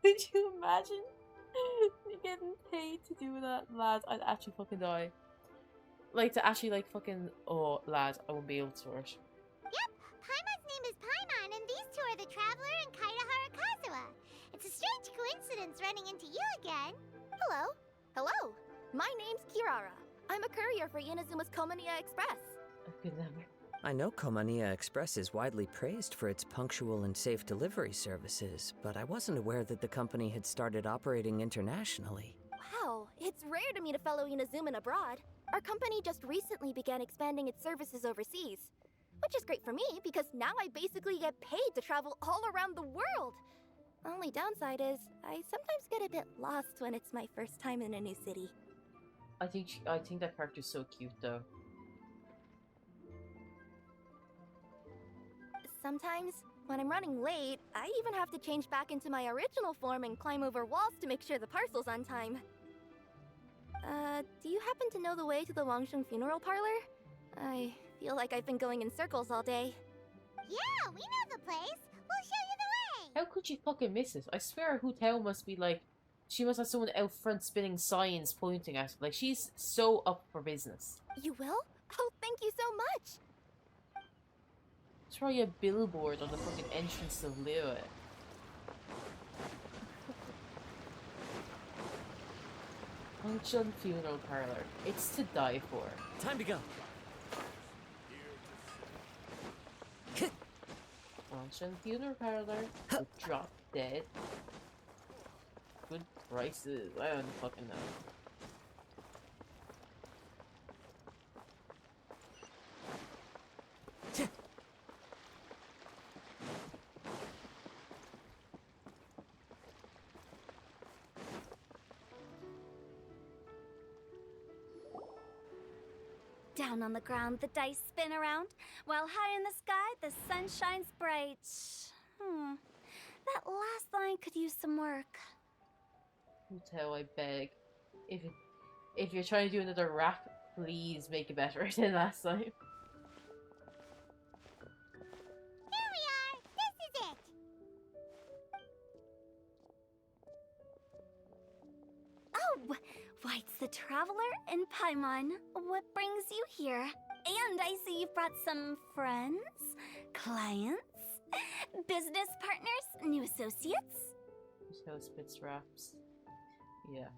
Could you imagine getting paid to do that, lads? I'd actually fucking die. Like, to actually, like, fucking... Oh, lads, I won't be able to do it. Yep, Paimon's name is Paimon, and these two are the Traveler and Kaitahara Kazuha. It's a strange coincidence running into you again. Hello. Hello. My name's Kirara. I'm a courier for Inazuma's Komaniya Express. I could never. I know Komaniya Express is widely praised for its punctual and safe delivery services, but I wasn't aware that the company had started operating internationally. Wow, it's rare to meet a fellow Inazuman abroad. Our company just recently began expanding its services overseas. Which is great for me, because now I basically get paid to travel all around the world. Only downside is, I sometimes get a bit lost when it's my first time in a new city. I think that character's so cute, though. Sometimes, when I'm running late, I even have to change back into my original form and climb over walls to make sure the parcel's on time. Do you happen to know the way to the Wangsheng funeral parlor? I feel like I've been going in circles all day. Yeah, we know the place. We'll show you the way. How could you fucking miss it? I swear Hu Tao must be like... She must have someone out front spinning signs pointing at her. Like, she's so up for business. You will? Oh, thank you so much! Try a billboard on the fucking entrance of Liyue. Wangsheng funeral parlor. It's to die for. Time to go. Wangsheng funeral parlor. Drop dead. Good prices. I don't fucking know. Down on the ground, the dice spin around, while high in the sky, the sun shines bright. That last line could use some work. Hu Tao, I beg. If you're trying to do another rap, please make it better than last time. Here we are. This is it. Oh, why, it's the Traveler and Paimon. What brings you here? And I see you've brought some friends, clients, business partners, new associates. Hu Tao spits raps. Yeah.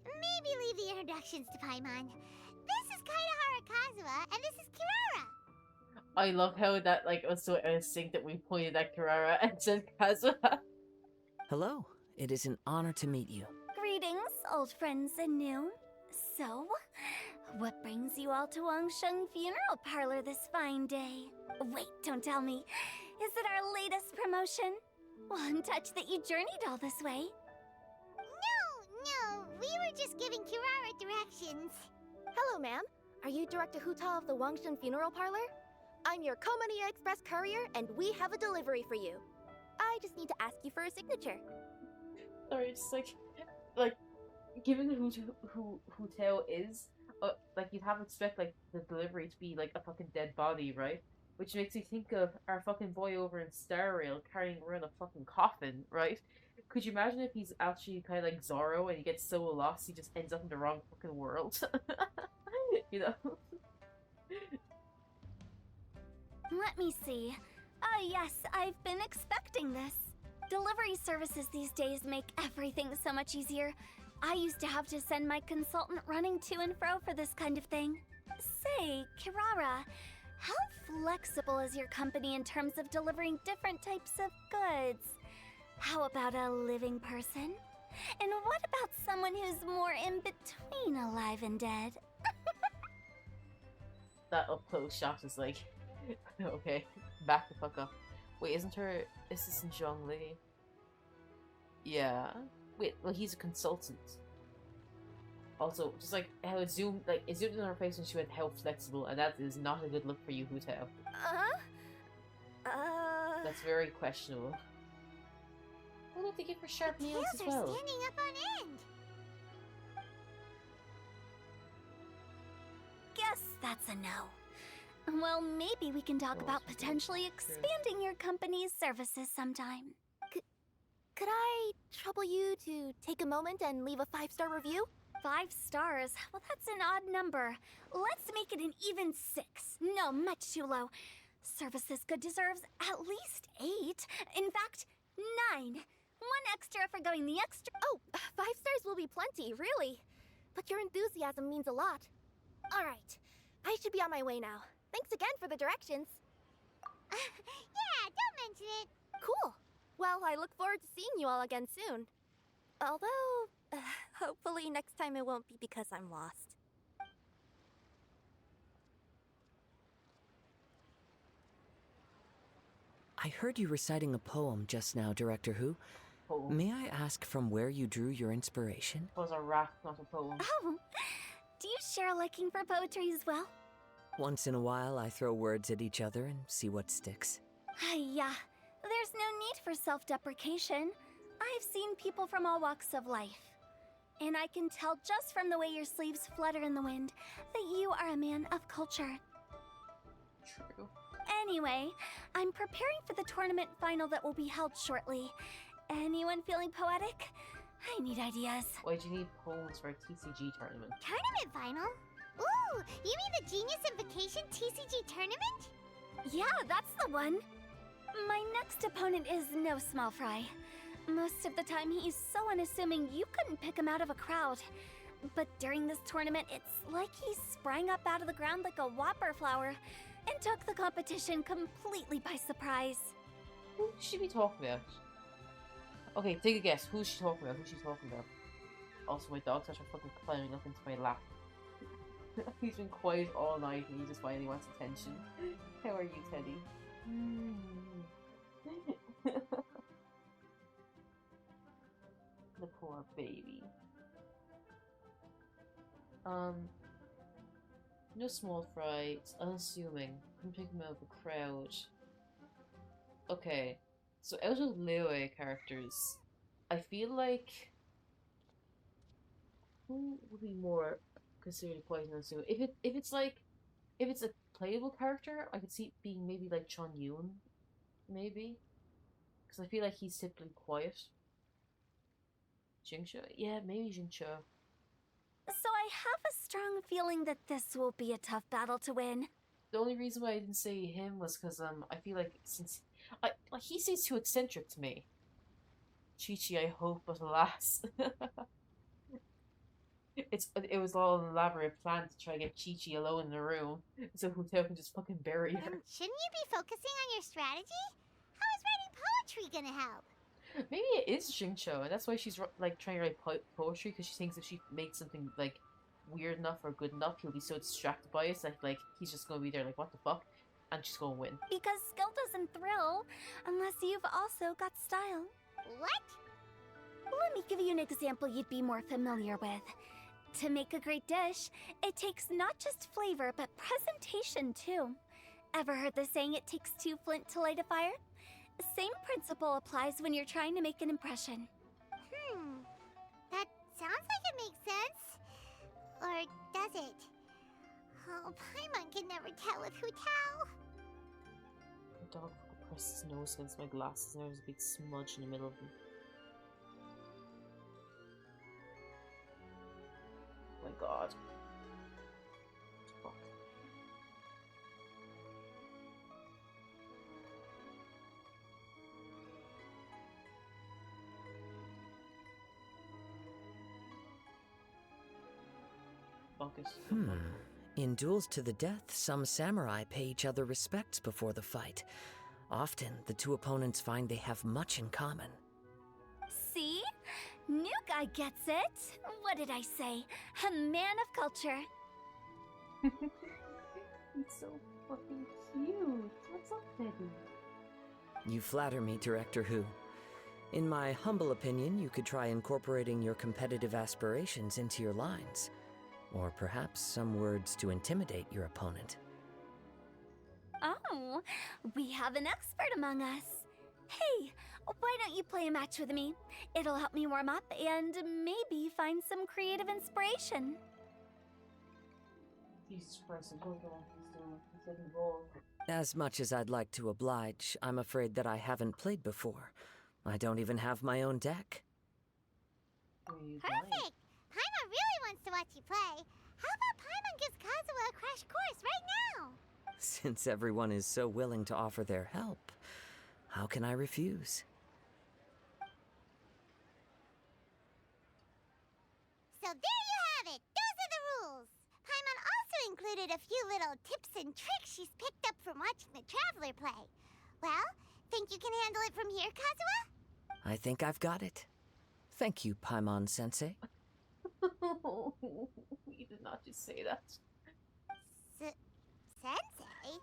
Maybe leave the introductions to Paimon. This is Kaitahara Kazuha, and this is Kirara. I love how that was so out of sync that we pointed at Kirara and said Kazuha. Hello, it is an honor to meet you. Greetings, old friends and new. So, what brings you all to Wangsheng Funeral Parlor this fine day? Wait, don't tell me. Is it our latest promotion? Well, I'm touched that you journeyed all this way. No, we were just giving Kirara directions. Hello, ma'am. Are you Director Hu Tao of the Wangsheng Funeral Parlor? I'm your Komaniya Express courier, and we have a delivery for you. I just need to ask you for a signature. Sorry, it's like, given who Hu Tao is, you'd have to expect, the delivery to be, a fucking dead body, right? Which makes me think of our fucking boy over in Star Rail carrying around a fucking coffin, right? Could you imagine if he's actually kind of like Zorro and he gets so lost he just ends up in the wrong fucking world? You know? Let me see. Ah, yes, I've been expecting this. Delivery services these days make everything so much easier. I used to have to send my consultant running to and fro for this kind of thing. Say, Kirara, how flexible is your company in terms of delivering different types of goods? How about a living person? And what about someone who's more in between alive and dead? That up close shot is like, okay, back the fuck up. Wait, isn't her assistant Zhongli? Yeah. Wait, well, he's a consultant. Also, just like how it zoomed in on her face when she went how flexible, and that is not a good look for you, Hu Tao. That's very questionable. What do they give her sharp nails as well? Tails are standing up on end. Guess that's a no. Well, maybe we can talk about potentially expanding your company's services sometime. Could I trouble you to take a moment and leave a 5-star review? 5 stars? Well, that's an odd number. Let's make it an even 6. No, much too low. Services Good deserves at least 8. In fact, 9. 1 extra for going the extra. Oh, 5 stars will be plenty, really. But your enthusiasm means a lot. All right, I should be on my way now. Thanks again for the directions. Yeah, don't mention it. Cool. Well, I look forward to seeing you all again soon. Although, hopefully next time it won't be because I'm lost. I heard you reciting a poem just now, Director Hu. May I ask from where you drew your inspiration? It was a rap, not a poem. Oh, do you share a liking for poetry as well? Once in a while, I throw words at each other and see what sticks. Yeah, there's no need for self-deprecation. I've seen people from all walks of life. And I can tell just from the way your sleeves flutter in the wind that you are a man of culture. True. Anyway, I'm preparing for the tournament final that will be held shortly. Anyone feeling poetic? I need ideas. Why do you need poems for a TCG tournament? Tournament final? Ooh, you mean the Genius Invocation TCG tournament? Yeah, that's the one. My next opponent is no small fry. Most of the time, he's so unassuming you couldn't pick him out of a crowd. But during this tournament, it's like he sprang up out of the ground like a whopper flower and took the competition completely by surprise. Who should she be talking about? Okay, take a guess. Who's she talking about? Who's she talking about? Also, my dog started fucking climbing up into my lap. He's been quiet all night and he just finally wants attention. How are you, Teddy? The poor baby. No small fry. It's unassuming. Couldn't pick him out of the crowd. Okay, so out of Liyue characters, I feel like who would be more considered quite unassuming? If it's a playable character, I could see it being maybe like Chon Yun, maybe, because I feel like he's typically quiet. Jingcho? Yeah, maybe Jingcho. So I have a strong feeling that this will be a tough battle to win. The only reason why I didn't say him was because I feel like since he seems too eccentric to me. Chi-Chi, I hope, but alas. It was all an elaborate plan to try to get Chi-Chi alone in the room so Hu Tao can just fucking bury her. Shouldn't you be focusing on your strategy? How is writing poetry gonna help? Maybe it is Jingcho, and that's why she's like trying to write poetry, because she thinks if she makes something like weird enough or good enough, he'll be so distracted by it that like he's just gonna be there like what the fuck, and she's gonna win. Because skill doesn't thrill unless you've also got style. What? Let me give you an example you'd be more familiar with. To make a great dish, it takes not just flavor but presentation too. Ever heard the saying it takes 2 flint to light a fire? Same principle applies when you're trying to make an impression. That sounds like it makes sense. Or does it? Oh, Paimon can never tell with Hu Tao. The dog pressed his nose against my glasses and there was a big smudge in the middle of them. Oh my god. Fuck. In duels to the death, some samurai pay each other respects before the fight. Often, the two opponents find they have much in common. See? New guy gets it. What did I say? A man of culture. He's so fucking cute. What's up, Teddy? You flatter me, Director Who. In my humble opinion, you could try incorporating your competitive aspirations into your lines. Or perhaps some words to intimidate your opponent. Oh, we have an expert among us. Hey, why don't you play a match with me? It'll help me warm up and maybe find some creative inspiration. Jesus Christ, I don't know what he's doing. He's getting bold. As much as I'd like to oblige, I'm afraid that I haven't played before. I don't even have my own deck. Perfect! Paimon really wants to watch you play. How about Paimon gives Kazuha a crash course right now? Since everyone is so willing to offer their help, how can I refuse? So there you have it! Those are the rules! Paimon also included a few little tips and tricks she's picked up from watching the Traveler play. Well, think you can handle it from here, Kazuha? I think I've got it. Thank you, Paimon-sensei. You did not just say that. Sensei?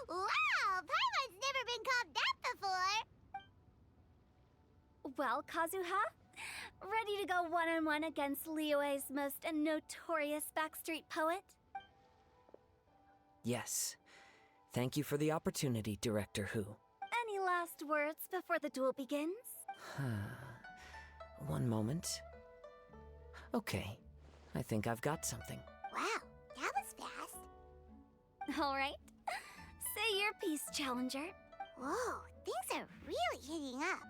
Wow! Paimon's never been called that before! Well, Kazuha, ready to go one-on-one against Liyue's most notorious backstreet poet? Yes. Thank you for the opportunity, Director Who. Any last words before the duel begins? One moment. Okay. I think I've got something. Wow, that was fast. All right. Say your piece, Challenger. Whoa, things are really heating up.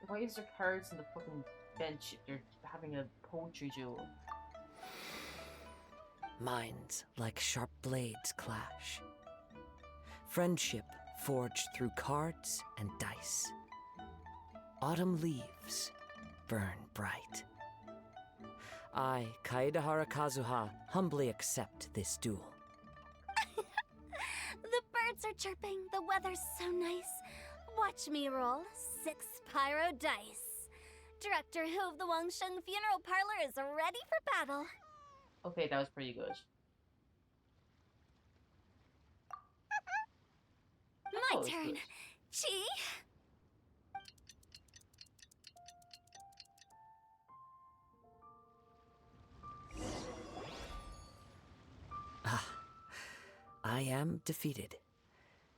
Why is there cards in the fucking bench if they're having a poetry duel? Minds like sharp blades clash. Friendship forged through cards and dice. Autumn leaves burn bright. I, Kaedahara Kazuha, humbly accept this duel. The birds are chirping, the weather's so nice. Watch me roll 6 pyro dice. Director Who of the Wangsheng Funeral Parlor is ready for battle. Okay, that was pretty good. My was turn. good. Chi? I am defeated.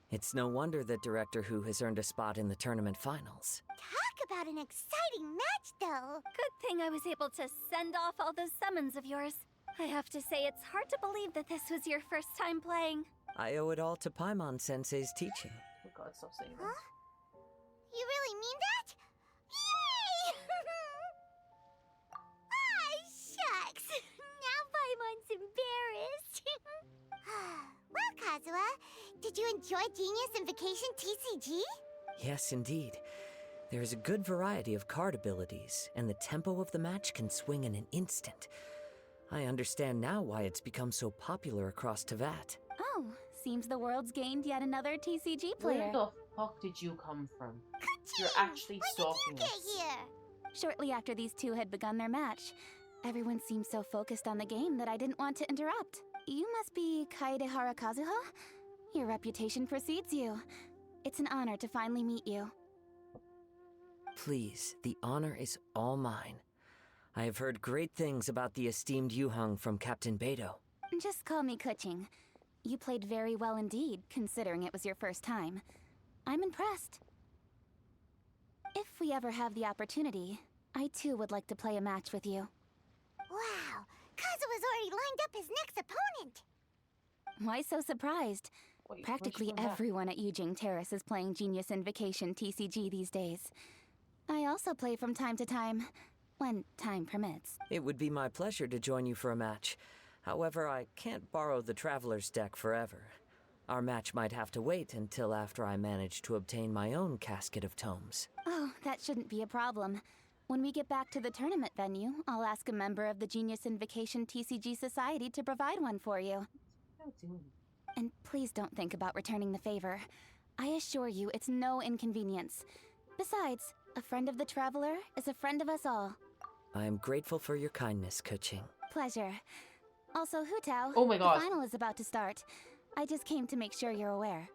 It's no wonder that Director Who has earned a spot in the tournament finals. Talk about an exciting match, though. Good thing I was able to send off all those summons of yours. I have to say, it's hard to believe that this was your first time playing. I owe it all to Paimon-sensei's teaching. Oh god, stop saying that. Huh? You really mean that? Yay! Ah, shucks. Now Paimon's embarrassed. Well, Kazuha, did you enjoy Genius Invocation TCG? Yes, indeed. There is a good variety of card abilities, and the tempo of the match can swing in an instant. I understand now why it's become so popular across Teyvat. Oh, seems the world's gained yet another TCG player. Where the fuck did you come from? You're actually stalking Get us. here. Shortly after these two had begun their match, everyone seemed so focused on the game that I didn't want to interrupt. You must be Kaedehara Kazuha? Your reputation precedes you. It's an honor to finally meet you. Please, the honor is all mine. I have heard great things about the esteemed Yuheng from Captain Beidou. Just call me Kuching. You played very well indeed, considering it was your first time. I'm impressed. If we ever have the opportunity, I too would like to play a match with you. Wow, Kazuha's already lined up his next opponent. Why so surprised? Wait, Practically where'd you go back? everyone at Yujing Terrace is playing Genius Invocation TCG these days. I also play from time to time, when time permits. It would be my pleasure to join you for a match. However, I can't borrow the Traveler's deck forever. Our match might have to wait until after I manage to obtain my own casket of tomes. Oh, that shouldn't be a problem. When we get back to the tournament venue, I'll ask a member of the Genius Invocation TCG Society to provide one for you. And please don't think about returning the favor. I assure you it's no inconvenience. Besides, A friend of the traveler is a friend of us all. I am grateful for your kindness, Keqing. Pleasure. Also, Hu Tao, Oh my god. the final is about to start. I just came to make sure you're aware.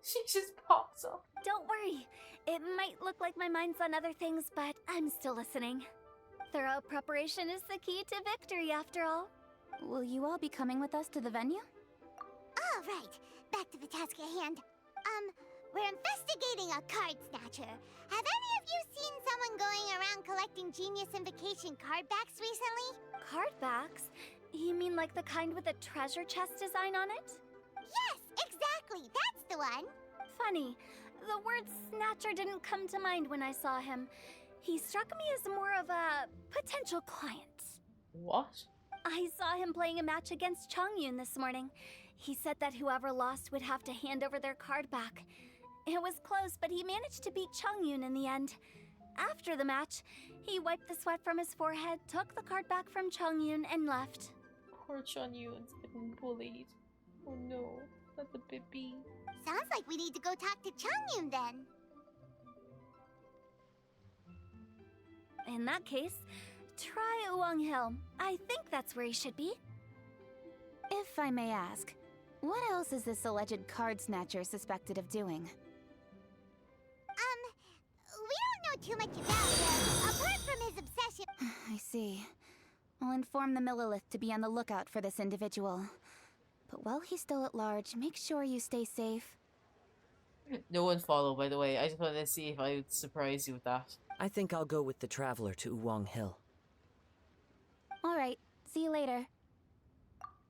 She just pops up. Don't worry. It might look like my mind's on other things, but I'm still listening. Thorough preparation is the key to victory, after all. Will you all be coming with us to the venue? All right, back to the task at hand. We're investigating a card snatcher. Have any of you seen someone going around collecting Genius Invocation card backs recently? Card backs? You mean like the kind with a treasure chest design on it? Yes, exactly. That's the one. Funny. The word snatcher didn't come to mind when I saw him. He struck me as more of a potential client. What? I saw him playing a match against Chongyun this morning. He said that whoever lost would have to hand over their card back. It was close, but he managed to beat Chongyun in the end. After the match, he wiped the sweat from his forehead, took the card back from Chongyun, and left. Poor Chongyun's getting bullied. Oh no, not the baby. Sounds like we need to go talk to Chongyun then. In that case, try Uwang Hill. I think that's where he should be. If I may ask, what else is this alleged card snatcher suspected of doing? We don't know too much about him, apart from his obsession. I see. I'll inform the Millilith to be on the lookout for this individual. But while he's still at large, make sure you stay safe. No one followed, by the way. I just wanted to see if I would surprise you with that. I think I'll go with the traveler to Uwang Hill. Alright, see you later.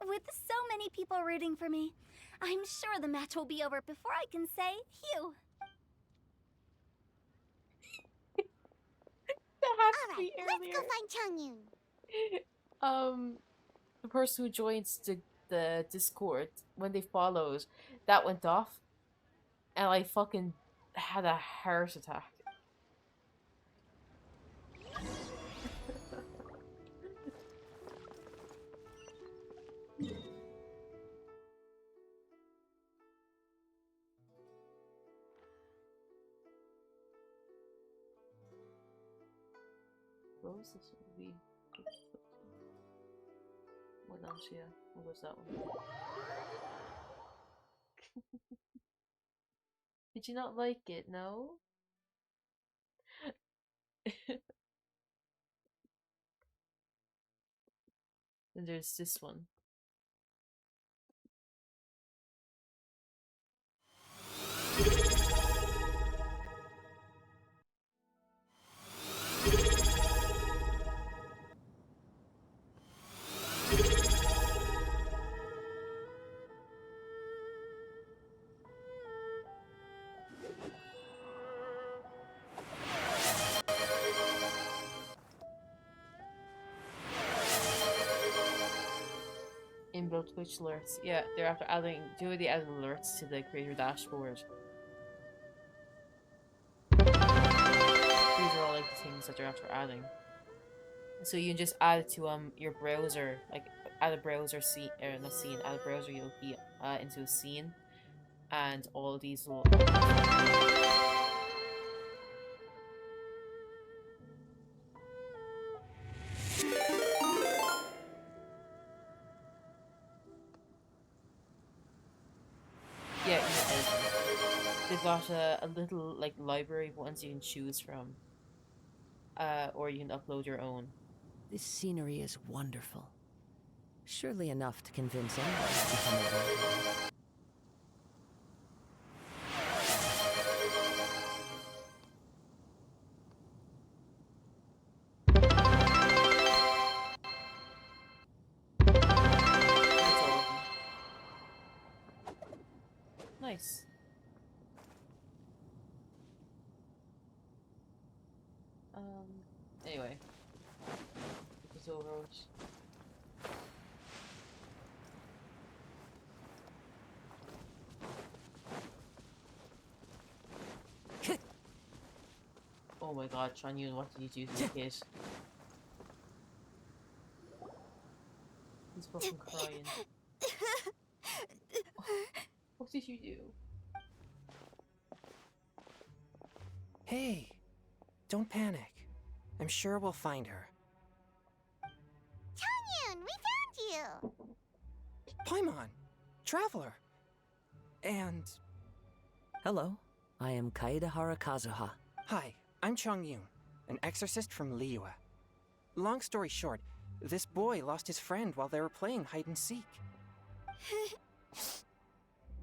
With so many people rooting for me, I'm sure the match will be over before I can say phew. Alright, let's go find Chongyun. The person who joins the Discord, when they followed, that went off. And I fucking had a heart attack. What was this movie? What else? Yeah, what was that one? Did you not like it? No? Then there's this one. Inbuilt Twitch alerts. Yeah, they're after adding. They added alerts to the creator dashboard. These are all like the things that they're after adding. So you can just add it to your browser, like add a browser scene, or not scene, add a browser key into a scene, and all these will. Yeah, they've got a little like library of ones you can choose from, or you can upload your own. This scenery is wonderful. Surely enough to convince anyone to become a vampire. That's all of them. Nice. Anyway. It's over. Oh my god, Chongyun, what did you do to the kid? He's fucking crying. What did you do? Hey, don't panic. I'm sure we'll find her. Changyun, we found you! Paimon, Traveler. And... Hello, I am Kaedehara Kazuha. Hi, I'm Changyun, an exorcist from Liyue. Long story short, this boy lost his friend while they were playing hide and seek.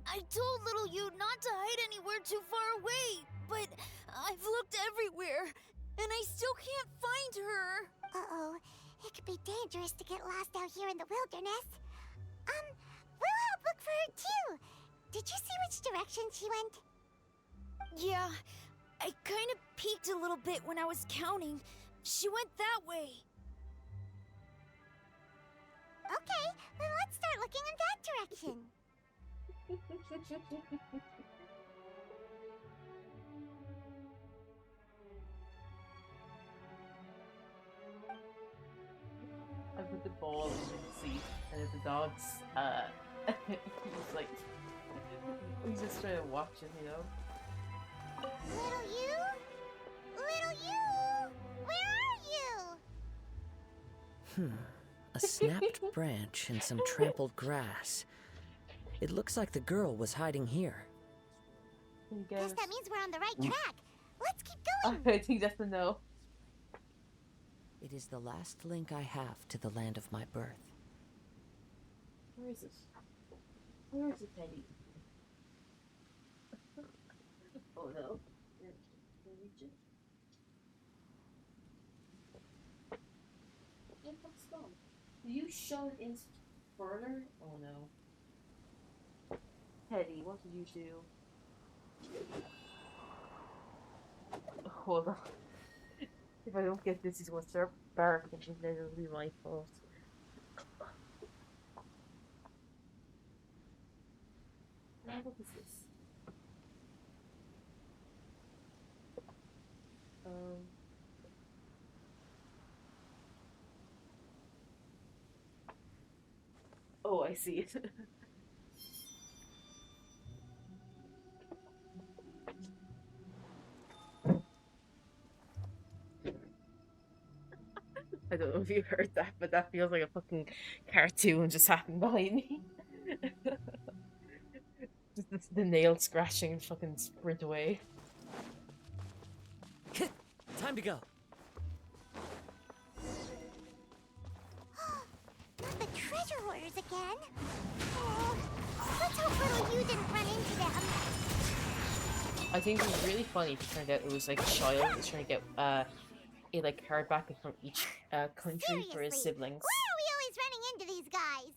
I told little you not to hide anywhere too far away, but I've looked everywhere, and I still can't find her. Uh-oh, it could be dangerous to get lost out here in the wilderness. We'll help look for her too. Did you see which direction she went? Yeah, I kind of peeked a little bit when I was counting. She went that way. Okay, then let's start looking in that direction. I put the ball in the seat, and if the dog's, he's like, he's just trying to watch him, you know? Little you? Little you? Where are you? A snapped branch and some trampled grass. It looks like the girl was hiding here. Guess that means we're on the right track. Let's keep going. I think that's a no. It is the last link I have to the land of my birth. Where is it? Where is it, Teddy? Oh no. Can reach it? Yeah, what's wrong? Do you show it in further? Oh no. Teddy, what did you do? Hold on. If I don't get this, he's going to start barking, and then it'll be my fault. Now, what is this? Oh, I see it. I don't know if you heard that, but that feels like a fucking cartoon just happened behind me. Just the nail scratching and fucking sprint away. Time to go. Not the treasure hoarders again. Oh, let's hope little you didn't run into them. I think it was really funny to find out it was like a child who's trying to get a like card back from each country Seriously, for his siblings. why are we always running into these guys?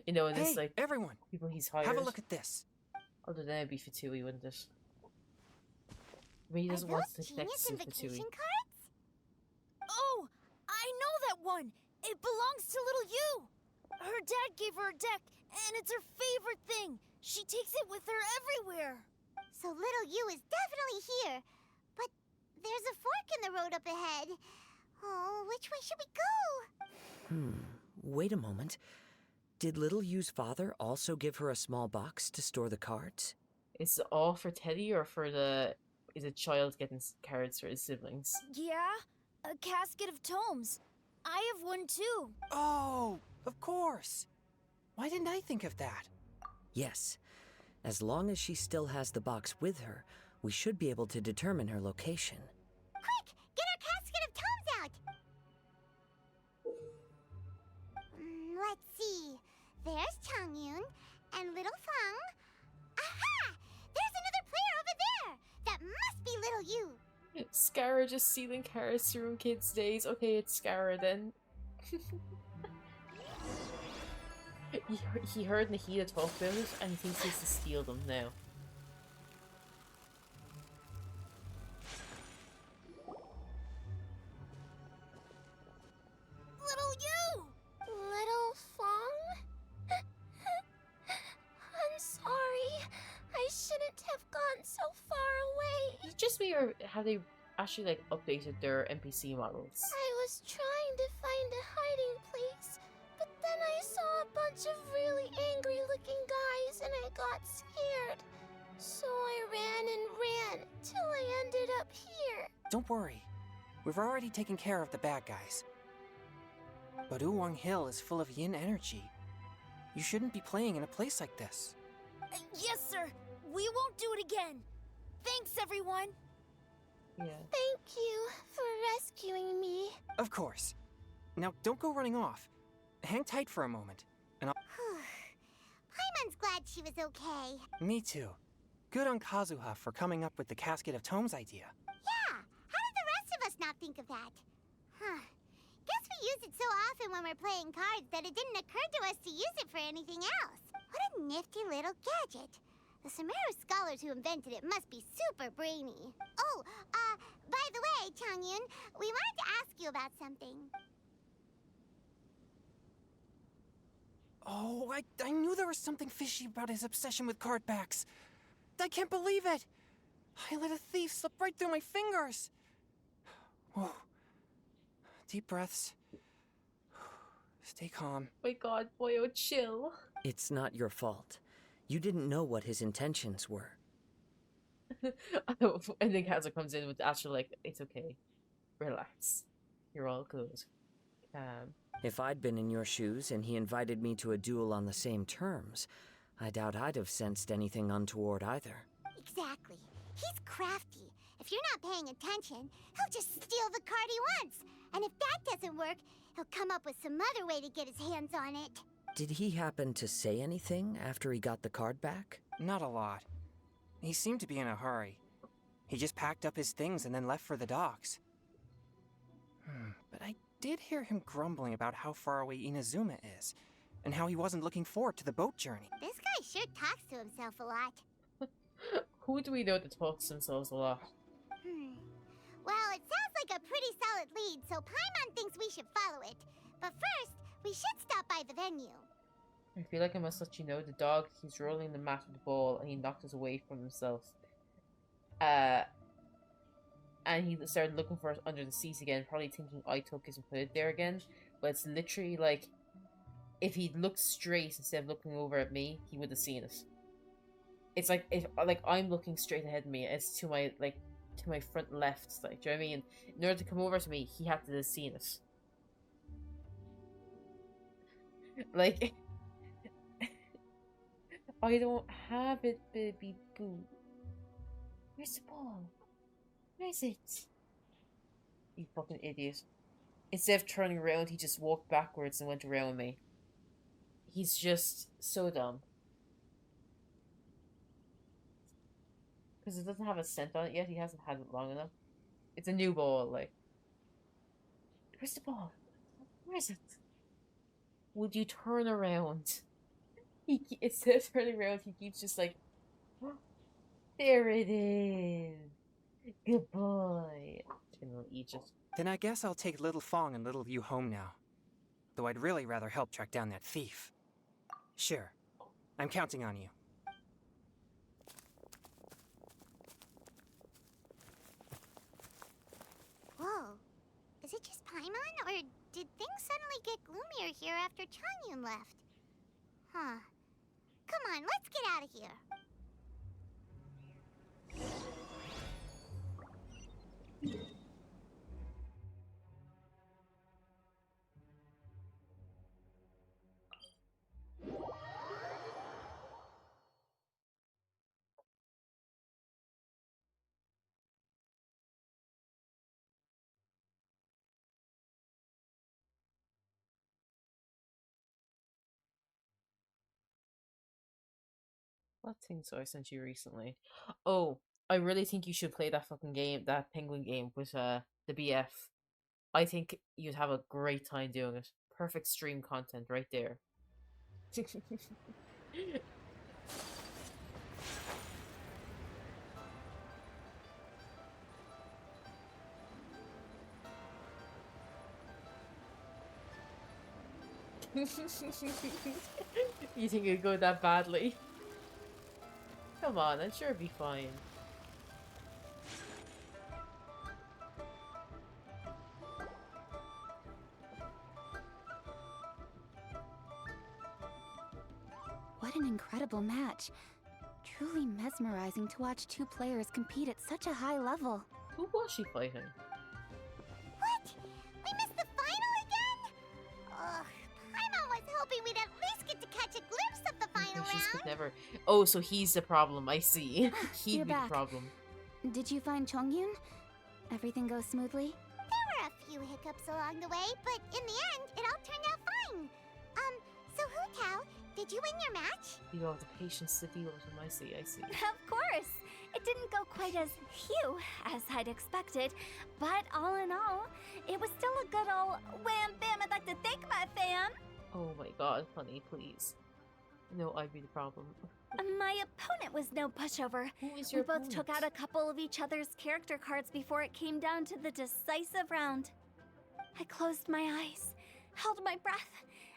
You know, and Hey, there's like everyone, people he's hired. have a look at this. Although then it'd be Fatui, wouldn't it? But he doesn't Are want those to connect genius to invocation Fatui. cards? Oh, I know that one. It belongs to little you. Her dad gave her a deck, and it's her favorite thing. She takes it with her everywhere. So little you is definitely here. But there's a fork in the road up ahead. Oh, which way should we go? Wait a moment. Did Little Yu's father also give her a small box to store the cards? Is it all for Teddy or for the... Is a child getting cards for his siblings? Yeah, a casket of tomes. I have one too. Oh, of course. Why didn't I think of that? Yes. As long as she still has the box with her, we should be able to determine her location. Quick, get our casket of tomes out. Let's see. There's Changyun and little Fang. Aha! There's another player over there. That must be little you. Scara just stealing cards from kids' days. Okay, it's Scara then. he heard Nahida talk about it and he thinks he has to steal them now. Little you! Little Fong? I'm sorry. I shouldn't have gone so far away. It's just weird how they actually like updated their NPC models. I was trying to find a hiding place, but then I saw a bunch of really angry looking guys and I got scared. So I ran and ran till I ended up here. don't worry. We've already taken care of the bad guys. But Uwang Hill is full of yin energy. You shouldn't be playing in a place like this. Yes, sir. We won't do it again. Thanks, everyone. Yeah. Thank you for rescuing me. Of course. Now, don't go running off. Hang tight for a moment, and I'll... Paimon's glad she was okay. Me too. Good on Kazuha for coming up with the Casket of Tomes idea. Yeah, how did the rest of us not think of that? Huh. Guess we use it so often when we're playing cards that it didn't occur to us to use it for anything else. What a nifty little gadget. The Sumeru scholars who invented it must be super brainy. Oh, by the way, Changyun, we wanted to ask you about something. Oh, I knew there was something fishy about his obsession with card backs. I can't believe it! I let a thief slip right through my fingers! Whoa. Deep breaths. Stay calm. My god, boyo, chill. It's not your fault. You didn't know what his intentions were. And then Kazu comes in with actually like, it's okay. Relax. You're all good. If I'd been in your shoes and he invited me to a duel on the same terms, I doubt I'd have sensed anything untoward either. Exactly. He's crafty. If you're not paying attention, he'll just steal the card he wants. And if that doesn't work, he'll come up with some other way to get his hands on it. Did he happen to say anything after he got the card back? Not a lot. He seemed to be in a hurry. He just packed up his things and then left for the docks. But I did hear him grumbling about how far away Inazuma is, and how he wasn't looking forward to the boat journey. This guy sure talks to himself a lot. Who do we know that talks to themselves a lot? Well, it sounds like a pretty solid lead, so Paimon thinks we should follow it. But first, we should stop by the venue. I feel like I must let you know the dog, he's rolling the mat with the ball and he knocked us away from himself. And he started looking for us under the seat again, probably thinking I took it and put it there again. But it's literally like, if he'd looked straight instead of looking over at me, he would have seen it. It's like, if I'm looking straight ahead of me, it's to my front left, like, do you know what I mean? In order to come over to me, he had to have seen it. Like, I don't have it, baby boo. Where's the ball? Where is it? You fucking idiot. Instead of turning around, he just walked backwards and went around me. He's just so dumb. Because it doesn't have a scent on it yet, he hasn't had it long enough. It's a new ball, like. Where's the ball? Where is it? Would you turn around? Instead of turning around, he keeps just like, oh, there it is. Good boy. Egypt. Then I guess I'll take Little Fong and Little Yu home now. Though I'd really rather help track down that thief. Sure. I'm counting on you. Whoa. Is it just Paimon, or did things suddenly get gloomier here after Changyun left? Huh. Come on, let's get out of here. What things I sent you recently? Oh, I really think you should play that fucking game, that penguin game with the BF. I think you'd have a great time doing it. Perfect stream content right there. You think it'd go that badly? Come on, I'm sure it'd be fine. What an incredible match. Truly mesmerizing to watch two players compete at such a high level. Who was she fighting? What? We missed the final again? Ugh, Paimon was hoping we'd at least get to catch a glimpse of the final She just could round. never. Oh, so he's the problem. I see. He'd You're be the back. problem. Did you find Chongyun? Everything goes smoothly? There were a few hiccups along the way, but in the end, it all turned out fine. So Hu Tao, did you win your match? You don't have the patience to deal with him. I see. I see. Of course! It didn't go quite as phew as I'd expected, but all in all, it was still a good old wham bam. I'd like to thank my fam. Oh my god, honey, please. No, I'd be the problem. My opponent was no pushover. Who is We your both took opponent? out a couple of each other's character cards before it came down to the decisive round. I closed my eyes, held my breath,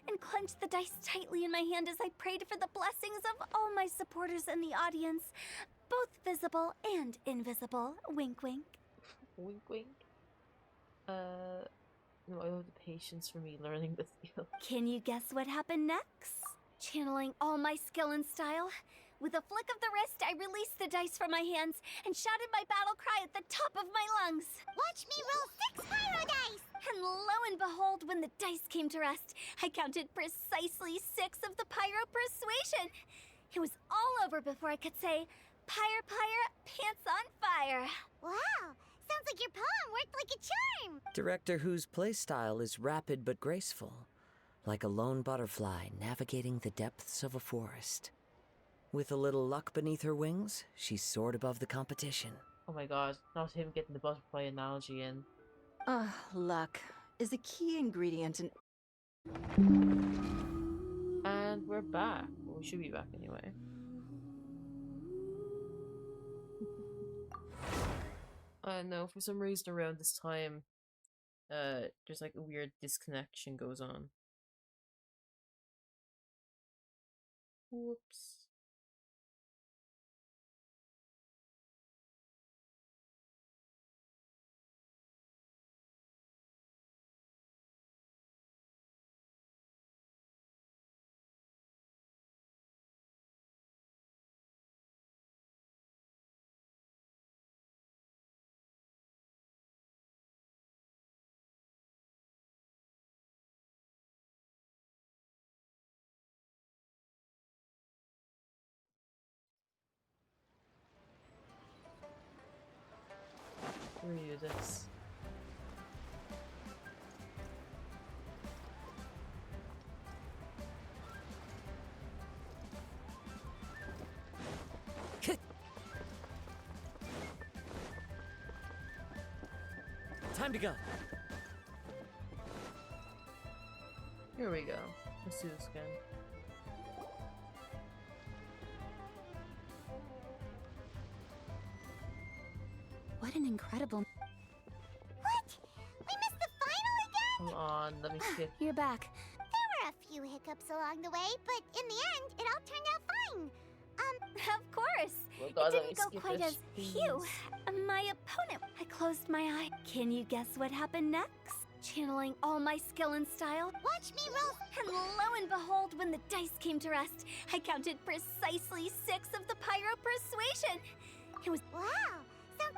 and clenched the dice tightly in my hand as I prayed for the blessings of all my supporters in the audience, both visible and invisible. Wink, wink. Wink, wink. No, I don't have the patience for me learning this skill. Can you guess what happened next? Channeling all my skill and style, with a flick of the wrist, I released the dice from my hands and shouted my battle cry at the top of my lungs. Watch me roll 6 pyro dice! And lo and behold, when the dice came to rest, I counted precisely 6 of the pyro persuasion. It was all over before I could say, "Pyre, pyre, pants on fire." Wow, sounds like your poem worked like a charm! Director Who's playstyle is rapid but graceful, like a lone butterfly navigating the depths of a forest. With a little luck beneath her wings, she soared above the competition. Oh my god, not him getting the butterfly analogy in. Luck is a key ingredient in... And we're back. Well, we should be back anyway. No, for some reason around this time, there's like a weird disconnection goes on. Whoops. Redo this. Time to go. Here we go. Let's do this again. What an incredible... What? We missed the final again? Hold on, let me skip. You're back. There were a few hiccups along the way, but in the end, it all turned out fine. Of course. Well, God, It let me didn't go skip quite this, as please. phew. My opponent... I closed my eye. Can you guess what happened next? Channeling all my skill and style. Watch me roll. And lo and behold, when the dice came to rest, I counted precisely 6 of the pyro persuasion. It was... Wow.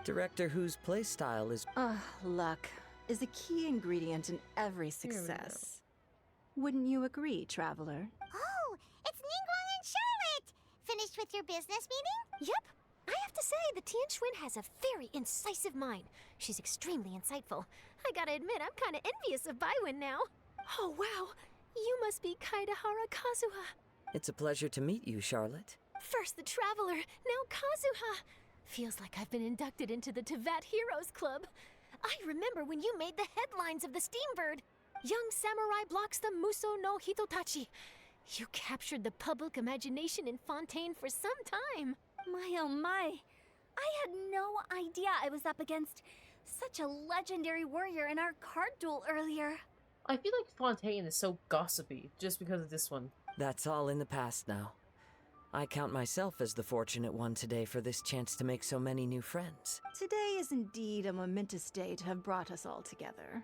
Director Who's playstyle is... Luck is a key ingredient in every success. Wouldn't you agree, Traveler? Oh, it's Ningguang and Charlotte! Finished with your business meeting? Yep. I have to say, the Tian Schwinn has a very incisive mind. She's extremely insightful. I gotta admit, I'm kinda envious of Baiwen now. Oh, wow. You must be Kaidahara Kazuha. It's a pleasure to meet you, Charlotte. First the Traveler, now Kazuha. Feels like I've been inducted into the Tevat Heroes Club. I remember when you made the headlines of the Steambird. Young samurai blocks the Muso no Hitotachi. You captured the public imagination in Fontaine for some time. My oh my. I had no idea I was up against such a legendary warrior in our card duel earlier. I feel like Fontaine is so gossipy just because of this one. That's all in the past now. I count myself as the fortunate one today for this chance to make so many new friends. Today is indeed a momentous day to have brought us all together.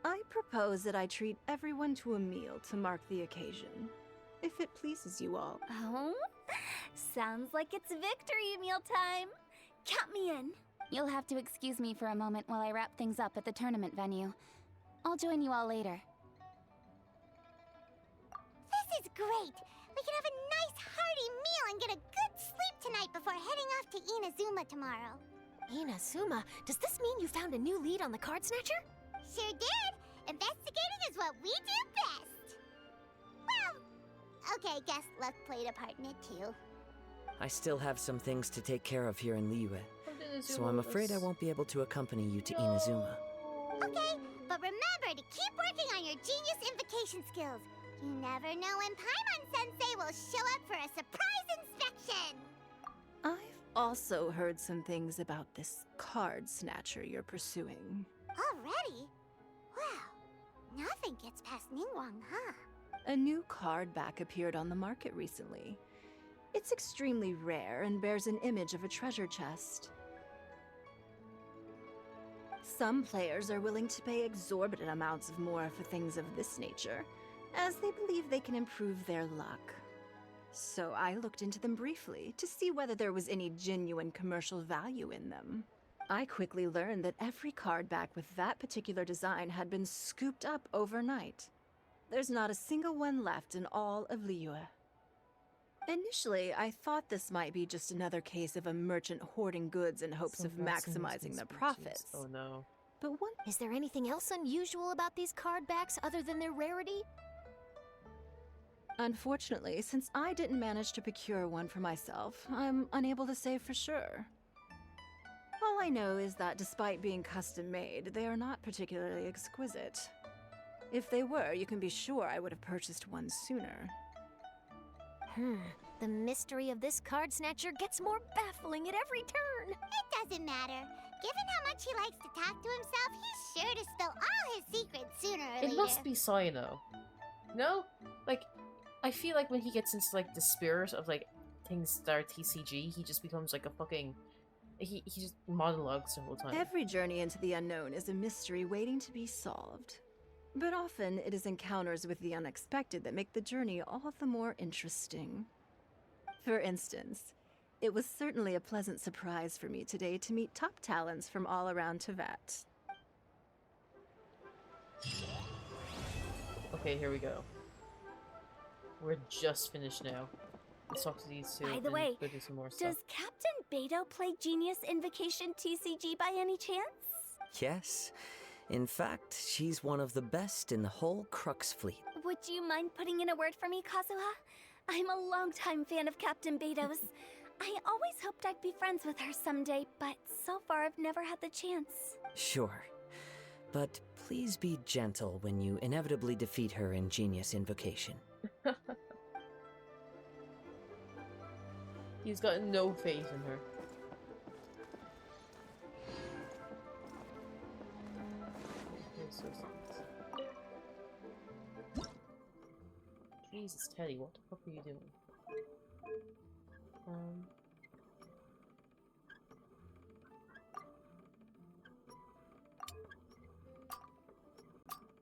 I propose that I treat everyone to a meal to mark the occasion, if it pleases you all. Oh? Sounds like it's victory meal time. Count me in. You'll have to excuse me for a moment while I wrap things up at the tournament venue. I'll join you all later. This is great! We can have a nice hearty meal and get a good sleep tonight before heading off to Inazuma tomorrow. Inazuma? Does this mean you found a new lead on the Card Snatcher? Sure did! Investigating is what we do best! Well, okay, guess luck played a part in it too. I still have some things to take care of here in Liyue, so I'm afraid I won't be able to accompany you to Inazuma. Okay, but remember to keep working on your genius invocation skills. You never know when Paimon-sensei will show up for a surprise inspection! I've also heard some things about this card snatcher you're pursuing. Already? Wow, nothing gets past Ningguang, huh? A new card back appeared on the market recently. It's extremely rare and bears an image of a treasure chest. Some players are willing to pay exorbitant amounts of more for things of this nature, as they believe they can improve their luck. So I looked into them briefly to see whether there was any genuine commercial value in them. I quickly learned that every card back with that particular design had been scooped up overnight. There's not a single one left in all of Liyue. Initially, I thought this might be just another case of a merchant hoarding goods in hopes of maximizing the profits. Oh no. But Is there anything else unusual about these card backs other than their rarity? Unfortunately, since I didn't manage to procure one for myself, I'm unable to say for sure. All I know is that despite being custom-made, they are not particularly exquisite. If they were, you can be sure I would have purchased one sooner. The mystery of this card snatcher gets more baffling at every turn. It doesn't matter. Given how much he likes to talk to himself, he's sure to spill all his secrets sooner or later. It must be Sayano. No? Like, I feel like when he gets into, like, the spirit of, like, things that are TCG, he just becomes, like, a fucking... He just monologues the whole time. Every journey into the unknown is a mystery waiting to be solved. But often, it is encounters with the unexpected that make the journey all the more interesting. For instance, it was certainly a pleasant surprise for me today to meet top talents from all around Teyvat. Okay, here we go. We're just finished now. Let's talk to these two. By the and way, go do some more stuff. does Captain Beto play Genius Invocation TCG by any chance? Yes. In fact, she's one of the best in the whole Crux fleet. Would you mind putting in a word for me, Kazuha? I'm a longtime fan of Captain Beto's. I always hoped I'd be friends with her someday, but so far I've never had the chance. Sure. But please be gentle when you inevitably defeat her in Genius Invocation. He's got no faith in her. Jesus, Teddy, what the fuck are you doing?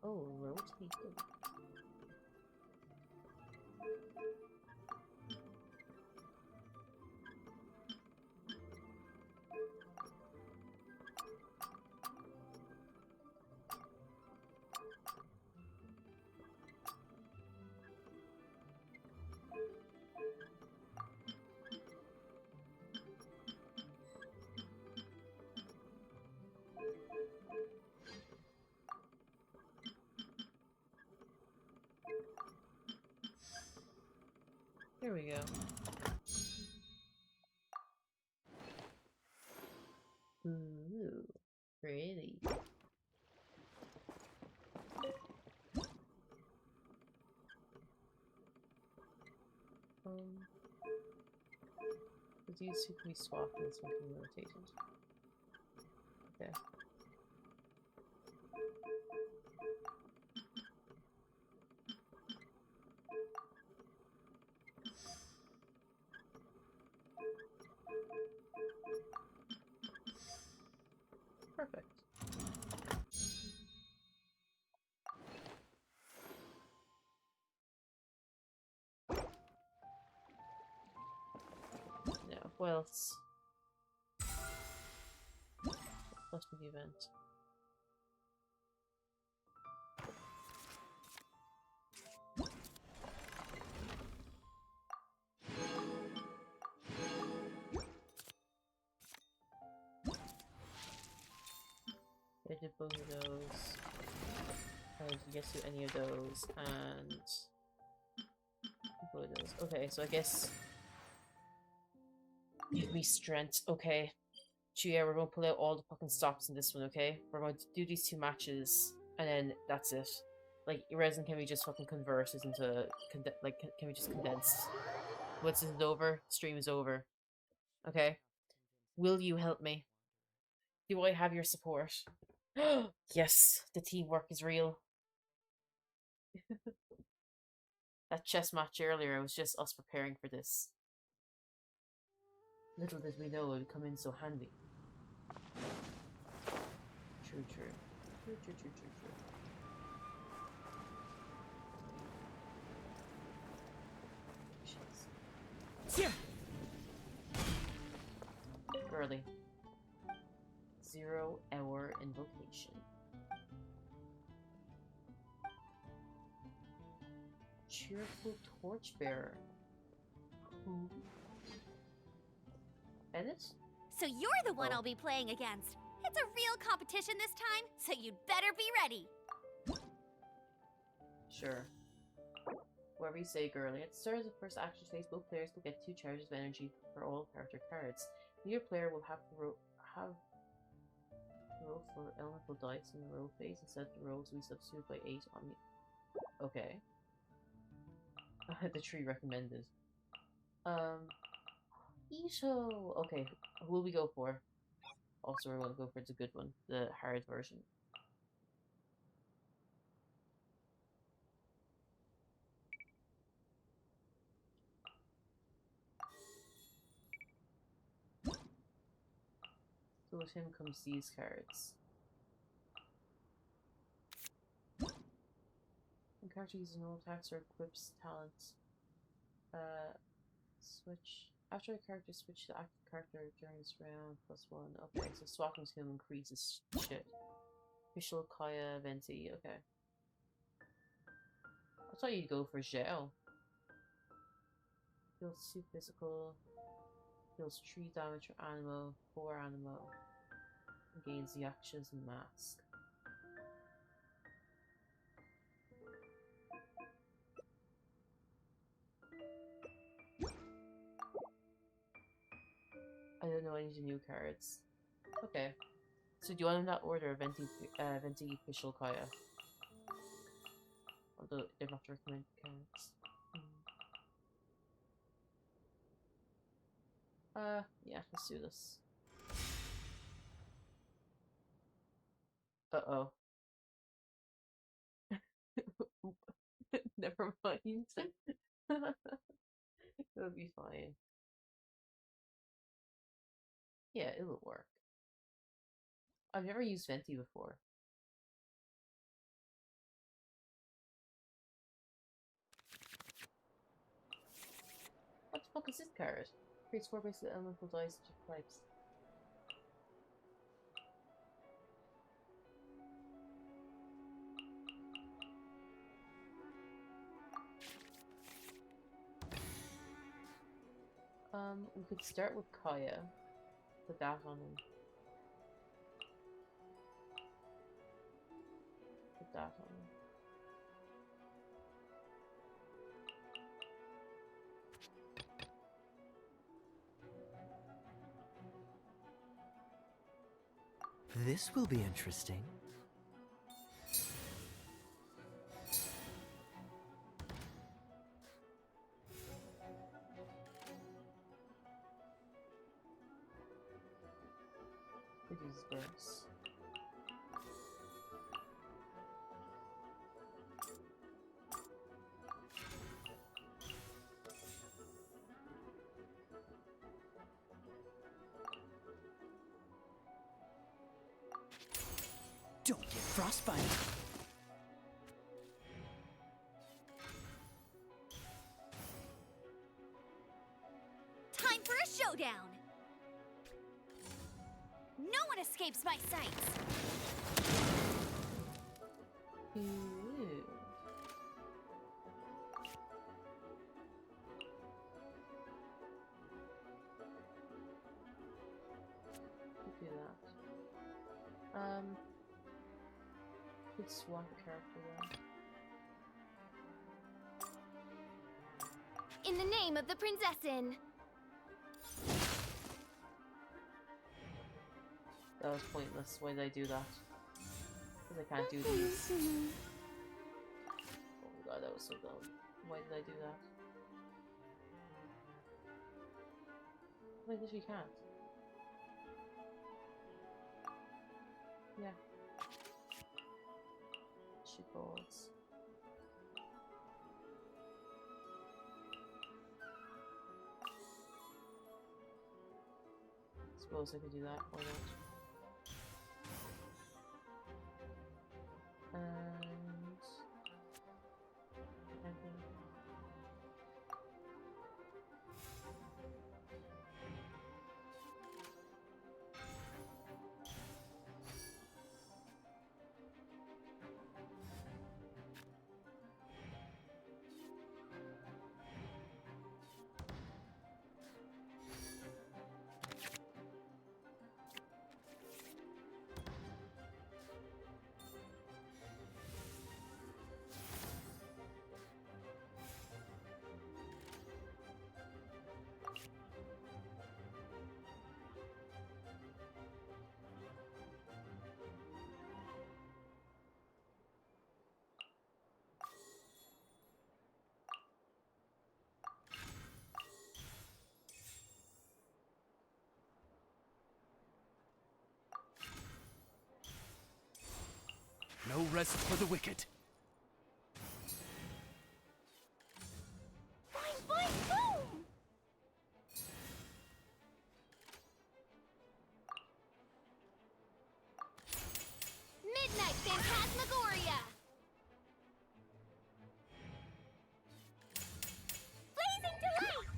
Oh, rotate. Here we go. Ooh, pretty. These two can be swapped and this one can be rotated. Okay. Perfect. Now, what else? Must be the event. I did both of those. I did yes to any of those, and both of those. Okay, so I guess give me strength. Okay, so yeah, we're gonna pull out all the fucking stops in this one. Okay, we're going to do these 2 matches, and then that's it. Like, Resin, can we just fucking convert this into can we just condense? Once this is over, stream is over. Okay, will you help me? Do I have your support? Yes, the teamwork is real. That chess match earlier was just us preparing for this. Little did we know it would come in so handy. True, true. True, true, true, true, true. Early. 0-hour invocation. Cheerful torchbearer. Who? Bennett? So you're the one I'll be playing against. It's a real competition this time, so you'd better be ready. Sure. Whatever you say, girlie. At the start of the first action phase, both players will get 2 charges of energy for all character cards. Neither player will have to roll for elemental dice in the roll phase instead of the rolls we substitute by 8 on the... Okay. The tree recommended. Ito! Okay, who will we go for? Also, we're going to go for the good one, the hard version. So with him comes these cards. When character uses no attacks or equips talents, switch. After a character switches to active character during this round, +1. Okay, so swapping to him increases shit. Official Kaya Venti, okay. I thought you'd go for Zhao. Deals 2 physical. Deals 3 damage for Animo, 4 Animo. And gains the actions and mask. I don't know any of the new cards. Okay. So do you want in that order, Venti, Official, Kaya? Although they're not recommended cards. Yeah, let's do this. Uh-oh. Never mind. It'll be fine. Yeah, it'll work. I've never used Venti before. What the fuck is this card? Creates 4 basic elemental dice to types. We could start with Kaya. Put that on him. Put that on him. This will be interesting. Could use burst. Don't get frostbite. Time for a showdown! No one escapes my sights! Ooh. Do that. Could swap a character though. In the name of the Prinzessin! That was pointless. Why did I do that? Because I can't do these. Oh my god, that was so dumb. Why did I do that? I literally can't. Yeah. She calls. Suppose I could do that. Why not? And I think No rest for the wicked. Boing, boing, boom! Midnight Phantasmagoria! Blazing Delight!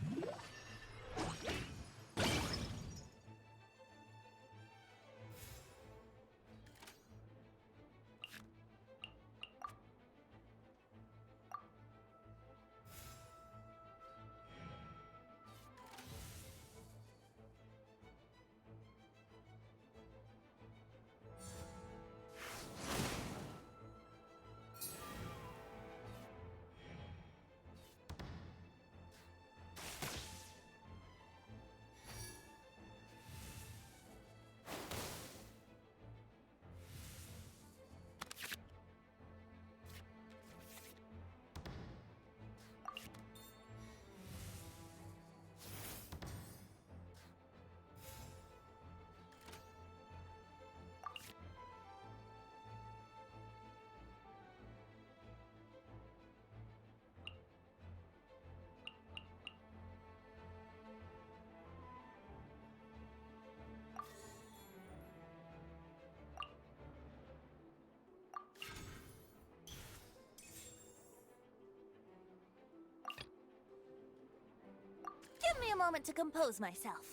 Give me a moment to compose myself.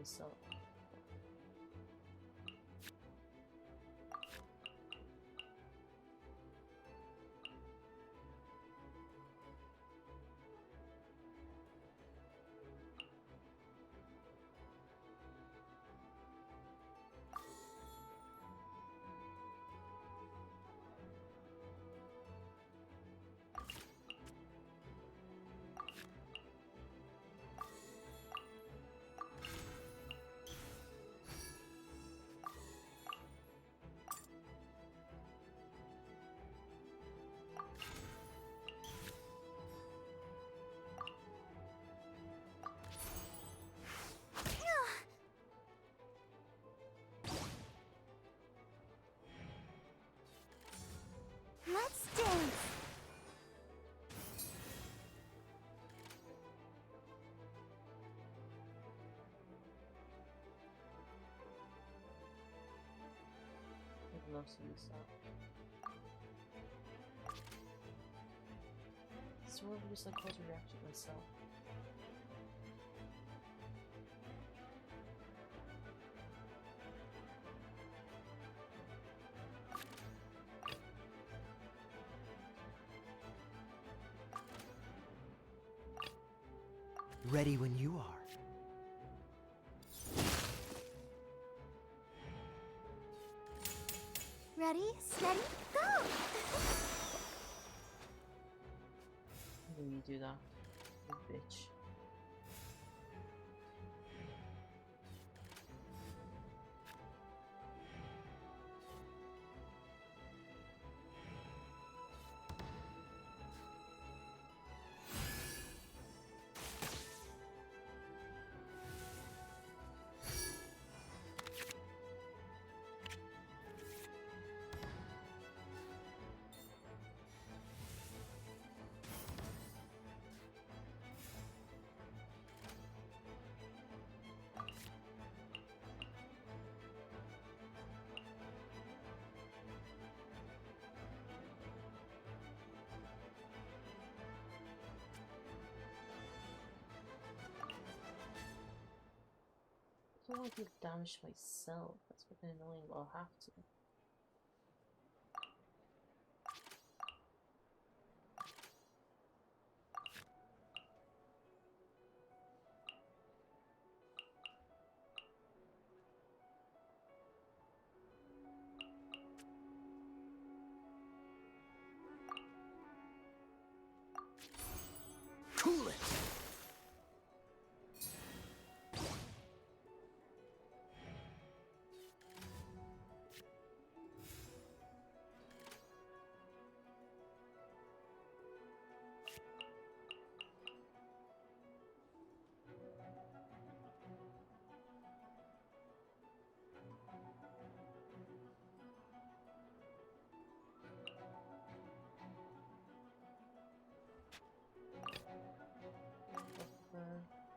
So. loves to use that. Sort of just like cause a reaction myself. Ready when you are. Ready, steady, go! When you do that, you bitch. I don't want to do damage to myself. That's fucking annoying, but I'll have to. Cool it!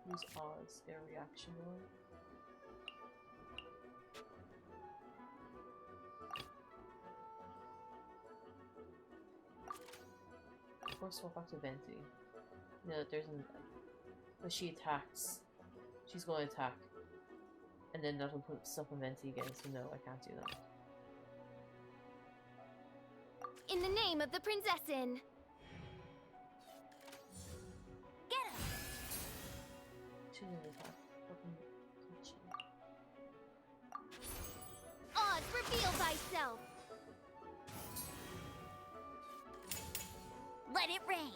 Use Oz, their reaction mode. Of course, swap back to Venti. No, there's an. But she attacks. She's going to attack. And then that'll put stuff on Venti again, so no, I can't do that. In the name of the Prinzessin! Shouldn't attack. Fucking touch him. Oz, reveal thyself! Let it rain!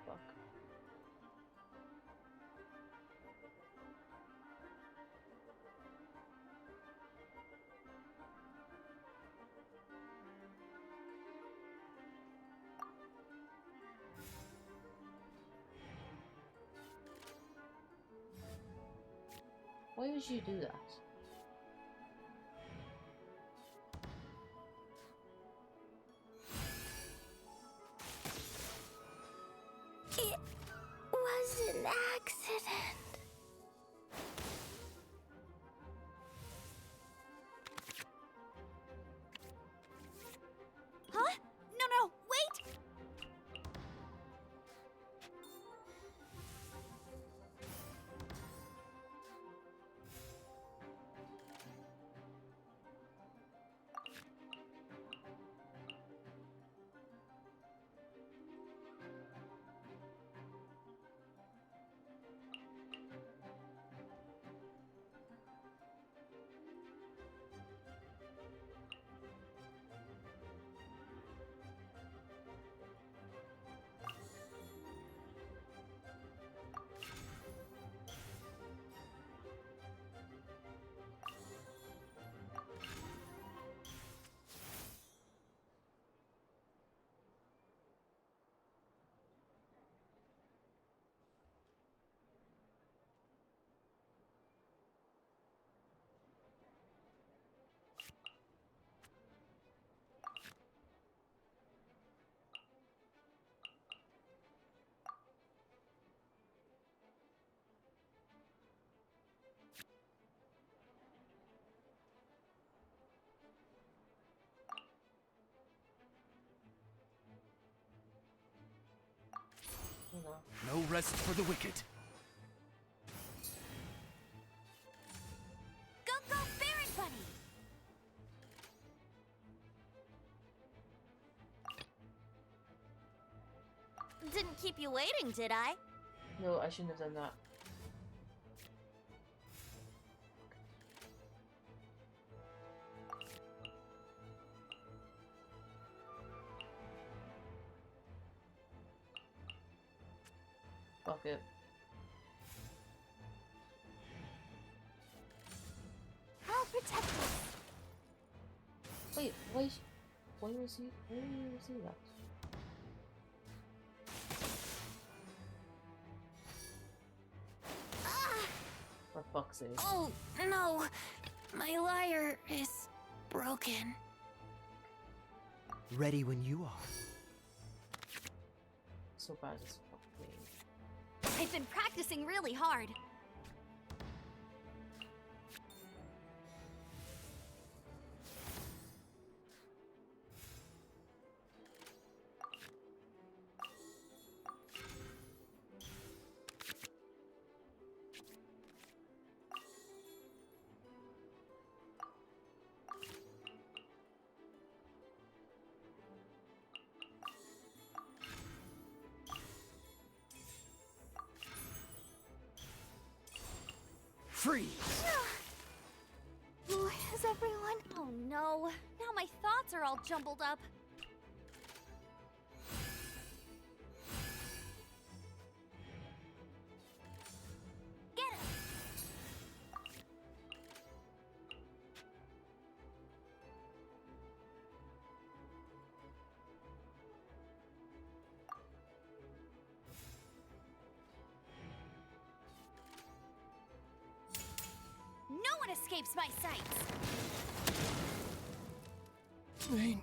Fuck. Why would you do that? It was an accident. Huh? No, wait! No rest for the wicked. Go, go, Baron Bunny! Didn't keep you waiting, did I? No, I shouldn't have done that. Fuck it. I'll protect us. Wait, why was he that? For fuck's sake. Oh, no. My lyre is broken. Ready when you are. So bad as fuck me. I've been practicing really hard. Freeze! Oh, is everyone? Oh no. Now my thoughts are all jumbled up. Get him! No one escapes my sights! Mein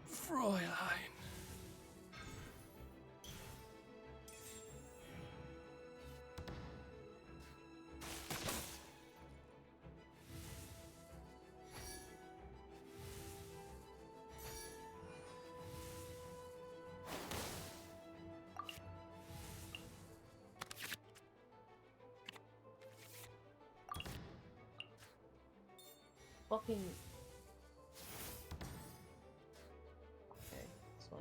Fräulein. Fucking. Okay, it's fine.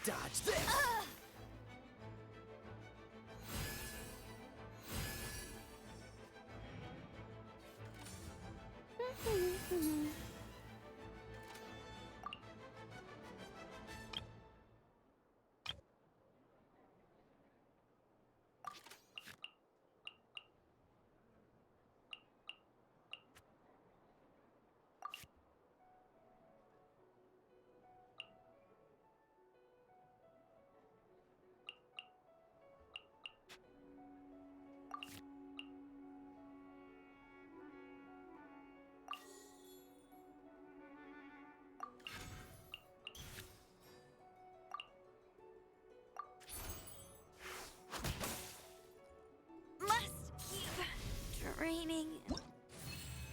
Dodge this! Raining.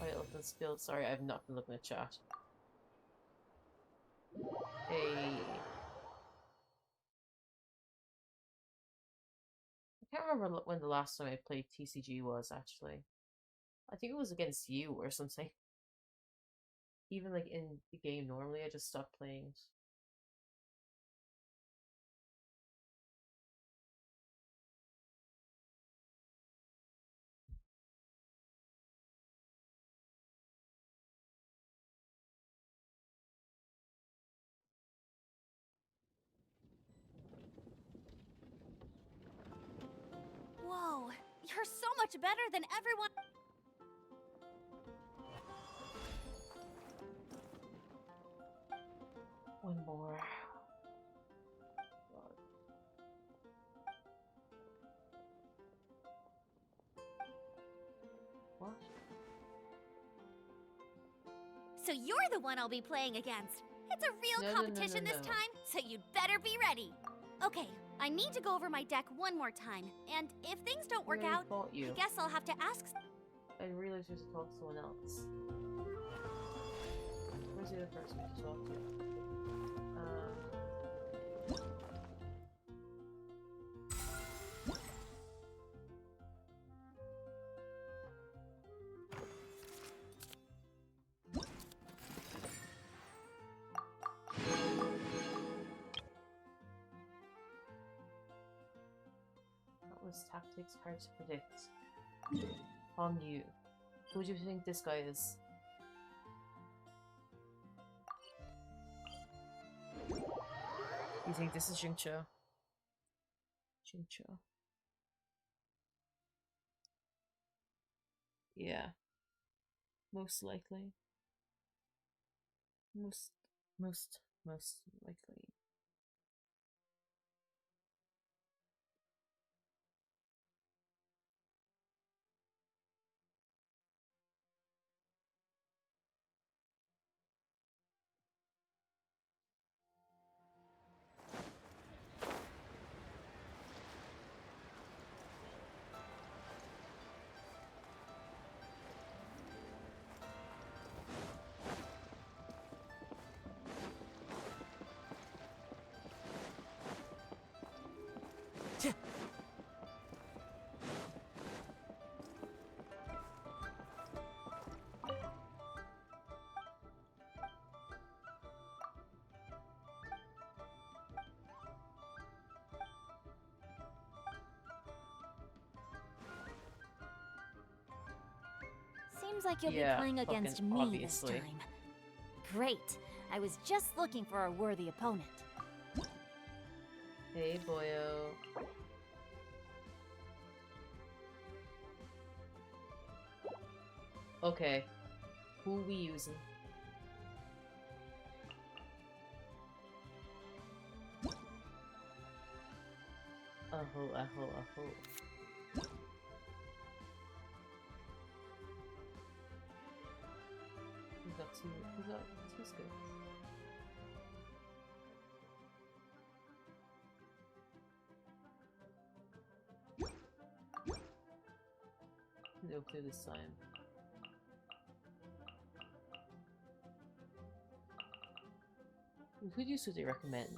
Alright, let this build. Sorry, I've not been looking at chat. Hey. can't remember when the last time I played TCG was, actually. I think it was against you or something. Even like in the game normally, I just stopped playing it. Whoa, you're so much better than everyone. One more. God. What? So you're the one I'll be playing against. It's a real competition this time, so you'd better be ready. Okay, I need to go over my deck one more time, and if things don't work out, I guess I'll have to ask. I realized we should talk to someone else. Where's the other person we should talk to? That was tactics hard to predict. On you. Who do you think this guy is? You think this is Jincho? Jincho. Yeah. Most likely. Most likely. Seems like you'll be playing against me this time. Great. I was just looking for a worthy opponent. Hey, boyo. Okay. Who we using? Aho. We got two skills. No clue this time. Who do you usually recommend?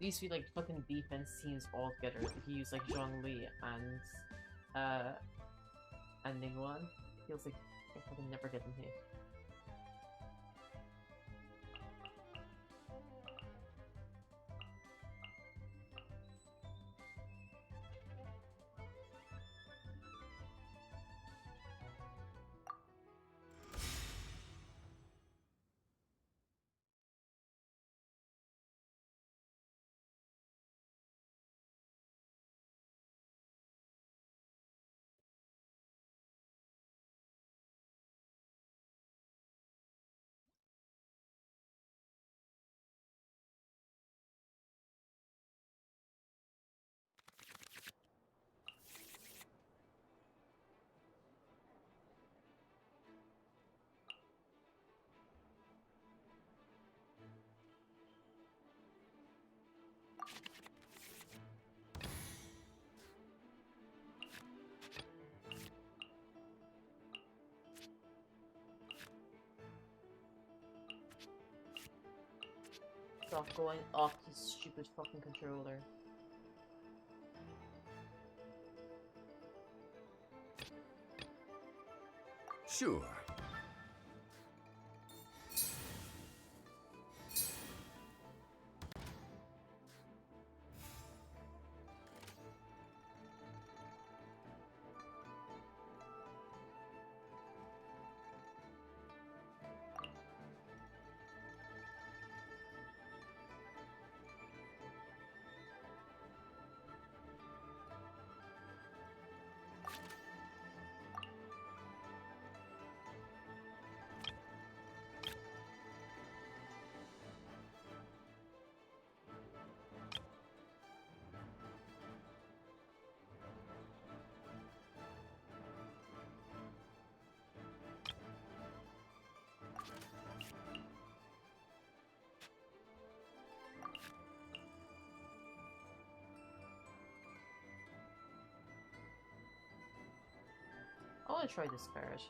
These be like fucking defense teams all together. If you use like Zhongli and Ningguang, feels like I fucking never get them hit. stop going off his stupid fucking controller. Sure. I want to try this card.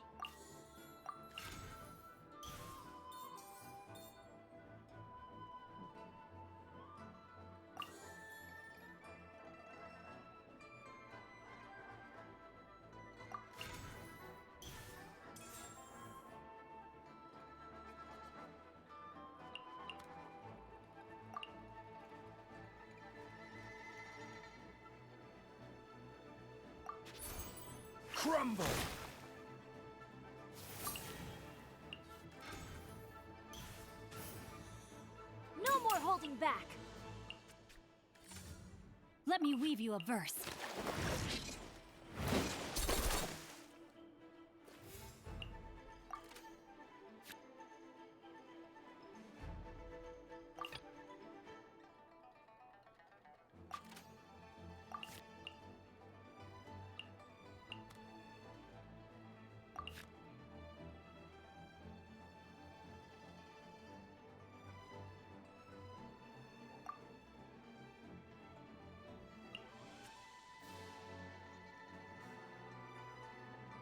Crumble! No more holding back! Let me weave you a verse.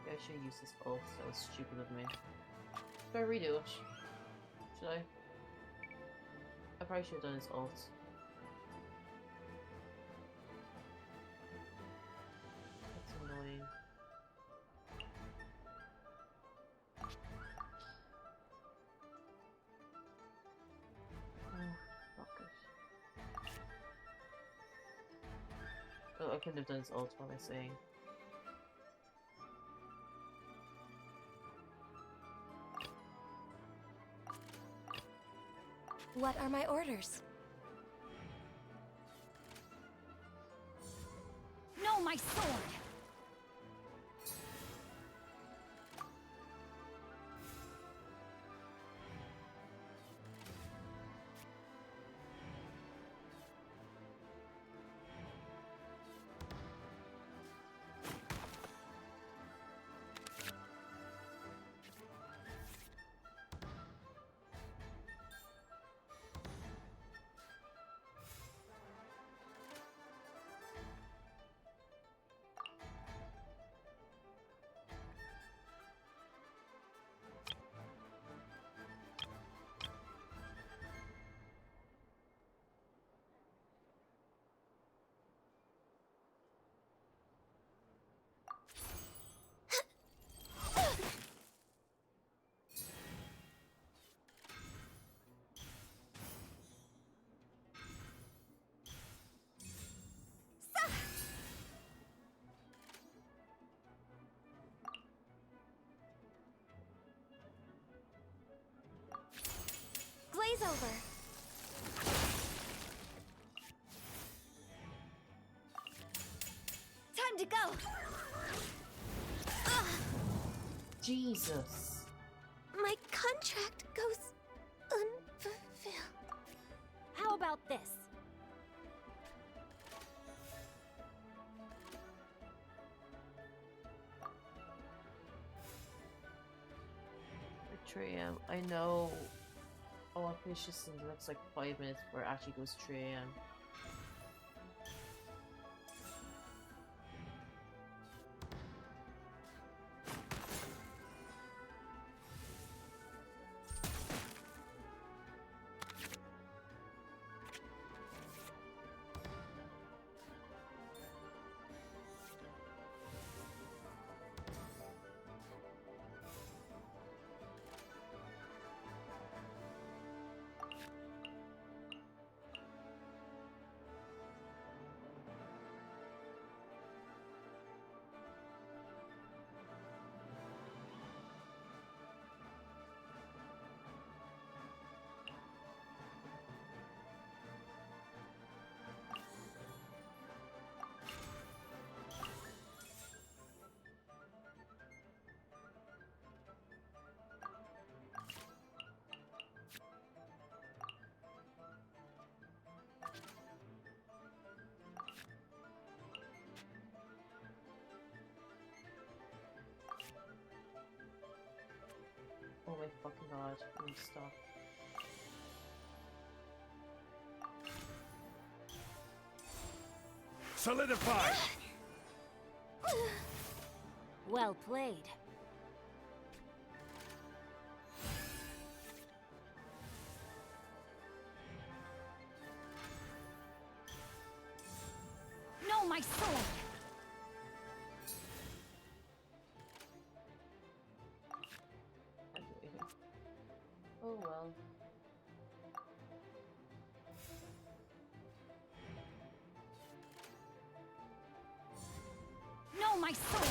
I should use this ult, that was stupid of me. Should I redo it? Should I? I probably should have done his ult. That's annoying. Oh, fuck it. Oh, I couldn't have done his ult, what am I saying? What are my orders? No, my sword! Glaze over. Time to go. Jesus. My contract goes unfulfilled. How about this? At 3 AM. I know. Oh, I'll finish this in the next like 5 minutes where it actually goes 3 AM. my fucking god. Please stop. Solidify! Well played. No, my sword! Oh well. No, my sword!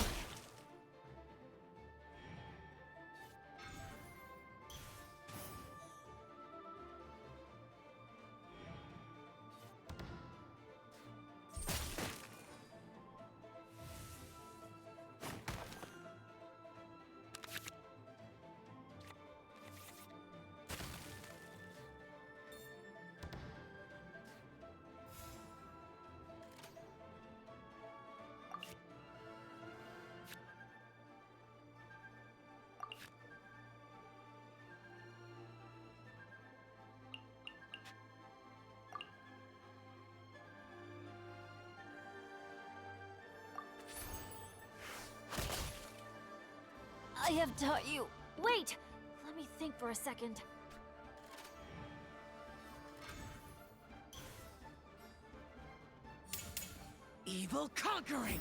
I have taught you. Wait! Let me think for a second. Evil conquering!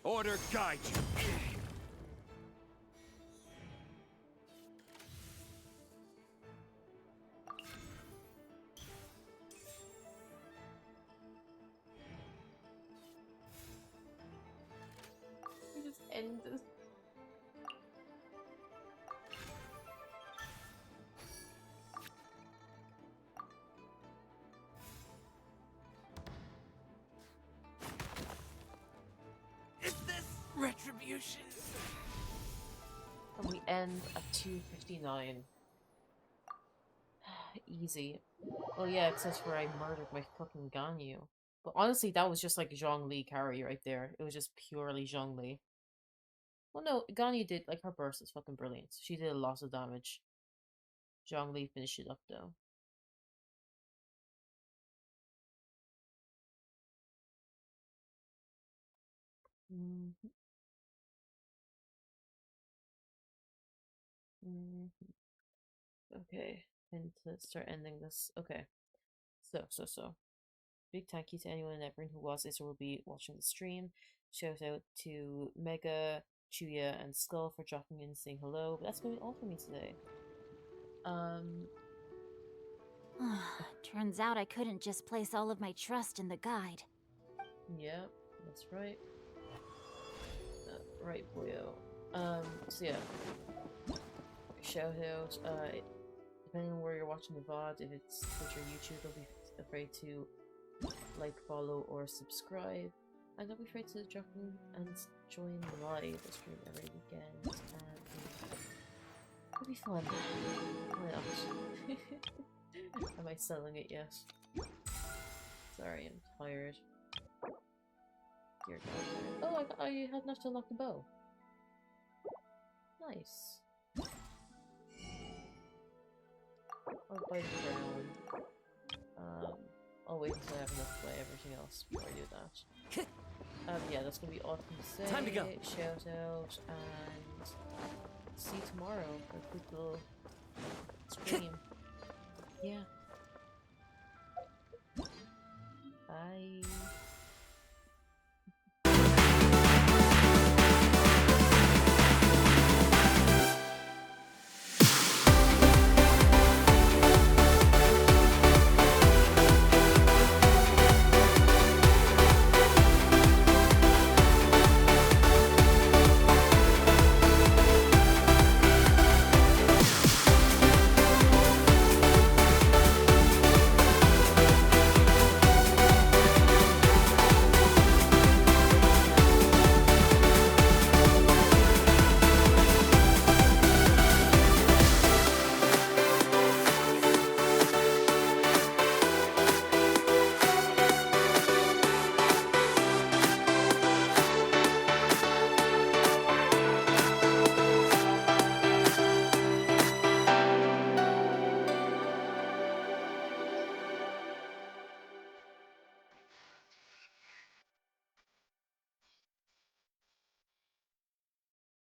Order guide you. We just end this. Is this retribution? And we end at 2:59. Easy. Well, yeah, except for I murdered my fucking Ganyu. But honestly, that was just like Zhongli carry right there. It was just purely Zhongli. Well, no, Ganyu did, like, her burst is fucking brilliant. She did a lot of damage. Zhongli finished it up, though. Okay, and let's start ending this. Okay, so. Big thank you to anyone and everyone who was, is, or will be watching the stream. Shout out to Mega, Chuya, and Skull for dropping in and saying hello. But that's going to be all for me today. Turns out I couldn't just place all of my trust in the guide. Yep, that's right. Right, boyo. So yeah. Shout out, depending on where you're watching the VOD, if it's Twitch or YouTube, don't be afraid to like, follow, or subscribe. And don't be afraid to drop in and join live the stream every weekend. And it'll be fun. Why not? Am I selling it yet? Sorry, I'm tired. Dear God. Oh, I had enough to unlock the bow. Nice. I'll buy the crown. I'll wait until I have enough to buy everything else before I do that. Yeah, that's gonna be all I can say. Time to go. Shout out, and see you tomorrow for a quick little stream. Yeah. Bye.